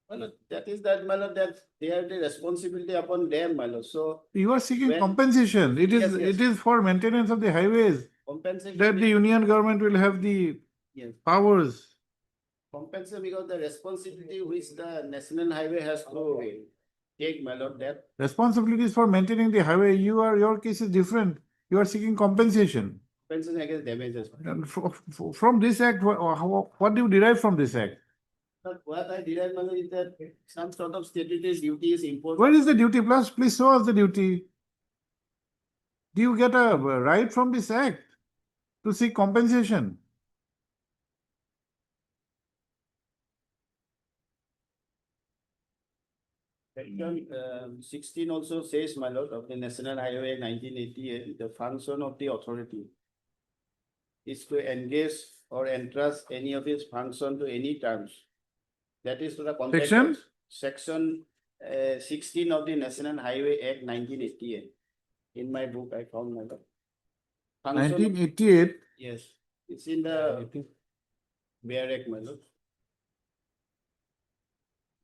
Well, that is that, my lord, that they have the responsibility upon them, my lord. So You are seeking when- compensation. It is, Yes, yes. it is for maintenance of the highways compensation. that the union government will have the Yes. powers. Compensation because the responsibility which the national highway has to take, my lord, that Responsibilities for maintaining the highway, your case is different. You are seeking compensation. compensation against damages. And from this act, what do you derive from this act? But what I derive, my lord, is that some sort of statutory duty is imposed. Where is the duty? Plus, please show us the duty. Do you get a right from this act to seek compensation? Section 16 also says, my lord, of the National Highway 1988, the function of the authority is to engage or entrust any of its function to any terms. That is to the Section? contractors. Section 16 of the National Highway Act 1988. In my book, I found, my lord. Function of- 1988, Yes, it's in the BRAC, my lord.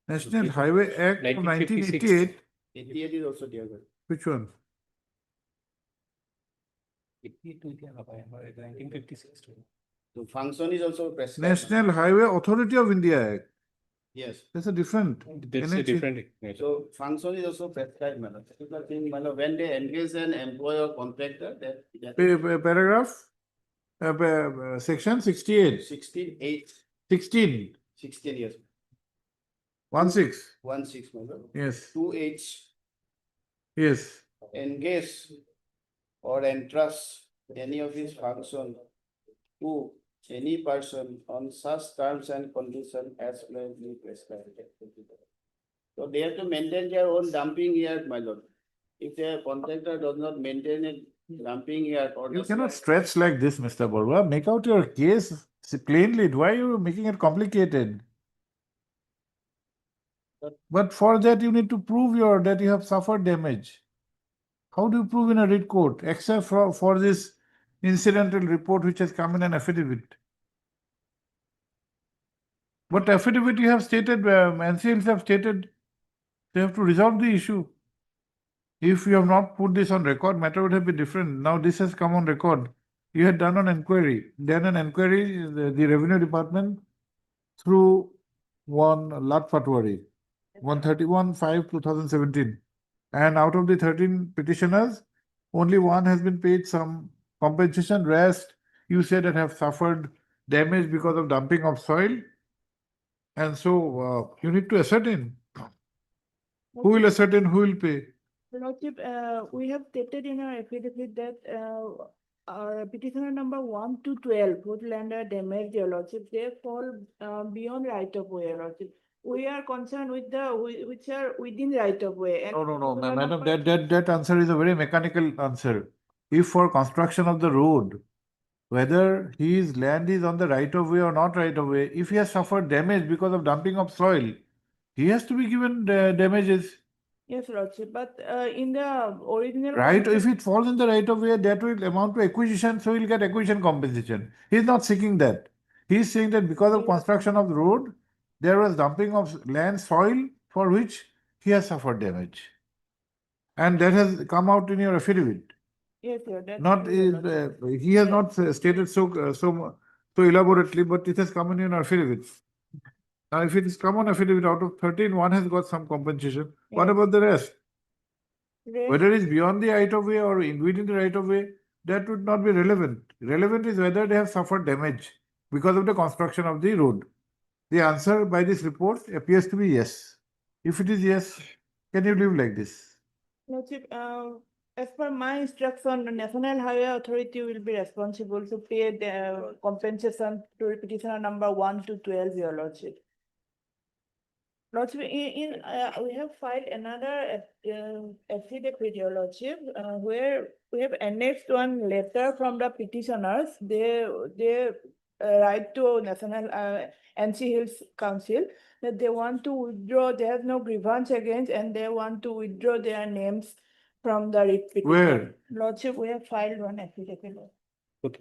National Highway Act of 1988. 88 is also there, but Which one? 1956. the function is also prescribed. National Highway Authority of India Act. Yes. That's a different. That's a NHA. different. So function is also prescribed, madam. Particular thing, madam, when they engage an employee or contractor, that Paragraph, section 68, 16(8), 16, 16 years, 16. 16, madam. Yes, 2H, yes. engage or entrust any of his function to any person on such terms and conditions as plainly prescribed. So they have to maintain their own dumping yard, my lord. If their contractor does not maintain a dumping yard or You the cannot site- stretch like this, Mr. Barua. Make out your case plainly. Why are you making it complicated? But for that, you need to prove that you have suffered damage. How do you prove in a writ court, except for this incidental report which has come in an affidavit? But affidavit you have stated, NCLs have stated, they have to resolve the issue. If you have not put this on record, matter would have been different. Now this has come on record. You had done an inquiry. Done an inquiry, the Revenue Department, through one Lat Patwari, 131/5/2017. And out of the 13 petitioners, only one has been paid some compensation. Rest, you said, that have suffered damage because of dumping of soil. And so you need to ascertain. Who will ascertain, who will pay? Lordship, we have stated in our affidavit that our petitioner number 1 to 12, Woodlander damage, your lordship, they fall beyond right of way, your lordship. We are concerned with which are within right of way. And No, petitioner madam, number- that answer is a very mechanical answer. If for construction of the road, whether his land is on the right of way or not right of way, if he has suffered damage because of dumping of soil, he has to be given damages. Yes, lordship, but in the original. Right, contract- if it falls in the right of way, that will amount to acquisition, so he'll get acquisition compensation. He's not seeking that. He's saying that because of construction of the road, there was dumping of land, soil, for which he has suffered damage. And that has come out in your affidavit. Yes, sir, that's Not, true, your lordship. he has not stated so elaborately, but it has come in your affidavit. Now, if it is come on affidavit, out of 13, one has got some compensation. What Yes. about the rest? Rest- Whether it's beyond the right of way or within the right of way, that would not be relevant. Relevant is whether they have suffered damage because of the construction of the road. The answer by this report appears to be yes. If it is yes, can you live like this? Lordship, as per my instruction, the National Highway Authority will be responsible to pay the compensation to petitioner number 1 to 12, your lordship. Lordship, we have filed another affidavit, your Lordship, where we have annexed one letter from the petitioners. They write to National NC Hills Council that they want to withdraw, they have no grievance against, and they want to withdraw their names from the writ petition. Where? Lordship, we have filed one affidavit. Okay.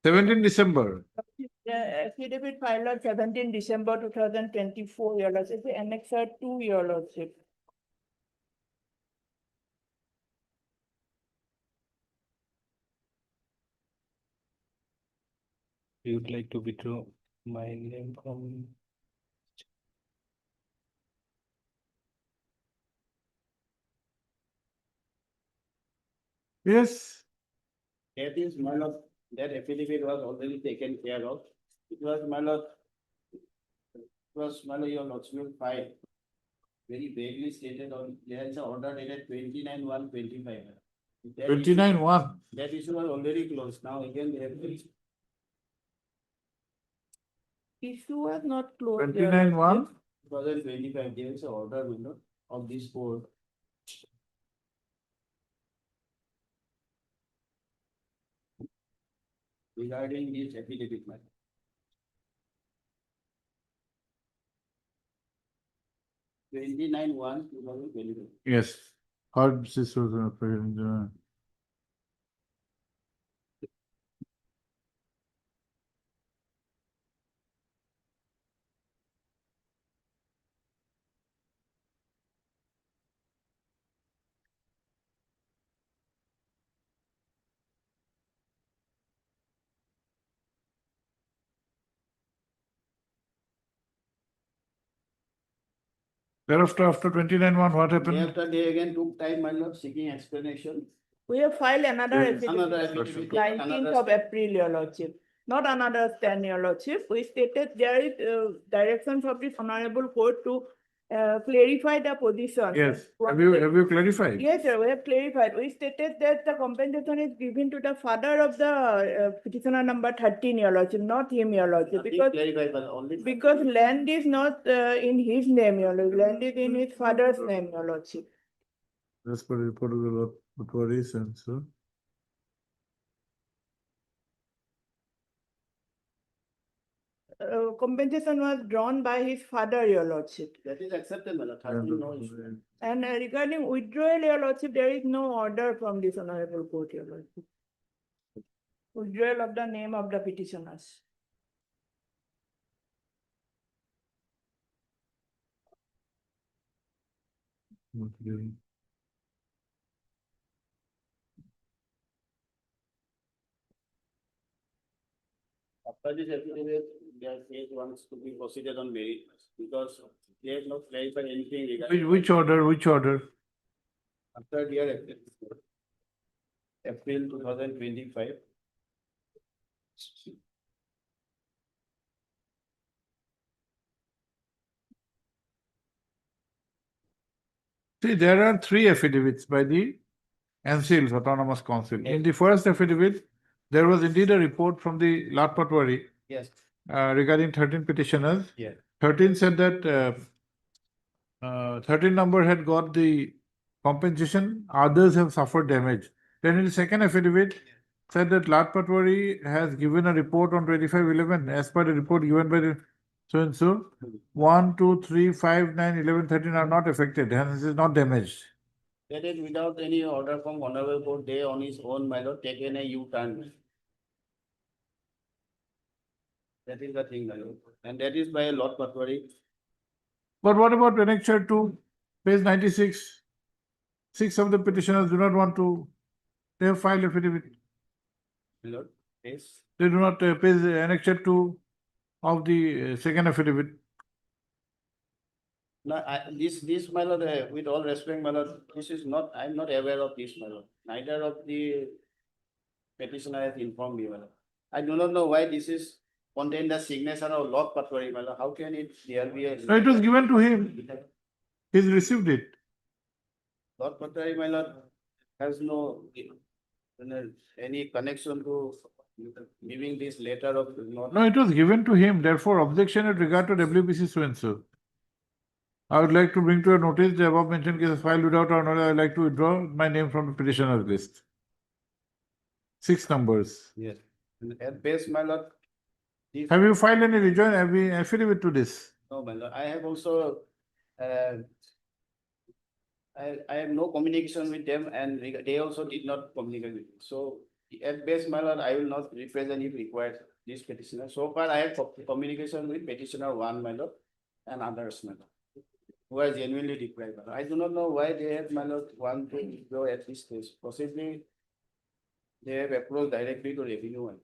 17 December. The affidavit filed on 17 December 2024, your Lordship, annexer 2, your Lordship. You would like to withdraw my name from. Yes. That is, my lord, that affidavit was already taken care of. It was, my lord, your lordship file. Very vaguely stated on, there is an order dated 29/1/25. 29/1. That issue was already closed. Now again, they have. Issue was not closed. your 29/1. Lordship. 2025, there is an order window of this court. Regarding this affidavit matter. (29/1, 2025). Yes. Heard this was a Thereafter, after 29/1, what happened? Thereafter, they again took time, my lord, seeking explanation. We have filed another Yes. Another affidavit, affidavit, 19th another- of April, your Lordship. Not another stand, your Lordship. We stated there is direction from this honorable court to clarify the position. Yes. Have you clarified? Yes, sir, we have clarified. We stated that the compensation is given to the father of the petitioner number 13, your Lordship, not him, your Lordship, Nothing because clarified, but only. because land is not in his name, your Lordship. Land is in his father's name, your Lordship. As per the report of the law, authorities and so. Compensation was drawn by his father, your Lordship. That is accepted, my lord. 13, no issue. And regarding withdrawal, your Lordship, there is no order from this honorable court, your Lordship. Withdrawal of the name of the petitioners. After this affidavit, their case wants to be proceeded on merit because they have not clarified anything regarding. Which order? Which order? After their April 2025. See, there are 3 affidavits by the NCL's Autonomous Council. In the first affidavit, there was indeed a report from the Lat Patwari Yes. regarding 13 petitioners. Yeah. 13 said that 13 number had got the compensation, others have suffered damage. Then in the second affidavit, said that Lat Patwari has given a report on 25/11 as per the report given by the so and so. 1, 2, 3, 5, 9, 11, 13 are not affected, hence it is not damaged. That is without any order from honorable court, they on his own, my lord, taken a U-turn. That is the thing, my lord. And that is by Lord Patwari. But what about annexure 2, page 96? 6 of the petitioners do not want to, they have filed affidavit. My lord, yes. They do not page annexure 2 of the second affidavit. No, this, my lord, with all respect, my lord, this is not, I am not aware of this, my lord. Neither of the petitioner has informed me, my lord. I do not know why this is contained the signature of Lord Patwari, my lord. How can it, there be a? No, it was given to him. He's received it. Lord Patwari, my lord, has no Any connection to giving this letter of not? No, it was given to him, therefore objection with regard to WBC so and so. I would like to bring to your notice the above mentioned case is filed without our knowledge. I would like to withdraw my name from the petitioner's list. 6 numbers. Yes. And at base, my lord. Have you filed any rejoin affidavit to this? No, my lord, I have also, I have no communication with them and they also did not communicate with me. So at best, my lord, I will not represent if required this petitioner. So far, I have communication with petitioner 1, my lord, and others, my lord, who are genuinely deprived. I do not know why they have, my lord, want to go at this stage. Possibly, they have approached directly to revenue one.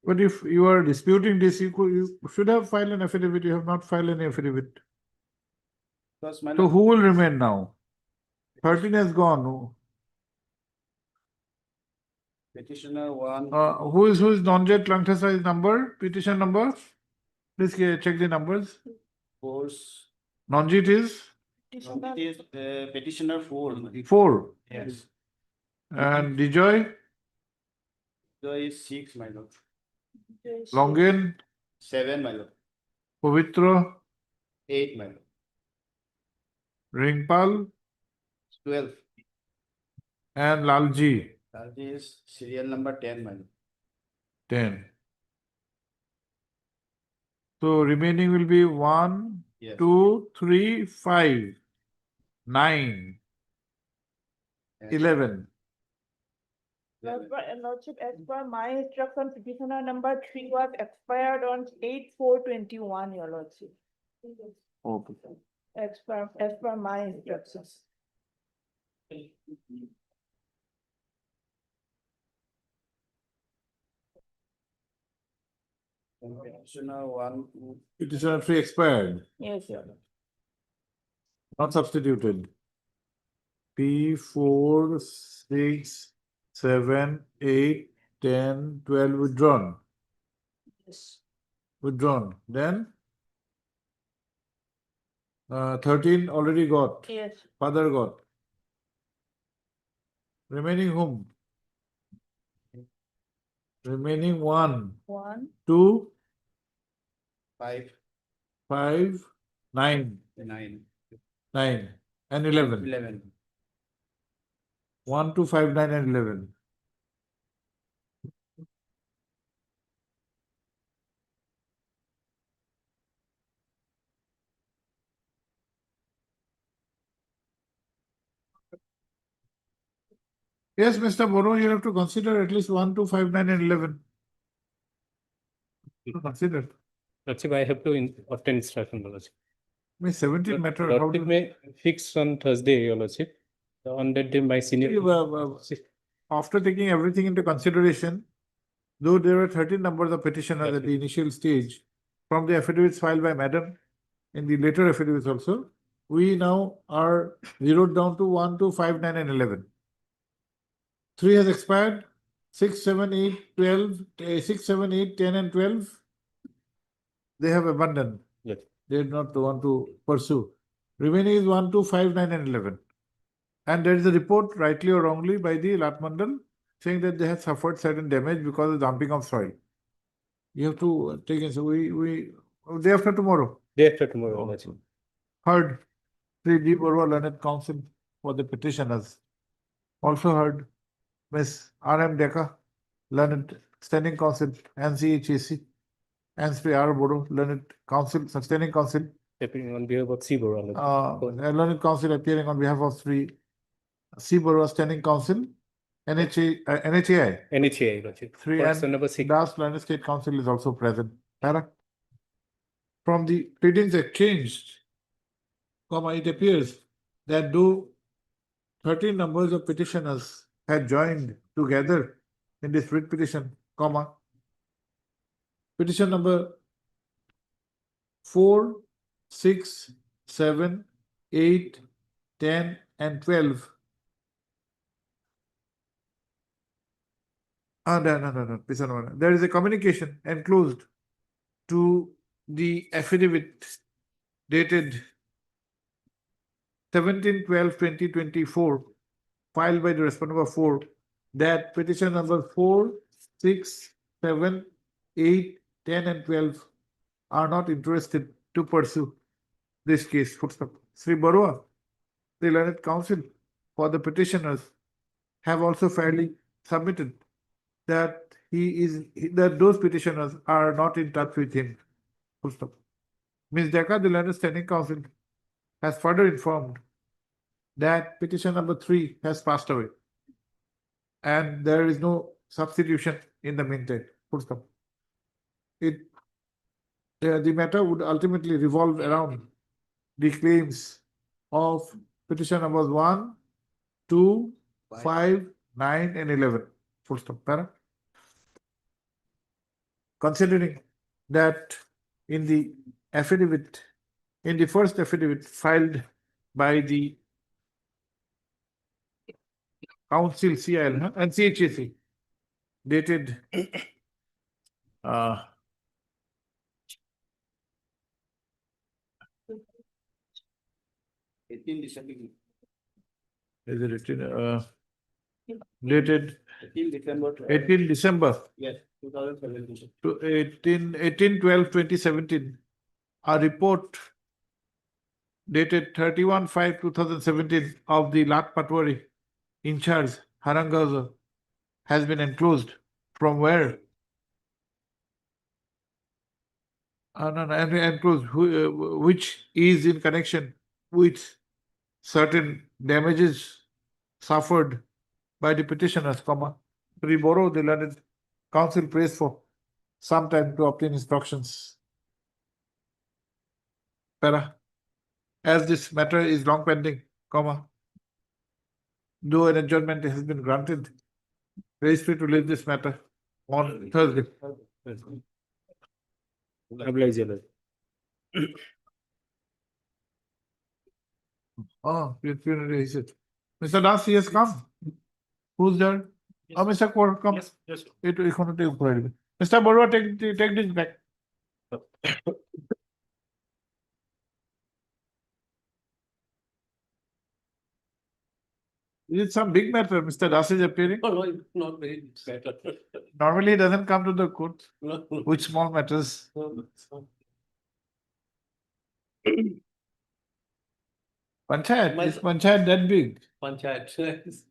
But if you are disputing this, you should have filed an affidavit. You have not filed any affidavit. Because, my So lord, who will remain now? 13 has gone. petitioner 1. Who is non-jet Langthasai's number? Petition number? Please check the numbers. Force. Non-jet is It is petitioner 4. 4. Yes. And Dijoy, So is 6, my lord. Longen, 7, my lord. Povitra, 8, my lord. Ringpal, 12. and Lalji, That is serial number 10, my lord. 10. So remaining will be 1, Yes. 2, 3, 5, 9, 11. Lordship, as per my instruction, petitioner number 3 was expired on 8/4/21, your lordship. Okay. As per my instructions. Petitioner 1, 2, Petitioner 3 expired, Yes, your lord. not substituted. P4, 6, 7, 8, 10, 12 withdrawn. Yes. Withdrawn. Then 13 already got. Yes. Father got. Remaining whom? Remaining 1, 1, 2, 5, 5, 9, 9, 9, and 11. 11. 1, 2, 5, 9, and 11. Yes, Mr. Bono, you have to consider at least 1, 2, 5, 9, and 11. Consider. Lordship, I have to obtain instruction, your lordship. May 17 matter. How Lordship do may fix on Thursday, your lordship. On that day, my senior. after taking everything into consideration, though there were 13 numbers of petitioners at the initial stage, from the affidavits filed by Madam, in the later affidavits also, we now are zeroed down to 1, 2, 5, 9, and 11. 3 has expired. 6, 7, 8, 12, 6, 7, 8, 10, and 12. They have abandoned. Yes. They did not want to pursue. Remaining is 1, 2, 5, 9, and 11. And there is a report, rightly or wrongly, by the Latmandal saying that they have suffered certain damage because of dumping of soil. You have to take it. So we day after tomorrow. Day after tomorrow, your lordship. Heard Sri D. Barua Learned Council for the petitioners. Also heard Miss R.M. Deka, Learned Standing Council, NCHAC, and Sri R. Bodo, Learned Council, Standing Council. Appearing on behalf of C. Barua. Learned Council appearing on behalf of Sri C. Barua Standing Council, NHAI. NHAI, lordship. Three Person and number 6. Das Learned State Council is also present. From the pleadings exchanged, it appears that though 13 numbers of petitioners had joined together in this writ petition, petition number 4, 6, 7, 8, 10, and 12. No. There is a communication enclosed to the affidavit dated 17/12/2024 filed by the respondent number 4 that petition number 4, 6, 7, 8, 10, and 12 are not interested to pursue this case. Full stop. Sri Barua, the learned counsel for the petitioners, have also fairly submitted that that those petitioners are not in touch with him. Full stop. Ms. Decca, the learned standing counsel, has further informed that petition number 3 has passed away and there is no substitution in the meantime. Full stop. The matter would ultimately revolve around the claims of petition numbers 1, 2, 5, 9, and 11. Full stop. Para. Considering that in the affidavit, in the first affidavit filed by the Council CIL and CHAC, dated 18 December. is it written, dated 18 December. 18 December Yes, 2017. to 18/12/2017, a report dated 31/5/2017 of the Lat Patwari in charge Harangaza has been enclosed from where? Enclosed, which is in connection with certain damages suffered by the petitioners, we borrow the learned counsel prays for some time to obtain instructions. Para. As this matter is long pending, though an adjournment has been granted, raise free to leave this matter on Thursday. Oh, he said. Mr. Das, he has come. Who's there? Oh, Mr. Kaur, come. Yes, yes. Mr. Barua, take this back. Is it some big matter? Mr. Das is appearing. No, it's not very better. Normally, he doesn't come to the court No. with small matters. Panchayat, is Panchayat that big? Panchayat.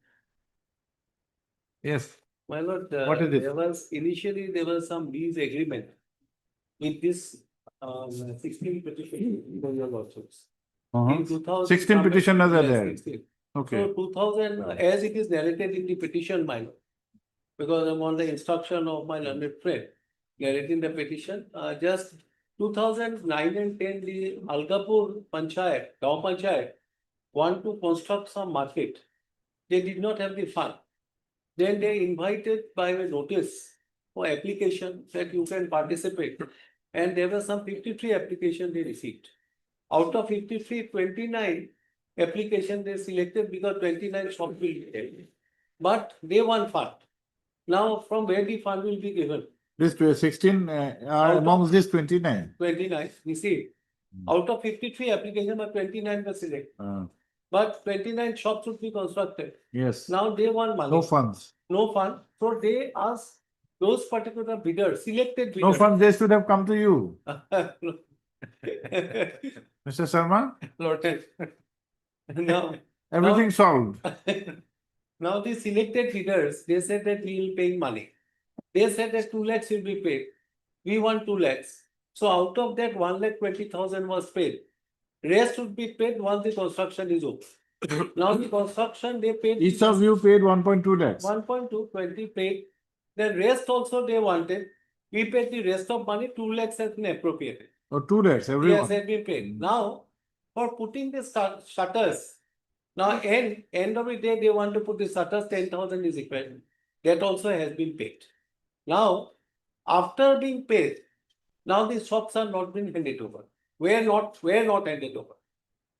Yes. My lord, What is it? initially there was some lease agreement with this 16 petition for your lordships. In 2000 16 petitioners are Yes, there. 16. Okay. So 2000, as it is narrated in the petition, my lord, because I'm on the instruction of my learned friend, narrating the petition, just 2009 and 10, the Algapur Panchayat, Gaon Panchayat, want to construct some market. They did not have the fund. Then they invited by a notice for application that you can participate. And there were some 53 applications they received. Out of 53, 29 applications they selected because 29 shops will be there. But they want fund. Now, from where the fund will be given? This 16 are amongst this 29. 29, you see. Out of 53 applications, but 29 were selected. But 29 shops should be constructed. Yes. Now they want money. No funds. No fund. So they ask those particular bidders, selected bidders. No funds, they should have come to you. Mr. Sharma, Noted. Now, everything solved. now the selected bidders, they said that we will pay money. They said that 2 lakhs will be paid. We want 2 lakhs. So out of that 1,20,000 was paid. Rest would be paid once the construction is over. Now the construction they paid. Each of you paid 1.2 lakhs. 1.2, 20 paid. The rest also they wanted. We paid the rest of money, 2 lakhs has been appropriated. Or 2 lakhs, everyone. Yes, has been paid. Now, for putting the shutters, now end of the day they want to put the shutters, 10,000 is required. That also has been paid. Now, after being paid, now the shops are not been handed over. Were not handed over.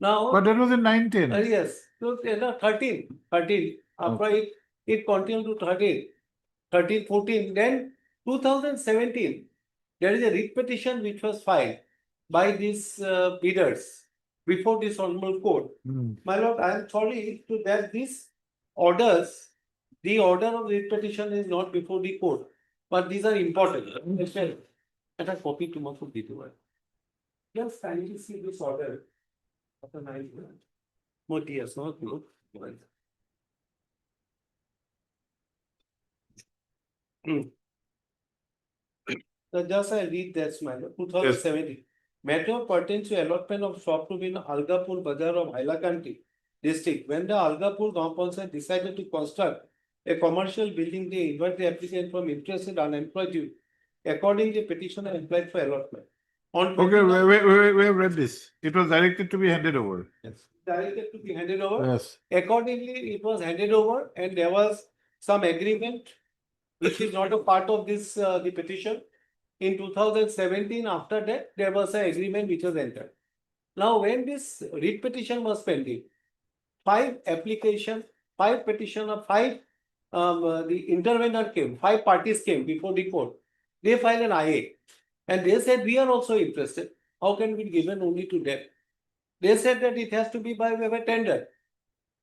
Now. But that was in 19. Yes, so 13. After it continued to 13, 14. Then 2017, there is a writ petition which was filed by these bidders before this honorable court. My lord, I am sorry to that this orders, the order of writ petition is not before the court, but these are important. At a copy to Mafu. Just kindly see this order. More tears, not good. So just I read that smile, 2017. Matter pertains to allotment of shop to be in Algapur Bazar of Hailakandi district. When the Algapur Gaon Panchayat decided to construct a commercial building, they invite the applicant from interested unemployed youth. Accordingly, petitioner applied for allotment. On Okay, we have read this. It was directed to be handed over. directed to be handed over. Yes. Accordingly, it was handed over and there was some agreement which is not a part of this, the petition. In 2017, after that, there was an agreement which was entered. Now, when this writ petition was pending, five petitioner, the intervener came, five parties came before the court. They filed an IA and they said, we are also interested. How can we be given only to them? They said that it has to be by way of a tender.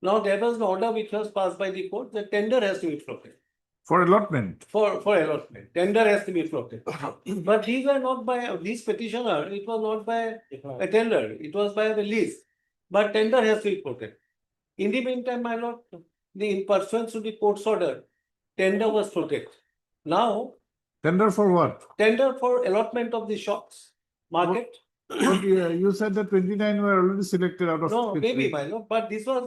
Now, there was an order which was passed by the court, the tender has to be floated. For allotment. For allotment, tender has to be floated. But these were not by, this petitioner, it was not by a tender, it was by a lease. But tender has to be floated. In the meantime, my lord, in pursuance to the court's order, tender was floated. Now, Tender for what? tender for allotment of the shops, market. But you said that 29 were already selected out of. No, 50. maybe, my lord, but this was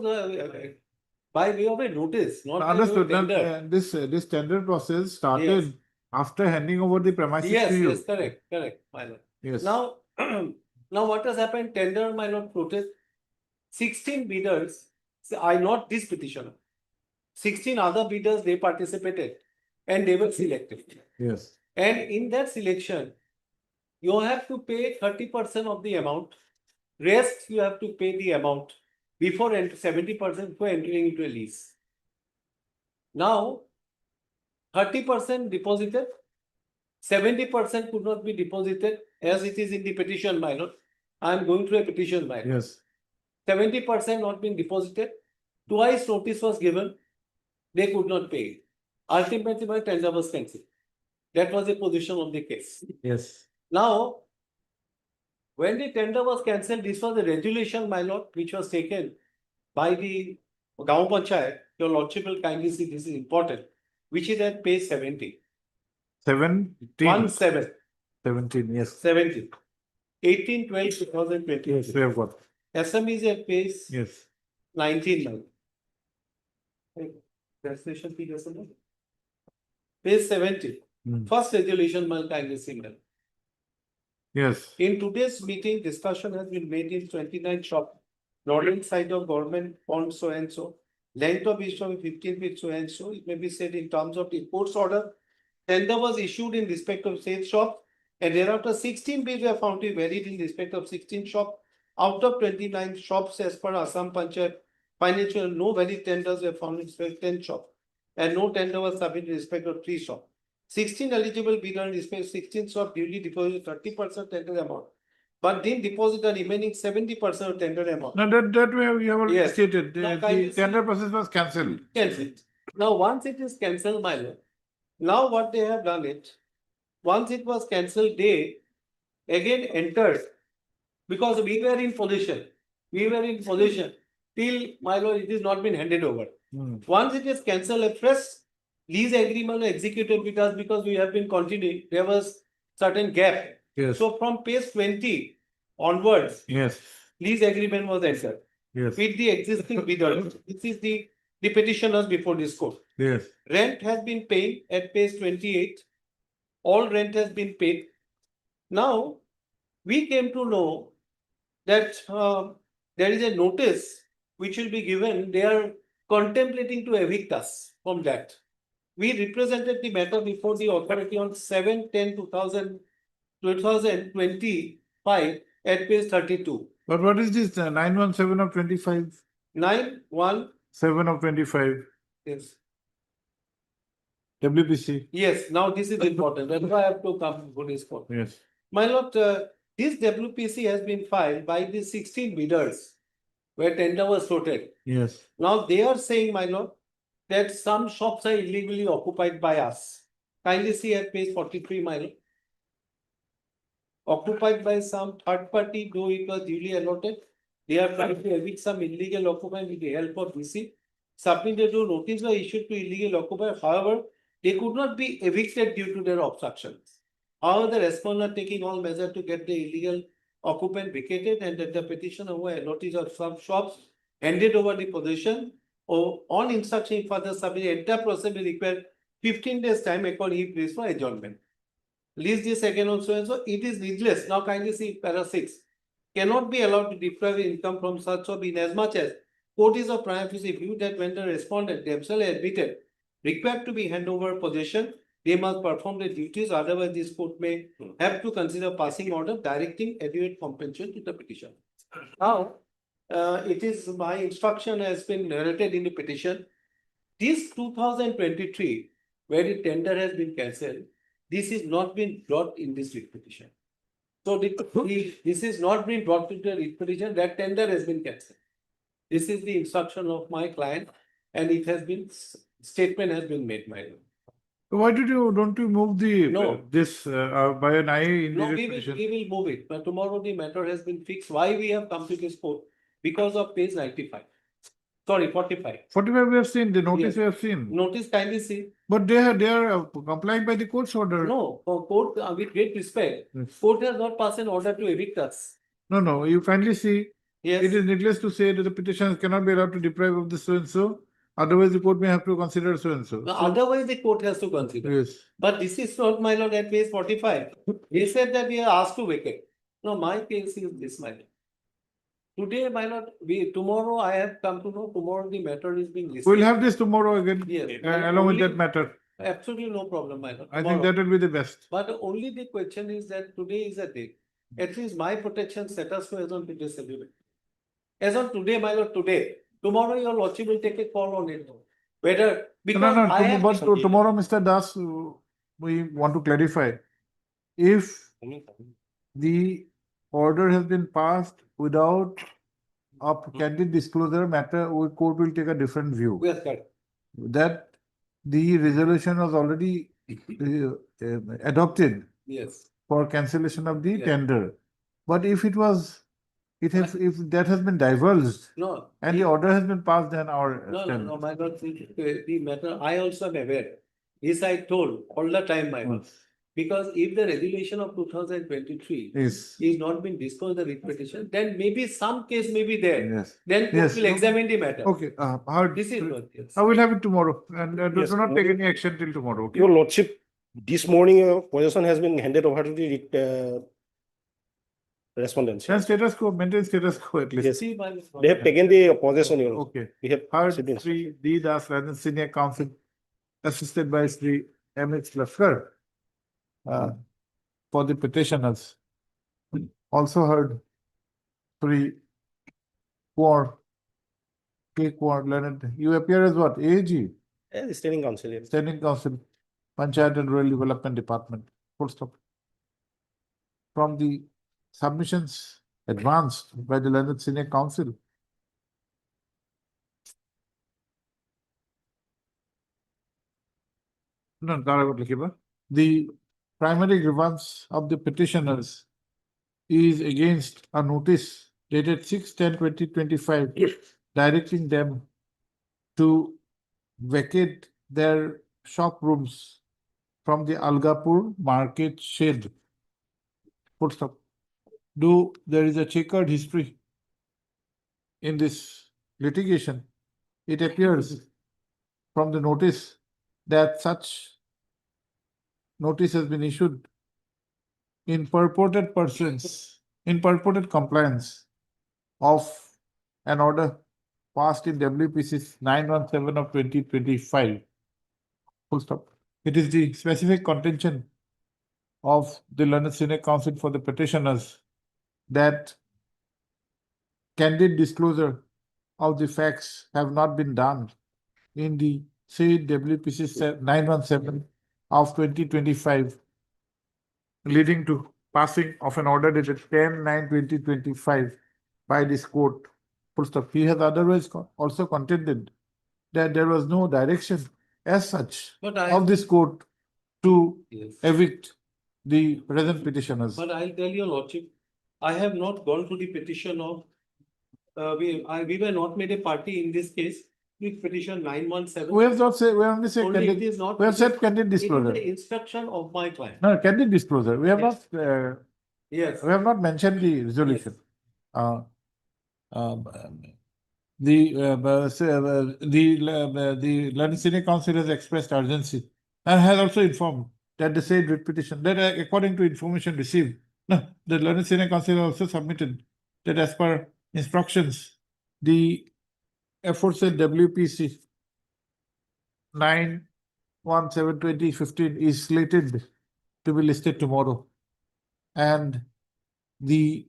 by way of a notice, not by way of Understood. tender. This tender process started Yes. after handing over the premises Yes, to you. yes, correct, my lord. Yes. Now, now what has happened? Tender, my lord, floated. 16 bidders, not this petitioner. 16 other bidders, they participated and they were selected. Yes. And in that selection, you have to pay 30% of the amount. Rest, you have to pay the amount before 70% for entering into a lease. Now, 30% deposited, 70% could not be deposited as it is in the petition, my lord. I am going through a petition, my lord. Yes. 70% not been deposited. Twice notice was given. They could not pay. Ultimately, my tender was cancelled. That was the position of the case. Yes. Now, when the tender was cancelled, this was a resolution, my lord, which was taken by the Gaon Panchayat. Your lordship will kindly see this is important, which is at page 70. 17. 17. Yes. 70. 18/12/2020. Yes, we have got. SM is at page Yes. 19 now. Translation page 70. First resolution, my kindly signal. Yes. In today's meeting, discussion has been made in 29 shop, northern side of government pond so and so, length of issue of 15 feet so and so. It may be said in terms of the court's order. Tender was issued in respect of said shop, and thereafter 16 bids were found to be valid in respect of 16 shop. Out of 29 shops as per Assam Panchayat financial, no valid tenders were found in respect of 10 shop, and no tender was submitted in respect of 3 shop. 16 eligible bidder in respect of 16 shop duly deposited 30% tender amount, but didn't deposit the remaining 70% of tender amount. Now that we have already Yes. stated. Now, The kindly tender process was cancelled. Cancelled. Now, once it is cancelled, my lord, now what they have done it, once it was cancelled, they again entered, because we were in position till, my lord, it is not been handed over. Once it is cancelled, a fresh lease agreement was executed with us because we have been continuing. There was certain gap. Yes. So from page 20 onwards, Yes. lease agreement was entered Yes. with the existing bidder. This is the petitioners before this court. Yes. Rent has been paid at page 28. All rent has been paid. Now, we came to know that there is a notice which will be given. They are contemplating to evict us from that. We represented the matter before the authority on 7/10/2025 at page 32. But what is this 917 of 25? 917 of 25. Yes. WPC. Yes, now this is important. That's why I have to come to this court. Yes. My lord, this WPC has been filed by the 16 bidders where tender was floated. Yes. Now they are saying, my lord, that some shops are illegally occupied by us. Kindly see at page 43, Milo. Occupied by some third party, though it was duly allotted. They are trying to evict some illegal occupant with the help of DC. Submitted to notice were issued to illegal occupier. However, they could not be evicted due to their obstructions. However, the respondent taking all measures to get the illegal occupant vacated and that the petitioner who had notice of some shops handed over the possession or on instruction further submitted entire process will require 15 days time according he placed for adjournment. Lease this again also and so it is needless. Now kindly see para 6. Cannot be allowed to deprive income from such of in as much as court is of prima facie view that when the respondent themselves admitted required to be hand over possession, they must perform their duties, otherwise this court may have to consider passing order directing adequate compensation to the petition. Now, it is my instruction has been narrated in the petition. This 2023, where the tender has been cancelled, this is not been brought in this writ petition. So this is not been brought to the writ petition, that tender has been cancelled. This is the instruction of my client and it has been, statement has been made, my lord. Why don't you move the, No. this, by an eye in the No, writ petition? we will move it, but tomorrow the matter has been fixed. Why we have come to this court? Because of page 95. Sorry, 45. 45 we have seen, the notice Yes. we have seen. Notice kindly see. But they are complying by the court's order. No, for court, with great respect, Yes. court has not passed an order to evict us. No, you kindly see, Yes. it is needless to say that the petition cannot be allowed to deprive of the so and so. Otherwise, the court may have to consider so and so. No, otherwise the court has to consider. Yes. But this is not, my lord, at page 45. They said that we are asked to vacate. No, my case is this, my lord. Today, my lord, tomorrow I have come to know, tomorrow the matter is being listed. We'll have this tomorrow again, Yes. along with Only- that matter. Absolutely no problem, my lord. I think Tomorrow. that will be the best. But only the question is that today is a day. At least my protection status quo is on today celebrate. As on today, my lord, today. Tomorrow your lordship will take a call on it. Whether, because I have. But tomorrow, Mr. Das, we want to clarify. If the order has been passed without a candid disclosure matter, court will take a different view. Yes, correct. That the resolution was already adopted Yes. for cancellation of the Yeah. tender. But if it was, if that has been divulged No. and the order has been passed, then our No, stand. my lord, the matter, I also am aware. This I told all the time, my lord. Because if the resolution of 2023 Yes. is not been disclosed in the writ petition, then maybe some case may be there. Yes. Then court Yes. will examine the matter. Okay, This is what, yes. I will have it tomorrow and Yes, do not take any action till tomorrow. Okay? Your lordship, this morning possession has been handed over to the respondents. Then status quo, maintain status quo at least. Yes. See, my lord. They have taken the possession. Your lordship. Okay. We have Heard siblings. Sri D. Das, Rajan Senior Counsel, assisted by Sri M. H. Laskar, for the petitioners. Also heard Sri Kaur, K. Kaur Leonard. You appear as what? AG, The standing council. Yes. Standing Council, Panchayat and Rural Development Department. Full stop. From the submissions advanced by the Leonard Senior Council, no, Taragot Likiba. The primary grievance of the petitioners is against a notice dated 6/10/2025, directing them to vacate their shop rooms from the Algapur market shed. Full stop. There is a checkered history in this litigation. It appears from the notice that such notice has been issued in purported compliance of an order passed in WPC 917 of 2025. Full stop. It is the specific contention of the Learned Senior Counsel for the petitioners that candid disclosure of the facts have not been done in the said WPC 917 of 2025, leading to passing of an order dated 10/9/2025 by this court. Full stop. He has otherwise also contended that there was no direction as such But I of this court to Yes. evict the present petitioners. But I'll tell your lordship, I have not gone to the petition of, we were not made a party in this case with petition 917. We have not said, we only said Only it candid, is not. we have it said is- candid It is disclosure. the instruction of my client. No, candid disclosure. We have Yes. not, Yes. we have not mentioned the resolution. The Learned Senior Council has expressed urgency and has also informed that the said writ petition, that according to information received, no, the Learned Senior Council also submitted that as per instructions, the aforesaid WPC 917/2015 is slated to be listed tomorrow. And the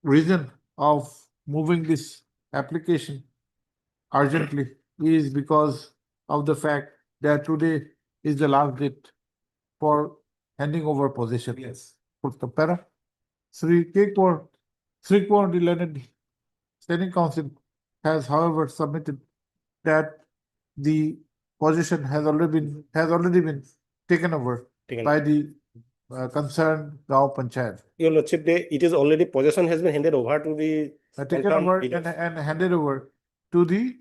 reason of moving this application urgently is because of the fact that today is the last date for handing over possession. Yes. Para Sri K. Kaur, the Learned Standing Council has, however, submitted that the possession has already been taken over by the concerned Gao Panchayat. Your lordship, it is already possession has been handed over to the. Taken confirmed over dealers. and handed over to the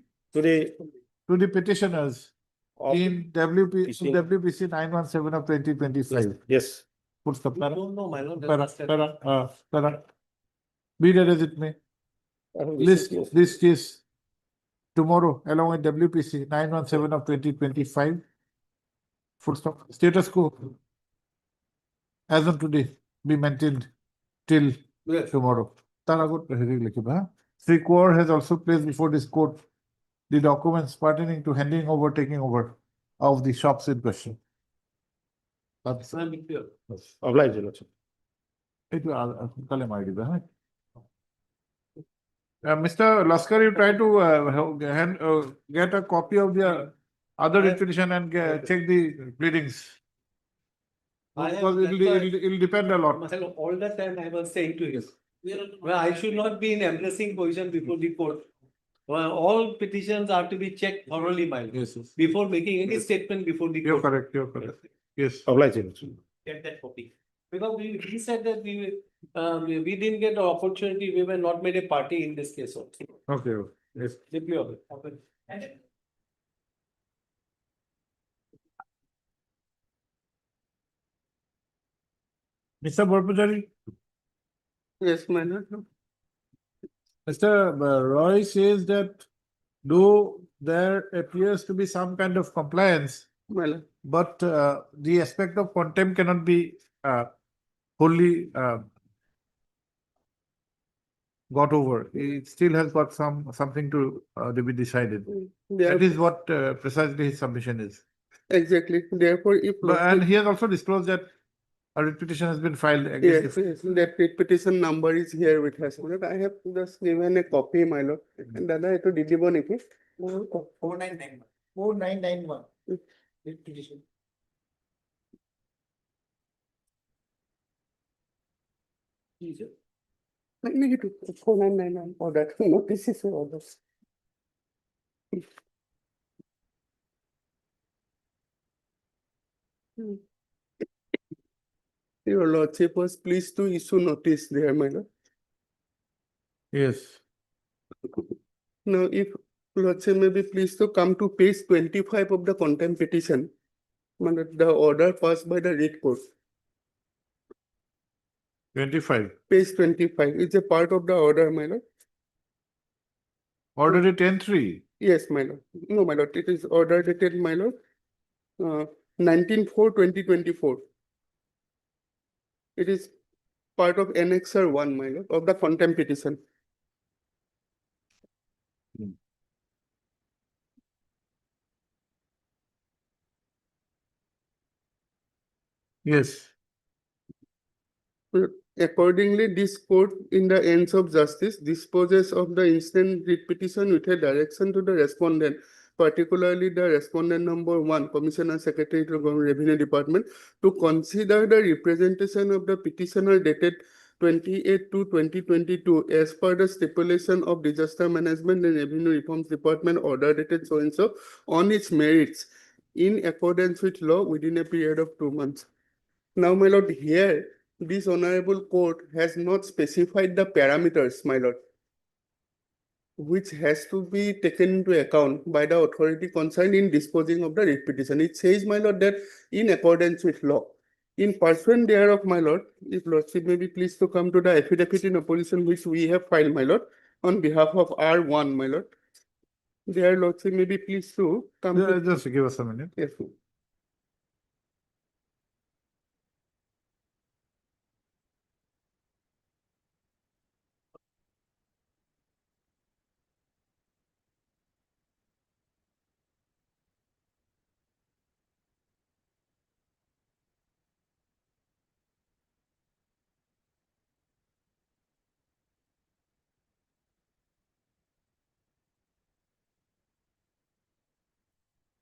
petitioners Of in PC. WPC 917 of 2025. Yes. Puts the We para, don't know, my lord. para. Be that as it may, list this case tomorrow along with WPC 917 of 2025. Full stop. Status quo as of today be maintained till Yes. tomorrow. Sri Kaur has also placed before this court the documents pertaining to taking over of the shops in question. That's I'm clear. Obliged, your lordship. Mr. Laskar, you try to get a copy of the other petition and check the pleadings. I have- Because it'll depend a lot. My lord, all the time I was saying to you, well, I should not be in embarrassing position before the court. Well, all petitions are to be checked thoroughly, my lord, Yes, before making any statement before the you're court. correct. Yes. Obliged, your lordship. Get that copy. Because we said that we didn't get the opportunity, we were not made a party in this case also. Okay, yes. Deeply aware. Mr. Borpujari, Yes, my lord. Mr. Roy says that though there appears to be some kind of compliance, My lord. but the aspect of contempt cannot be wholly got over. It still has got something to be decided. That is what precisely his submission is. Exactly. Therefore, if. And he has also disclosed that a writ petition has been filed Yes, against yes, that petition number is here with us. My lord. I have just given a copy, my lord. And Dada, it will deliver it. 4991. Writ petition. Let me get it. 4991 for that. Notice is orders. Your lordship was pleased to issue notice there, my lord. Yes. Now, if lordship may be pleased to come to page 25 of the contempt petition, my lord, the order passed by the writ court. 25. Page 25 is a part of the order, my lord. Order it entry. Yes, my lord. No, my lord, it is order dated, my lord, 19/4/2024. It is part of Annexure 1, my lord, of the contempt petition. Yes. Accordingly, this court, in the ends of justice, disposes of the instant writ petition with a direction to the respondent, particularly the respondent number 1, Commissioner Secretary to Government Revenue Department, to consider the representation of the petitioner dated 28 to 2022 as per the stipulation of Disaster Management and Revenue Reforms Department order dated so and so on its merits in accordance with law within a period of 2 months. Now, my lord, here this honorable court has not specified the parameters, my lord, which has to be taken into account by the authority concerned in disposing of the writ petition. It says, my lord, that in accordance with law. In pursuant thereof, my lord, if lordship may be pleased to come to the affidavit in opposition which we have filed, my lord, on behalf of R1, my lord. Their lordship may be pleased to come to. Just give us a minute. Yes.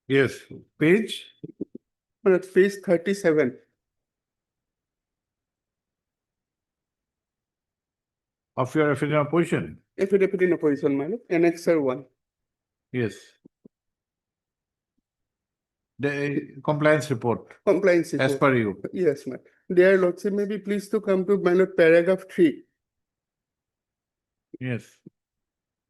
Yes, page. Page 37. Of your affidavit of opposition. Affidavit in opposition, my lord, Annexure 1. Yes. The compliance report. Compliance report. As per you. Yes, ma'am. Their lordship may be pleased to come to, my lord, paragraph 3. Yes.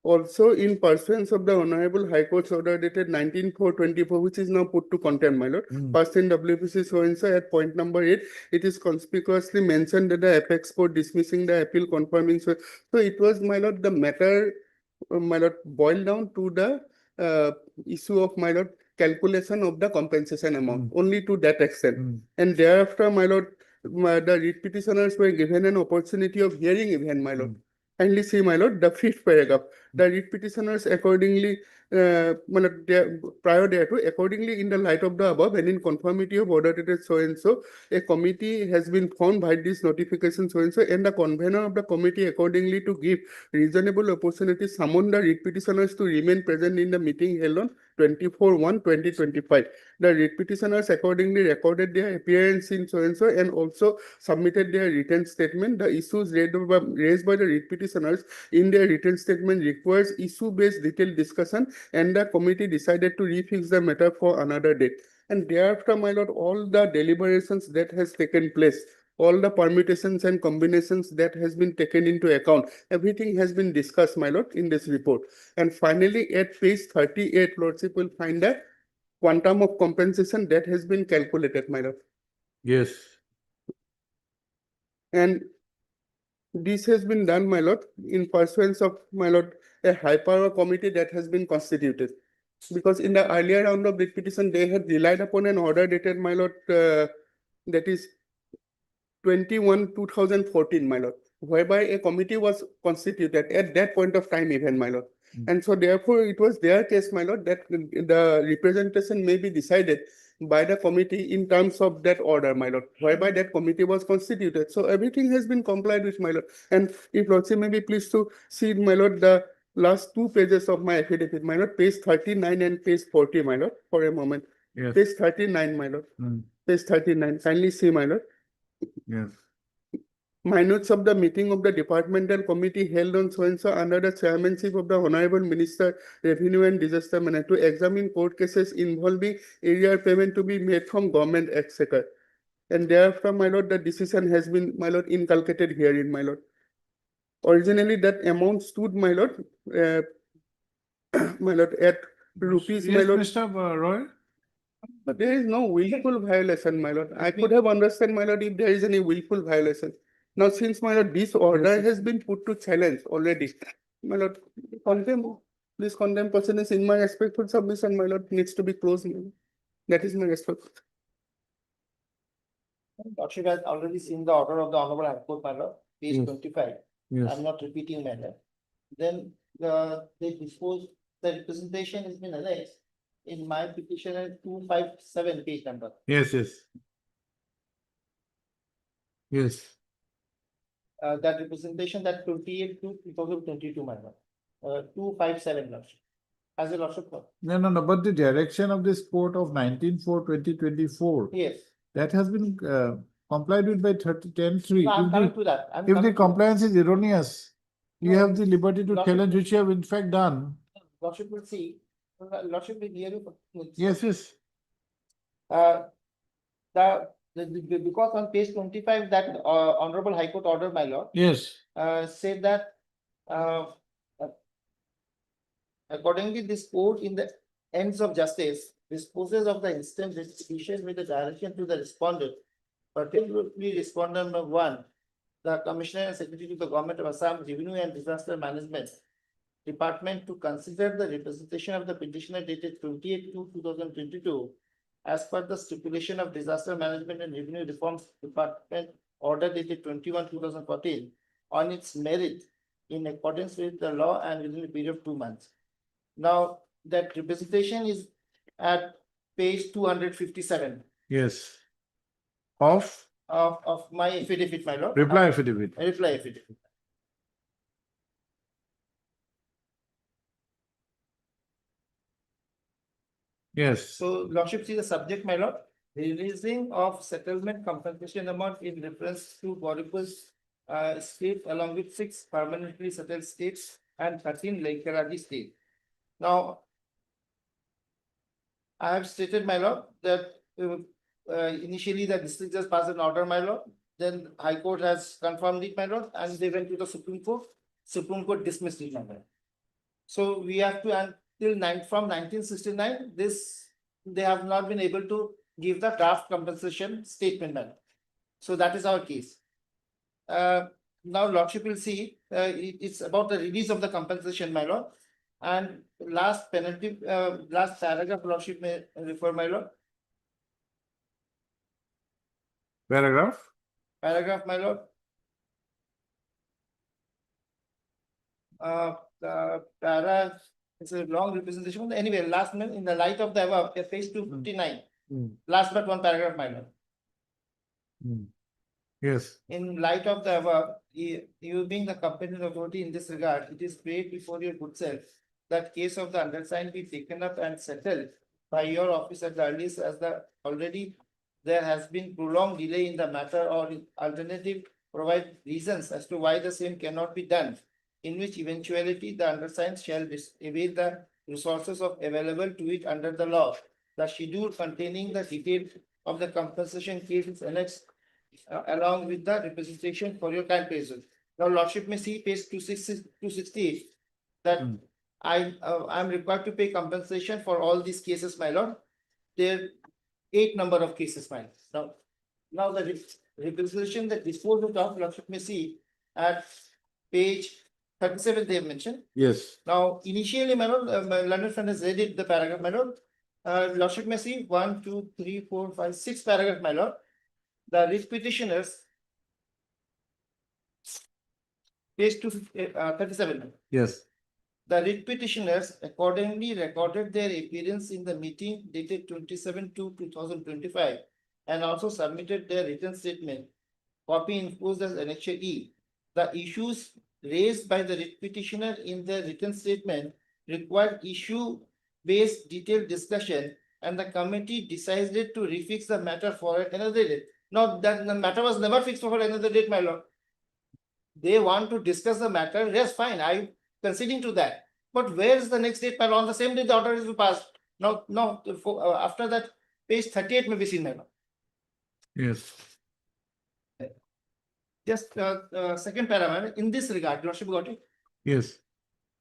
Also, in pursuance of the Honorable High Court's order dated 19/4/24, which is now put to contempt, my lord. First in WPC so and so at point number 8, it is conspicuously mentioned that the apex court dismissing the appeal confirming. So it was, my lord, the matter, my lord, boiled down to the issue of, my lord, calculation of the compensation amount, only to that extent. And thereafter, my lord, the writ petitioners were given an opportunity of hearing even, my lord. Kindly see, my lord, the 5th paragraph. The writ petitioners accordingly, prior thereto, accordingly in the light of the above and in conformity of order dated so and so, a committee has been formed by this notification so and so, and the convener of the committee accordingly to give reasonable opportunity summon the writ petitioners to remain present in the meeting held on 24/1/2025. The writ petitioners accordingly recorded their appearance in so and so and also submitted their written statement. The issues raised by the writ petitioners in their written statement requires issue-based detailed discussion, and the committee decided to refix the matter for another date. And thereafter, my lord, all the deliberations that has taken place, all the permutations and combinations that has been taken into account, everything has been discussed, my lord, in this report. And finally, at page 38, lordship will find a quantum of compensation that has been calculated, my lord. Yes. And this has been done, my lord, in pursuance of, my lord, a high power committee that has been constituted. Because in the earlier round of writ petition, they had relied upon an order dated, my lord, that is 21/2014, my lord, whereby a committee was constituted at that point of time even, my lord. And so therefore, it was their case, my lord, that the representation may be decided by the committee in terms of that order, my lord, whereby that committee was constituted. So everything has been complied with, my lord. And if lordship may be pleased to see, my lord, the last 2 pages of my affidavit, my lord, page 39 and page 40, my lord, for a moment. Yes. Page 39, my lord. Page 39. Kindly see, my lord. Yes. Minutes of the meeting of the departmental committee held on so and so under the chairmanship of the Honorable Minister, Revenue and Disaster Management to examine court cases involving area payment to be made from government exchequer. And thereafter, my lord, the decision has been, my lord, inculcated herein, my lord. Originally, that amount stood, my lord, my lord, at rupees, my Yes, lord. Mr. Roy. But there is no willful violation, my lord. I could have understood, my lord, if there is any willful violation. Now, since, my lord, this order has been put to challenge already, my lord, this contempt person is in my respectful submission, my lord, needs to be closed. My lord. That is my respect. Lordship has already seen the order of the Honorable High Court, my lord, page Yes. 25. Yes. I'm not repeating, my lord. Then they dispose, the representation has been annexed in my petition at 257 page number. Yes, yes. Yes. That representation that 28 to 2022, my lord. 257, lordship. As a lordship. No, but the direction of this court of 19/4/2024. Yes. That has been complied with by 10(3). No, I'm If coming the- to that. I'm If the coming to that. compliance is erroneous, you No, have the liberty to Lordship- challenge, which you have in fact done. Lordship will see, Lordship will hear you. Yes, yes. Because on page 25, that Honorable High Court order, my lord, Yes. said that accordingly, this court in the ends of justice disposes of the instant restitution with the direction to the respondent, particularly respondent number 1, the Commissioner and Secretary to the Government of Assam Revenue and Disaster Management Department to consider the representation of the petitioner dated 28/2/2022 as per the stipulation of Disaster Management and Revenue Reforms Department order dated 21/2014 on its merit in accordance with the law and within a period of 2 months. Now, that representation is at page 257 Yes. Of of my affidavit, my lord. reply affidavit. Reply affidavit. Yes. So, Lordship, see the subject, my lord. Releasing of settlement compensation amount in reference to Boripus state along with 6 permanently settled states and 13 Lake Karaji state. Now, I have stated, my lord, that initially the district just passed an order, my lord. Then High Court has confirmed it, my lord, and they went to the Supreme Court. Supreme Court dismissed it, my lord. So we have to until from 1969, they have not been able to give the draft compensation statement, my lord. So that is our case. Now, Lordship will see it's about the release of the compensation, my lord. And last penalty, last paragraph, Lordship may refer, my lord. Paragraph. Paragraph, my lord. The para is a long representation. Anyway, last minute, in the light of the above, page 259. Last but one paragraph, my lord. Yes. In light of the above, you being the competent authority in this regard, it is prayed before your good self that case of the undersigned be taken up and settled by your office at the earliest, as already there has been prolonged delay in the matter, or alternative provide reasons as to why the same cannot be done, in which eventuality the undersigned shall avail the resources available to it under the law. The schedule containing the detail of the compensation case is annexed along with the representation for your kind praises. Now, Lordship may see page 268 that I am required to pay compensation for all these cases, my lord. There are 8 number of cases, my lord. Now the representation that disposed of, Lordship may see at page 37 they have mentioned. Yes. Now, initially, my lord, London friend has read it, the paragraph, my lord. Lordship may see 1, 2, 3, 4, 5, 6 paragraph, my lord. The writ petitioners, page 37. Yes. The writ petitioners accordingly recorded their appearance in the meeting dated 27/2/2025 and also submitted their written statement. Copy enclosed as Annexure E. The issues raised by the writ petitioner in their written statement required issue-based detailed discussion, and the committee decided to refix the matter for another date. Now, that the matter was never fixed for another date, my lord. They want to discuss the matter, yes, fine, I'm conceding to that. But where is the next date, my lord? On the same day the order is passed. No, after that, page 38 may be seen, my lord. Yes. Just second paragraph, in this regard, Lordship got it? Yes.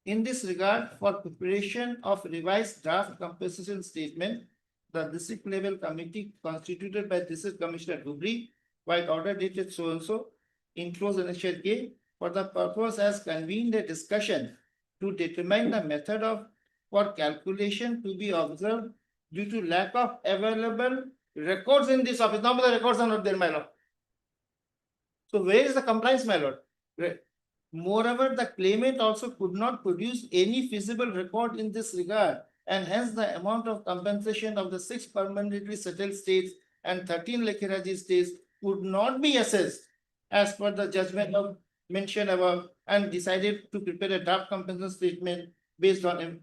In this regard, for preparation of revised draft compensation statement, the district level committee constituted by District Commissioner Dhubri, by order dated so and so, enclosed Annexure K, for the purpose has convened a discussion to determine the method for calculation to be observed due to lack of available records in this office. Now the records are not there, my lord. So where is the compliance, my lord? Moreover, the claimant also could not produce any feasible record in this regard, and hence the amount of compensation of the 6 permanently settled states and 13 Lekiraji states would not be assessed as per the judgment of mentioned above, and decided to prepare a draft compensation statement based on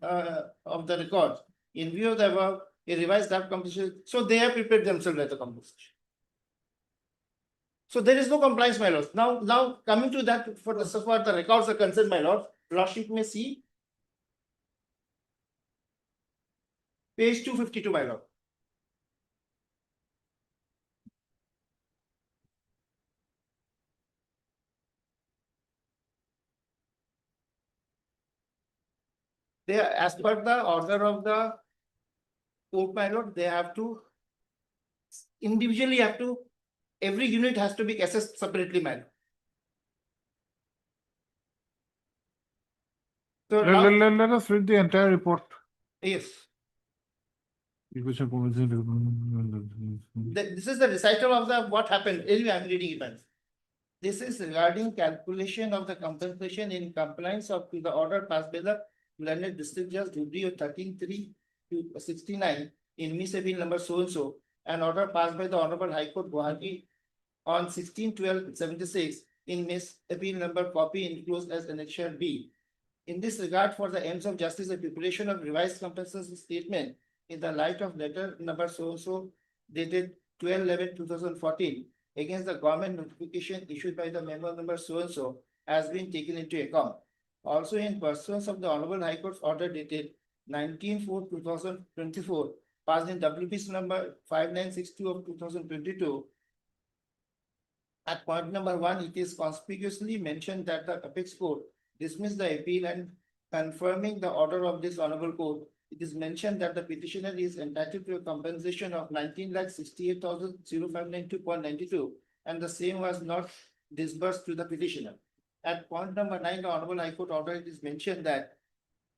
of the record. In view of the above, a revised draft compensation. So they have prepared themselves as a compensation. So there is no compliance, my lord. Now coming to that, for the, so far the records are concerned, my lord, lordship may see page 252, my lord. They, as per the order of the court, my lord, they have to individually have to, every unit has to be assessed separately, my lord. So now, Let us read the entire report. yes, This this is the recital of the what happened. Anyway, I'm reading it, man. This is regarding calculation of the compensation in compliance of the order passed by the Learned District Judge Dubri 13/3/69 in Miss Appeal number so and so, an order passed by the Honorable High Court Guwahati on 16/12/76 in Miss Appeal number copy enclosed as Annexure B. In this regard, for the ends of justice, the preparation of revised compensation statement in the light of letter number so and so dated 12/11/2014 against the government notification issued by the member number so and so has been taken into account. Also, in pursuance of the Honorable High Court's order dated 19/4/2024, passed in WPC number 5962 of 2022. At point number 1, it is conspicuously mentioned that the apex court dismissed the appeal and confirming the order of this honorable court. It is mentioned that the petitioner is entitled to a compensation of 19,68,0592.92 and the same was not disbursed to the petitioner. At point number 9, the Honorable High Court order, it is mentioned that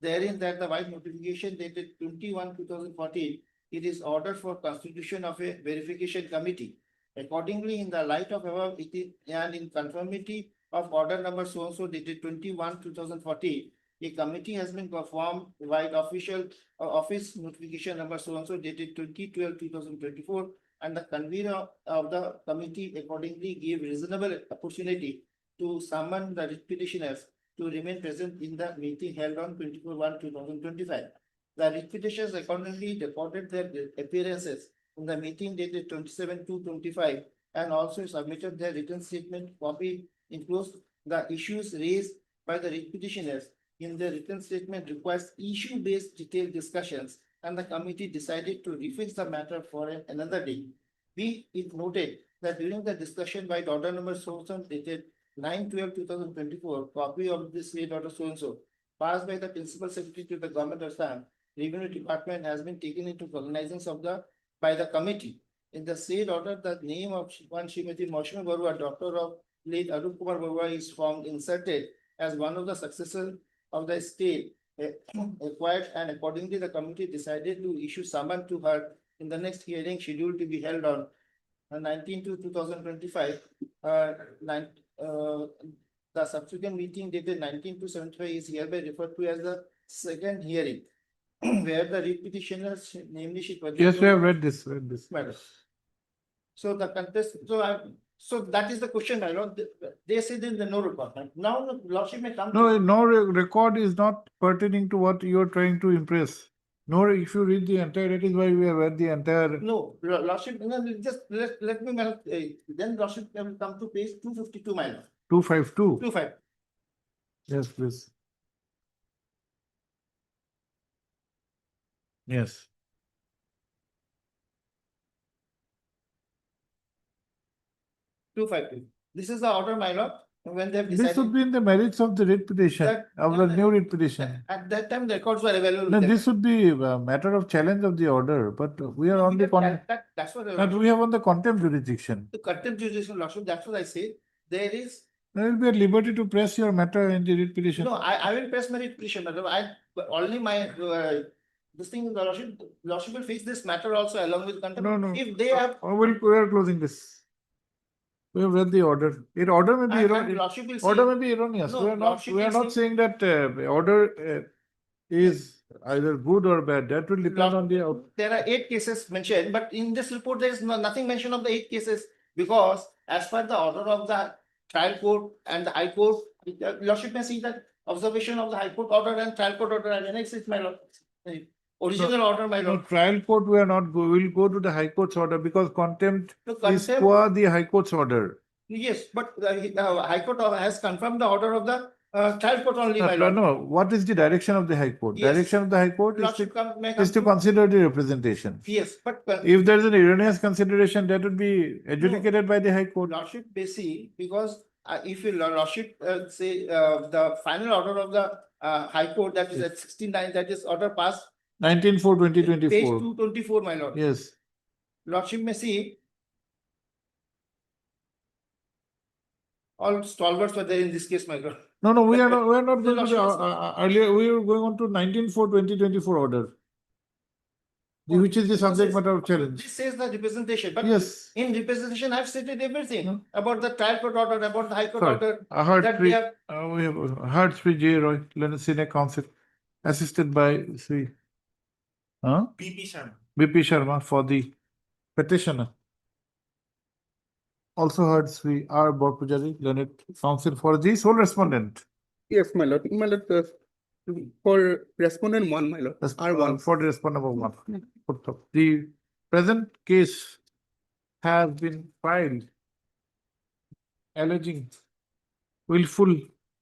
therein that the white notification dated 21/2014, it is ordered for constitution of a verification committee. Accordingly, in the light of above, it is and in conformity of order number so and so dated 21/2014, a committee has been formed by official office notification number so and so dated 20/12/2024, and the convener of the committee accordingly gave reasonable opportunity to summon the petitioners to remain present in the meeting held on 24/1/2025. The petitioners accordingly recorded their appearances in the meeting dated 27/2/25 and also submitted their written statement copy enclosed. The issues raised by the petitioners in the written statement requires issue-based detailed discussions, and the committee decided to refix the matter for another day. Be it noted that during the discussion by order number so dated 9/12/2024, copy of this late order so and so passed by the principal secretary to the government of Assam Revenue Department has been taken into cognizance of the by the committee. In the said order, the name of one Srimati Moshmi Barua, daughter of late Arup Kumar Barua, is found inserted as one of the successors of the estate acquired, and accordingly the committee decided to issue summon to her in the next hearing scheduled to be held on 19/2/2025. The subsequent meeting dated 19/2/75 is hereby referred to as the second hearing, where the petitioners, namely she. Yes, we have read this. Madam. So the contest, so that is the question, my lord. They say there is no record. Now the lordship may come. No record is not pertaining to what you are trying to impress. No, if you read the entire, that is why we have read the entire. No, lordship, just let me, then lordship will come to page 252, my lord. 252. 25. Yes, please. Yes. This is the order, my lord, when they have This would decided. be in the merits of the writ petition, of the new writ petition. At that time, the records were available. No, this would be a matter of challenge of the order, but we are on the That's what. but we have on the contempt jurisdiction. The contempt jurisdiction, lordship, that's what I say. There is. There will be at liberty to press your matter in the writ petition. No, I will press my writ petition, madam. Only my, this thing, lordship will fix this matter also along with contempt. No. If they have. We are closing this. We have read the order. Order may be erroneous. Lordship will Order say- may be erroneous. No, We are lordship will not say- saying that order is either good or bad. That will depend on the out. There are 8 cases mentioned, but in this report, there is nothing mentioned of the 8 cases because as per the order of the trial court and the high court, lordship may see that observation of the high court order and trial court order as annexed, my lord. Original order, my No, lord. trial court, we are not go, we'll go to the High Court's order because contempt No, is contempt- qua the High Court's order. Yes, but High Court has confirmed the order of the trial court only, my No, lord. no, what is the direction of the High Court? Yes. Direction of the High Court is Lordship may come is to consider the representation. Yes, but If there is an erroneous consideration, that would be adjudicated by the High Court. Lordship may see, because if your Lordship say the final order of the High Court, that is at 69, that is order passed 19/4/2024. page 224, my lord. Yes. Lordship may see all stalwarts were there in this case, my lord. No, we are not No, going to the, Lordship, earlier, we were going on to 19/4/2024 order. Which is the subject matter of challenge. This says the representation, but Yes. in representation, I've stated everything about the trial court order, about the High Court Sorry, order. I heard that we we have heard Sri J. Roy, Learned Senior Counsel, assisted by Sri BP Sharma. BP Sharma for the petitioner. Also heard Sri R. Borpujari, Learned Counsel for the sole respondent. Yes, my lord. My lord, for respondent one, my lord. R1. For the respondent number one. The present case has been filed alleging willful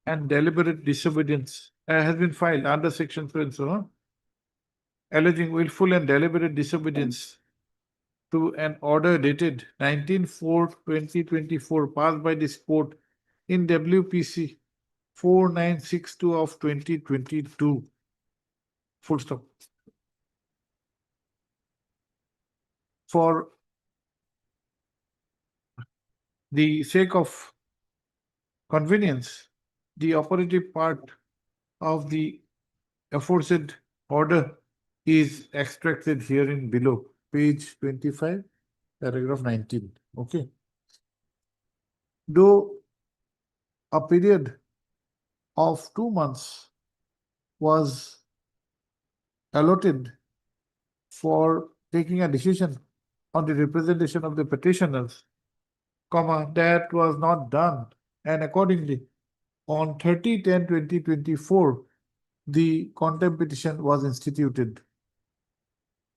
and deliberate disobedience, has been filed under section so and so, alleging willful and deliberate disobedience to an order dated 19/4/2024 passed by this court in WPC 4962 of 2022. Full stop. For the sake of convenience, the operative part of the aforesaid order is extracted herein below, page 25, paragraph 19. Okay. Though a period of 2 months was allotted for taking a decision on the representation of the petitioners, that was not done, and accordingly, on 30/10/2024, the contempt petition was instituted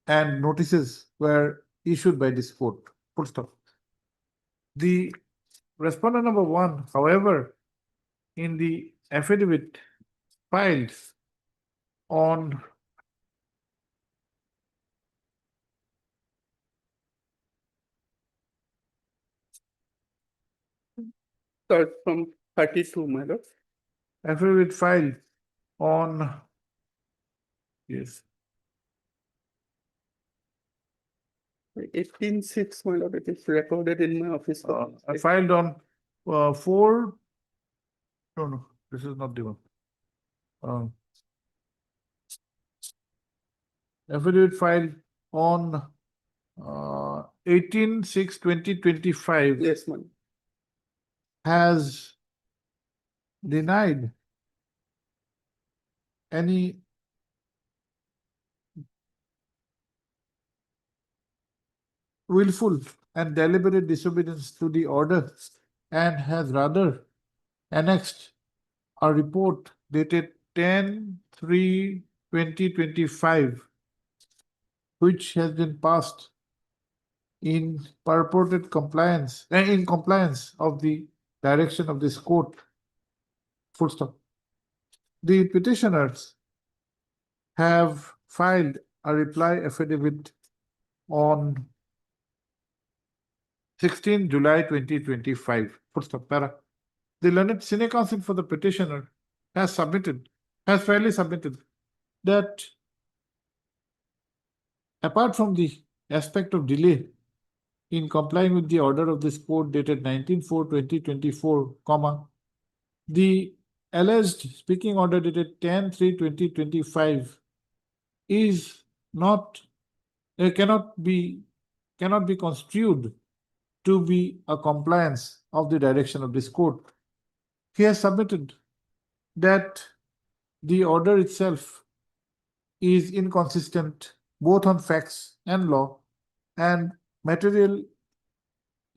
and notices were issued by this court. Full stop. The respondent number one, however, in the affidavit filed on Start from 32, my lord. affidavit filed on, yes, 18/6, my lord. It is recorded in my office. I filed on 4, no, this is not the one. Affidavit filed on 18/6/2025. Yes, ma'am. Has denied any willful and deliberate disobedience to the order and has rather annexed a report dated 10/3/2025, which has been passed in purported compliance, in compliance of the direction of this court. Full stop. The petitioners have filed a reply affidavit on 16 July 2025. Full stop. Para. The learned senior counsel for the petitioner has fairly submitted that apart from the aspect of delay in complying with the order of this court dated 19/4/2024, the alleged speaking order dated 10/3/2025 is not, cannot be construed to be a compliance of the direction of this court. He has submitted that the order itself is inconsistent both on facts and law, and material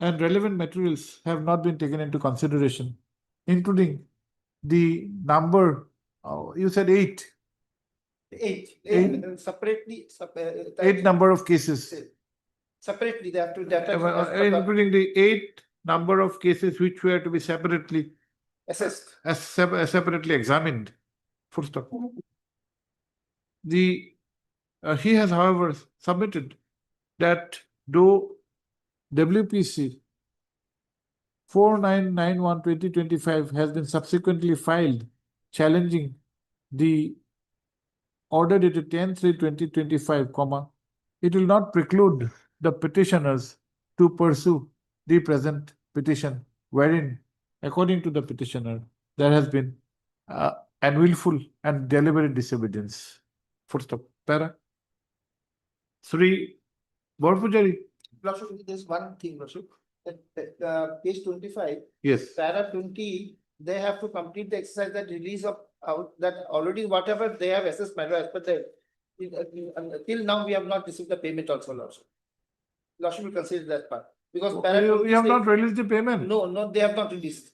and relevant materials have not been taken into consideration, including the number, you said 8. Eight. Separately. 8 number of cases, Separately, they have to. including the 8 number of cases which were to be separately Assessed. separately examined. Full stop. He has, however, submitted that though WPC 4991/2025 has been subsequently filed challenging the order dated 10/3/2025, it will not preclude the petitioners to pursue the present petition, wherein, according to the petitioner, there has been an willful and deliberate disobedience. Full stop. Para. Sri Borpujari. Lordship, there's one thing, Lordship, that, page 25. Yes. Para 20, they have to complete the exercise that release of out that already whatever they have assessed matter as per the till now we have not received the payment also, Lordship. Lordship will consider that part because para We have not released the payment. No, they have not released.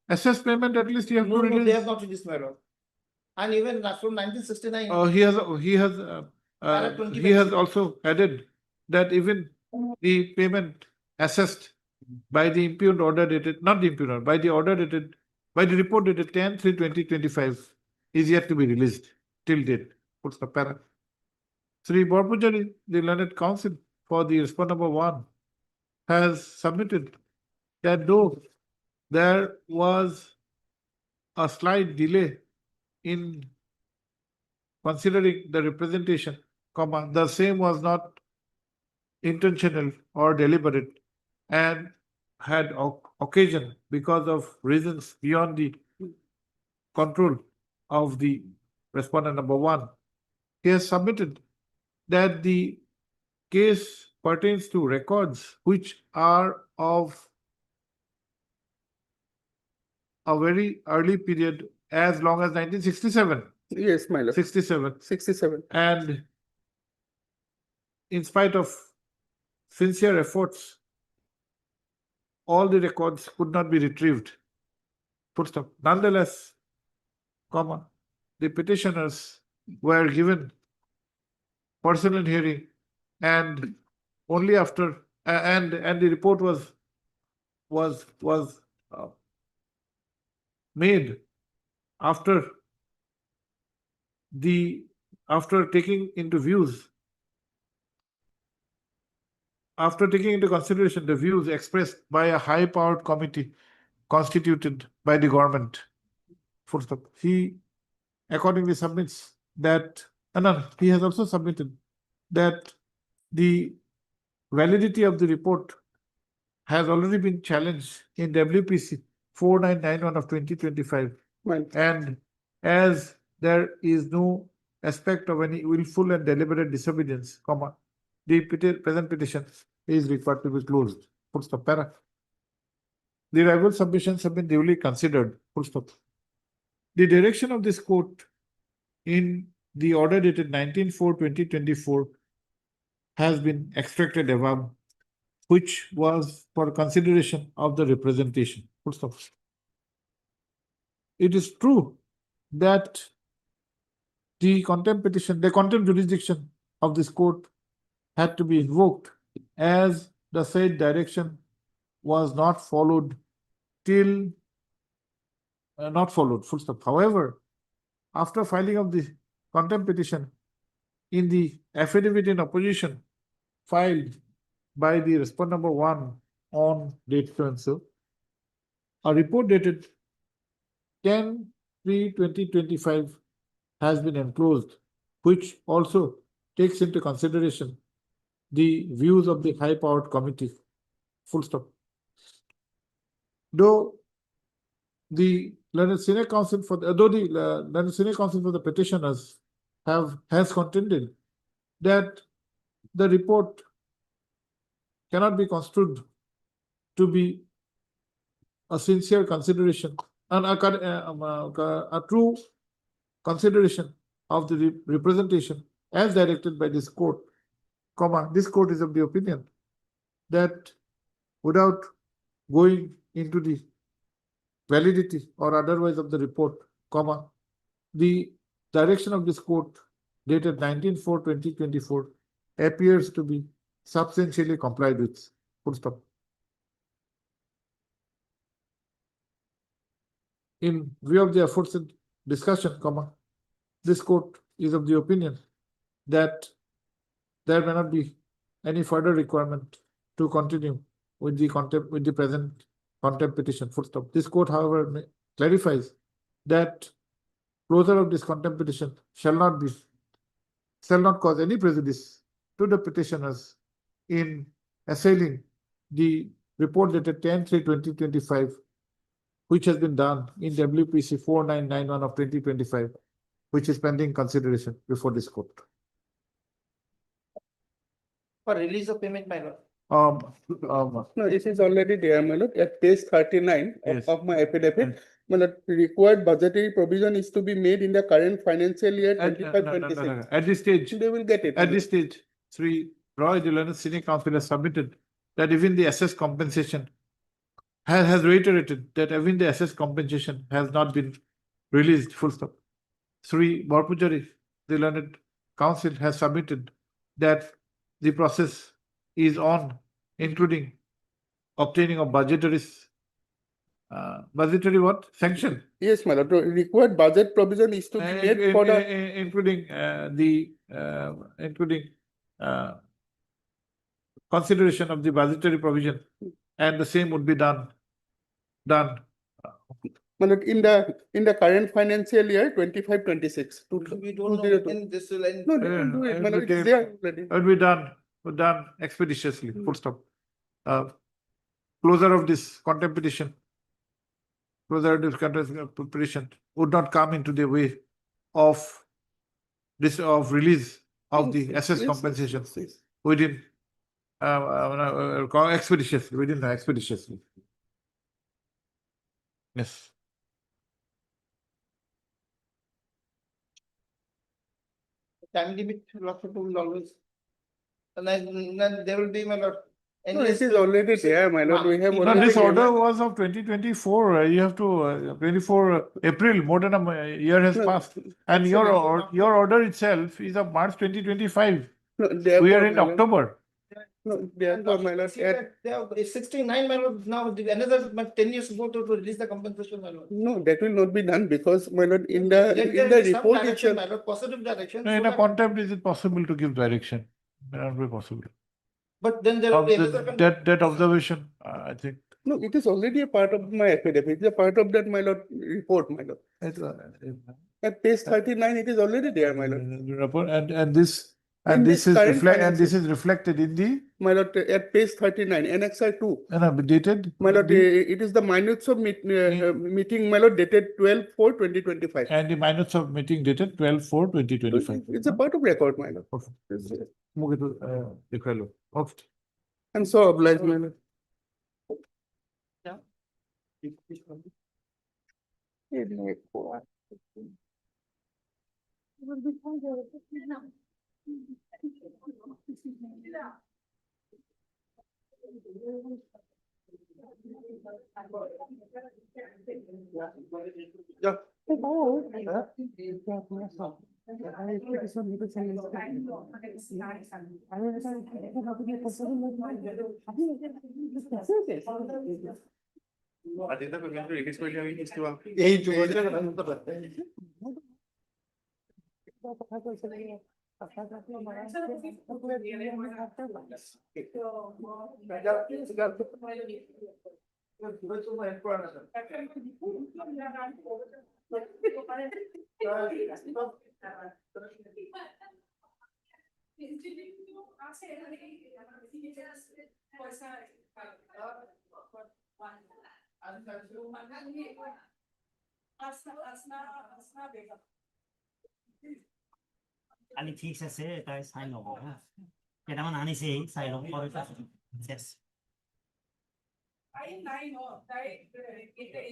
Assessed payment, at least you have to No, release. they have not released, my lord. And even from 1969. He has also added that even the payment assessed by the impugned order dated, not the impugned order, by the order dated, by the report dated 10/3/2025 is yet to be released till date. Puts the para. Sri Borpujari, the learned counsel for the respondent number 1, has submitted that though there was a slight delay in considering the representation, the same was not intentional or deliberate and had occasion because of reasons beyond the control of the respondent number 1. He has submitted that the case pertains to records which are of a very early period as long as 1967. Yes, my lord. 67. And in spite of sincere efforts, all the records could not be retrieved. Full stop. Nonetheless, the petitioners were given personal hearing and only after and the report was made after taking into consideration the views expressed by a high-powered committee constituted by the government. Full stop. He accordingly submits that, he has also submitted that the validity of the report has already been challenged in WPC 4991 of 2025. And as there is no aspect of any willful and deliberate disobedience, the present petition is required to be closed. Full stop. Para. The rival submissions have been duly considered. Full stop. The direction of this court in the order dated 19/4/2024 has been extracted above, which was for consideration of the representation. Full stop. It is true that the contempt jurisdiction of this court had to be invoked as the said direction was not followed full stop. However, after filing of the contempt petition in the affidavit in opposition filed by the respondent number 1 on date so and so, a report dated 10/3/2025 has been enclosed, which also takes into consideration the views of the high-powered committee. Full stop. Though the learned senior counsel for the petitioners has contended that the report cannot be construed to be a sincere consideration and a true consideration of the representation as directed by this court, this court is of the opinion that without going into the validity or otherwise of the report, the direction of this court dated 19/4/2024 appears to be substantially complied with. Full stop. in view of the aforesaid discussion, this court is of the opinion that there may not be any further requirement to continue with the present contempt petition, full stop. This court, however, clarifies that closure of this contempt petition shall not cause any prejudice to the petitioners in assailing the report dated 10/3/2025, which has been done in WPC 4991 of 2025, which is pending consideration before this court. For release of payment, my lord. No, this is already there, my lord, at page 39 Yes. of my affidavit. My lord, required budgetary provision is to be made in the current financial year At- 25-26. At this stage, They will get it. at this stage, Sri Roy Dillon Senior Counsel has submitted that even the assessed compensation has reiterated that even the assessed compensation has not been released, full stop. Sri Borpujari, the learned counsel, has submitted that the process is on, including obtaining of budgetary what? Sanction. Yes, my lord, the required budget provision is to be made for the. Including consideration of the budgetary provision, and the same would be done. My lord, in the current financial year 25-26. We don't know when this will end. No, they will do it, my lord, it's there already. It will be done expeditiously, full stop. Closure of this contempt petition. Closure of this contempt petition would not come into the way of release of the assessed Yes, compensation yes. within expeditiously. Yes. Time limit, lordship will always. And then there will be, my lord. No, this is already there, my lord, we have No, already. this given- order was of 2024. You have to 24 April. More than a year has No, passed, and your order itself is of March 2025. No, We are therefore, in my lord- October. No, therefore, my lord, They have 69, my lord, now another 10 years go to release the compensation, my lord. no, that will not be done because, my lord, in Let the there be some report direction, itself. my lord, positive direction. No, so in a that- contempt, is it possible to give direction? May not be possible. But then there will Of be the- another. That observation, I think. No, it is already a part of my affidavit, it's a part of that, my lord, report, my lord. At page 39, it is already there, my lord. And this In this current financial- is reflected in the My lord, at page 39, annexure 2. dated. My lord, it is the minutes of meeting, my lord, dated 12/4/2025. And the minutes of meeting dated 12/4/2025. It's a part of record, my lord. Okay. मुझे तो दिखा लो. Okay. I'm so obliged, my lord. Yeah. কালি ঠিক আছে তাই চাই ল'ব হা কেইটামান আনিছে চাই ল'ব yes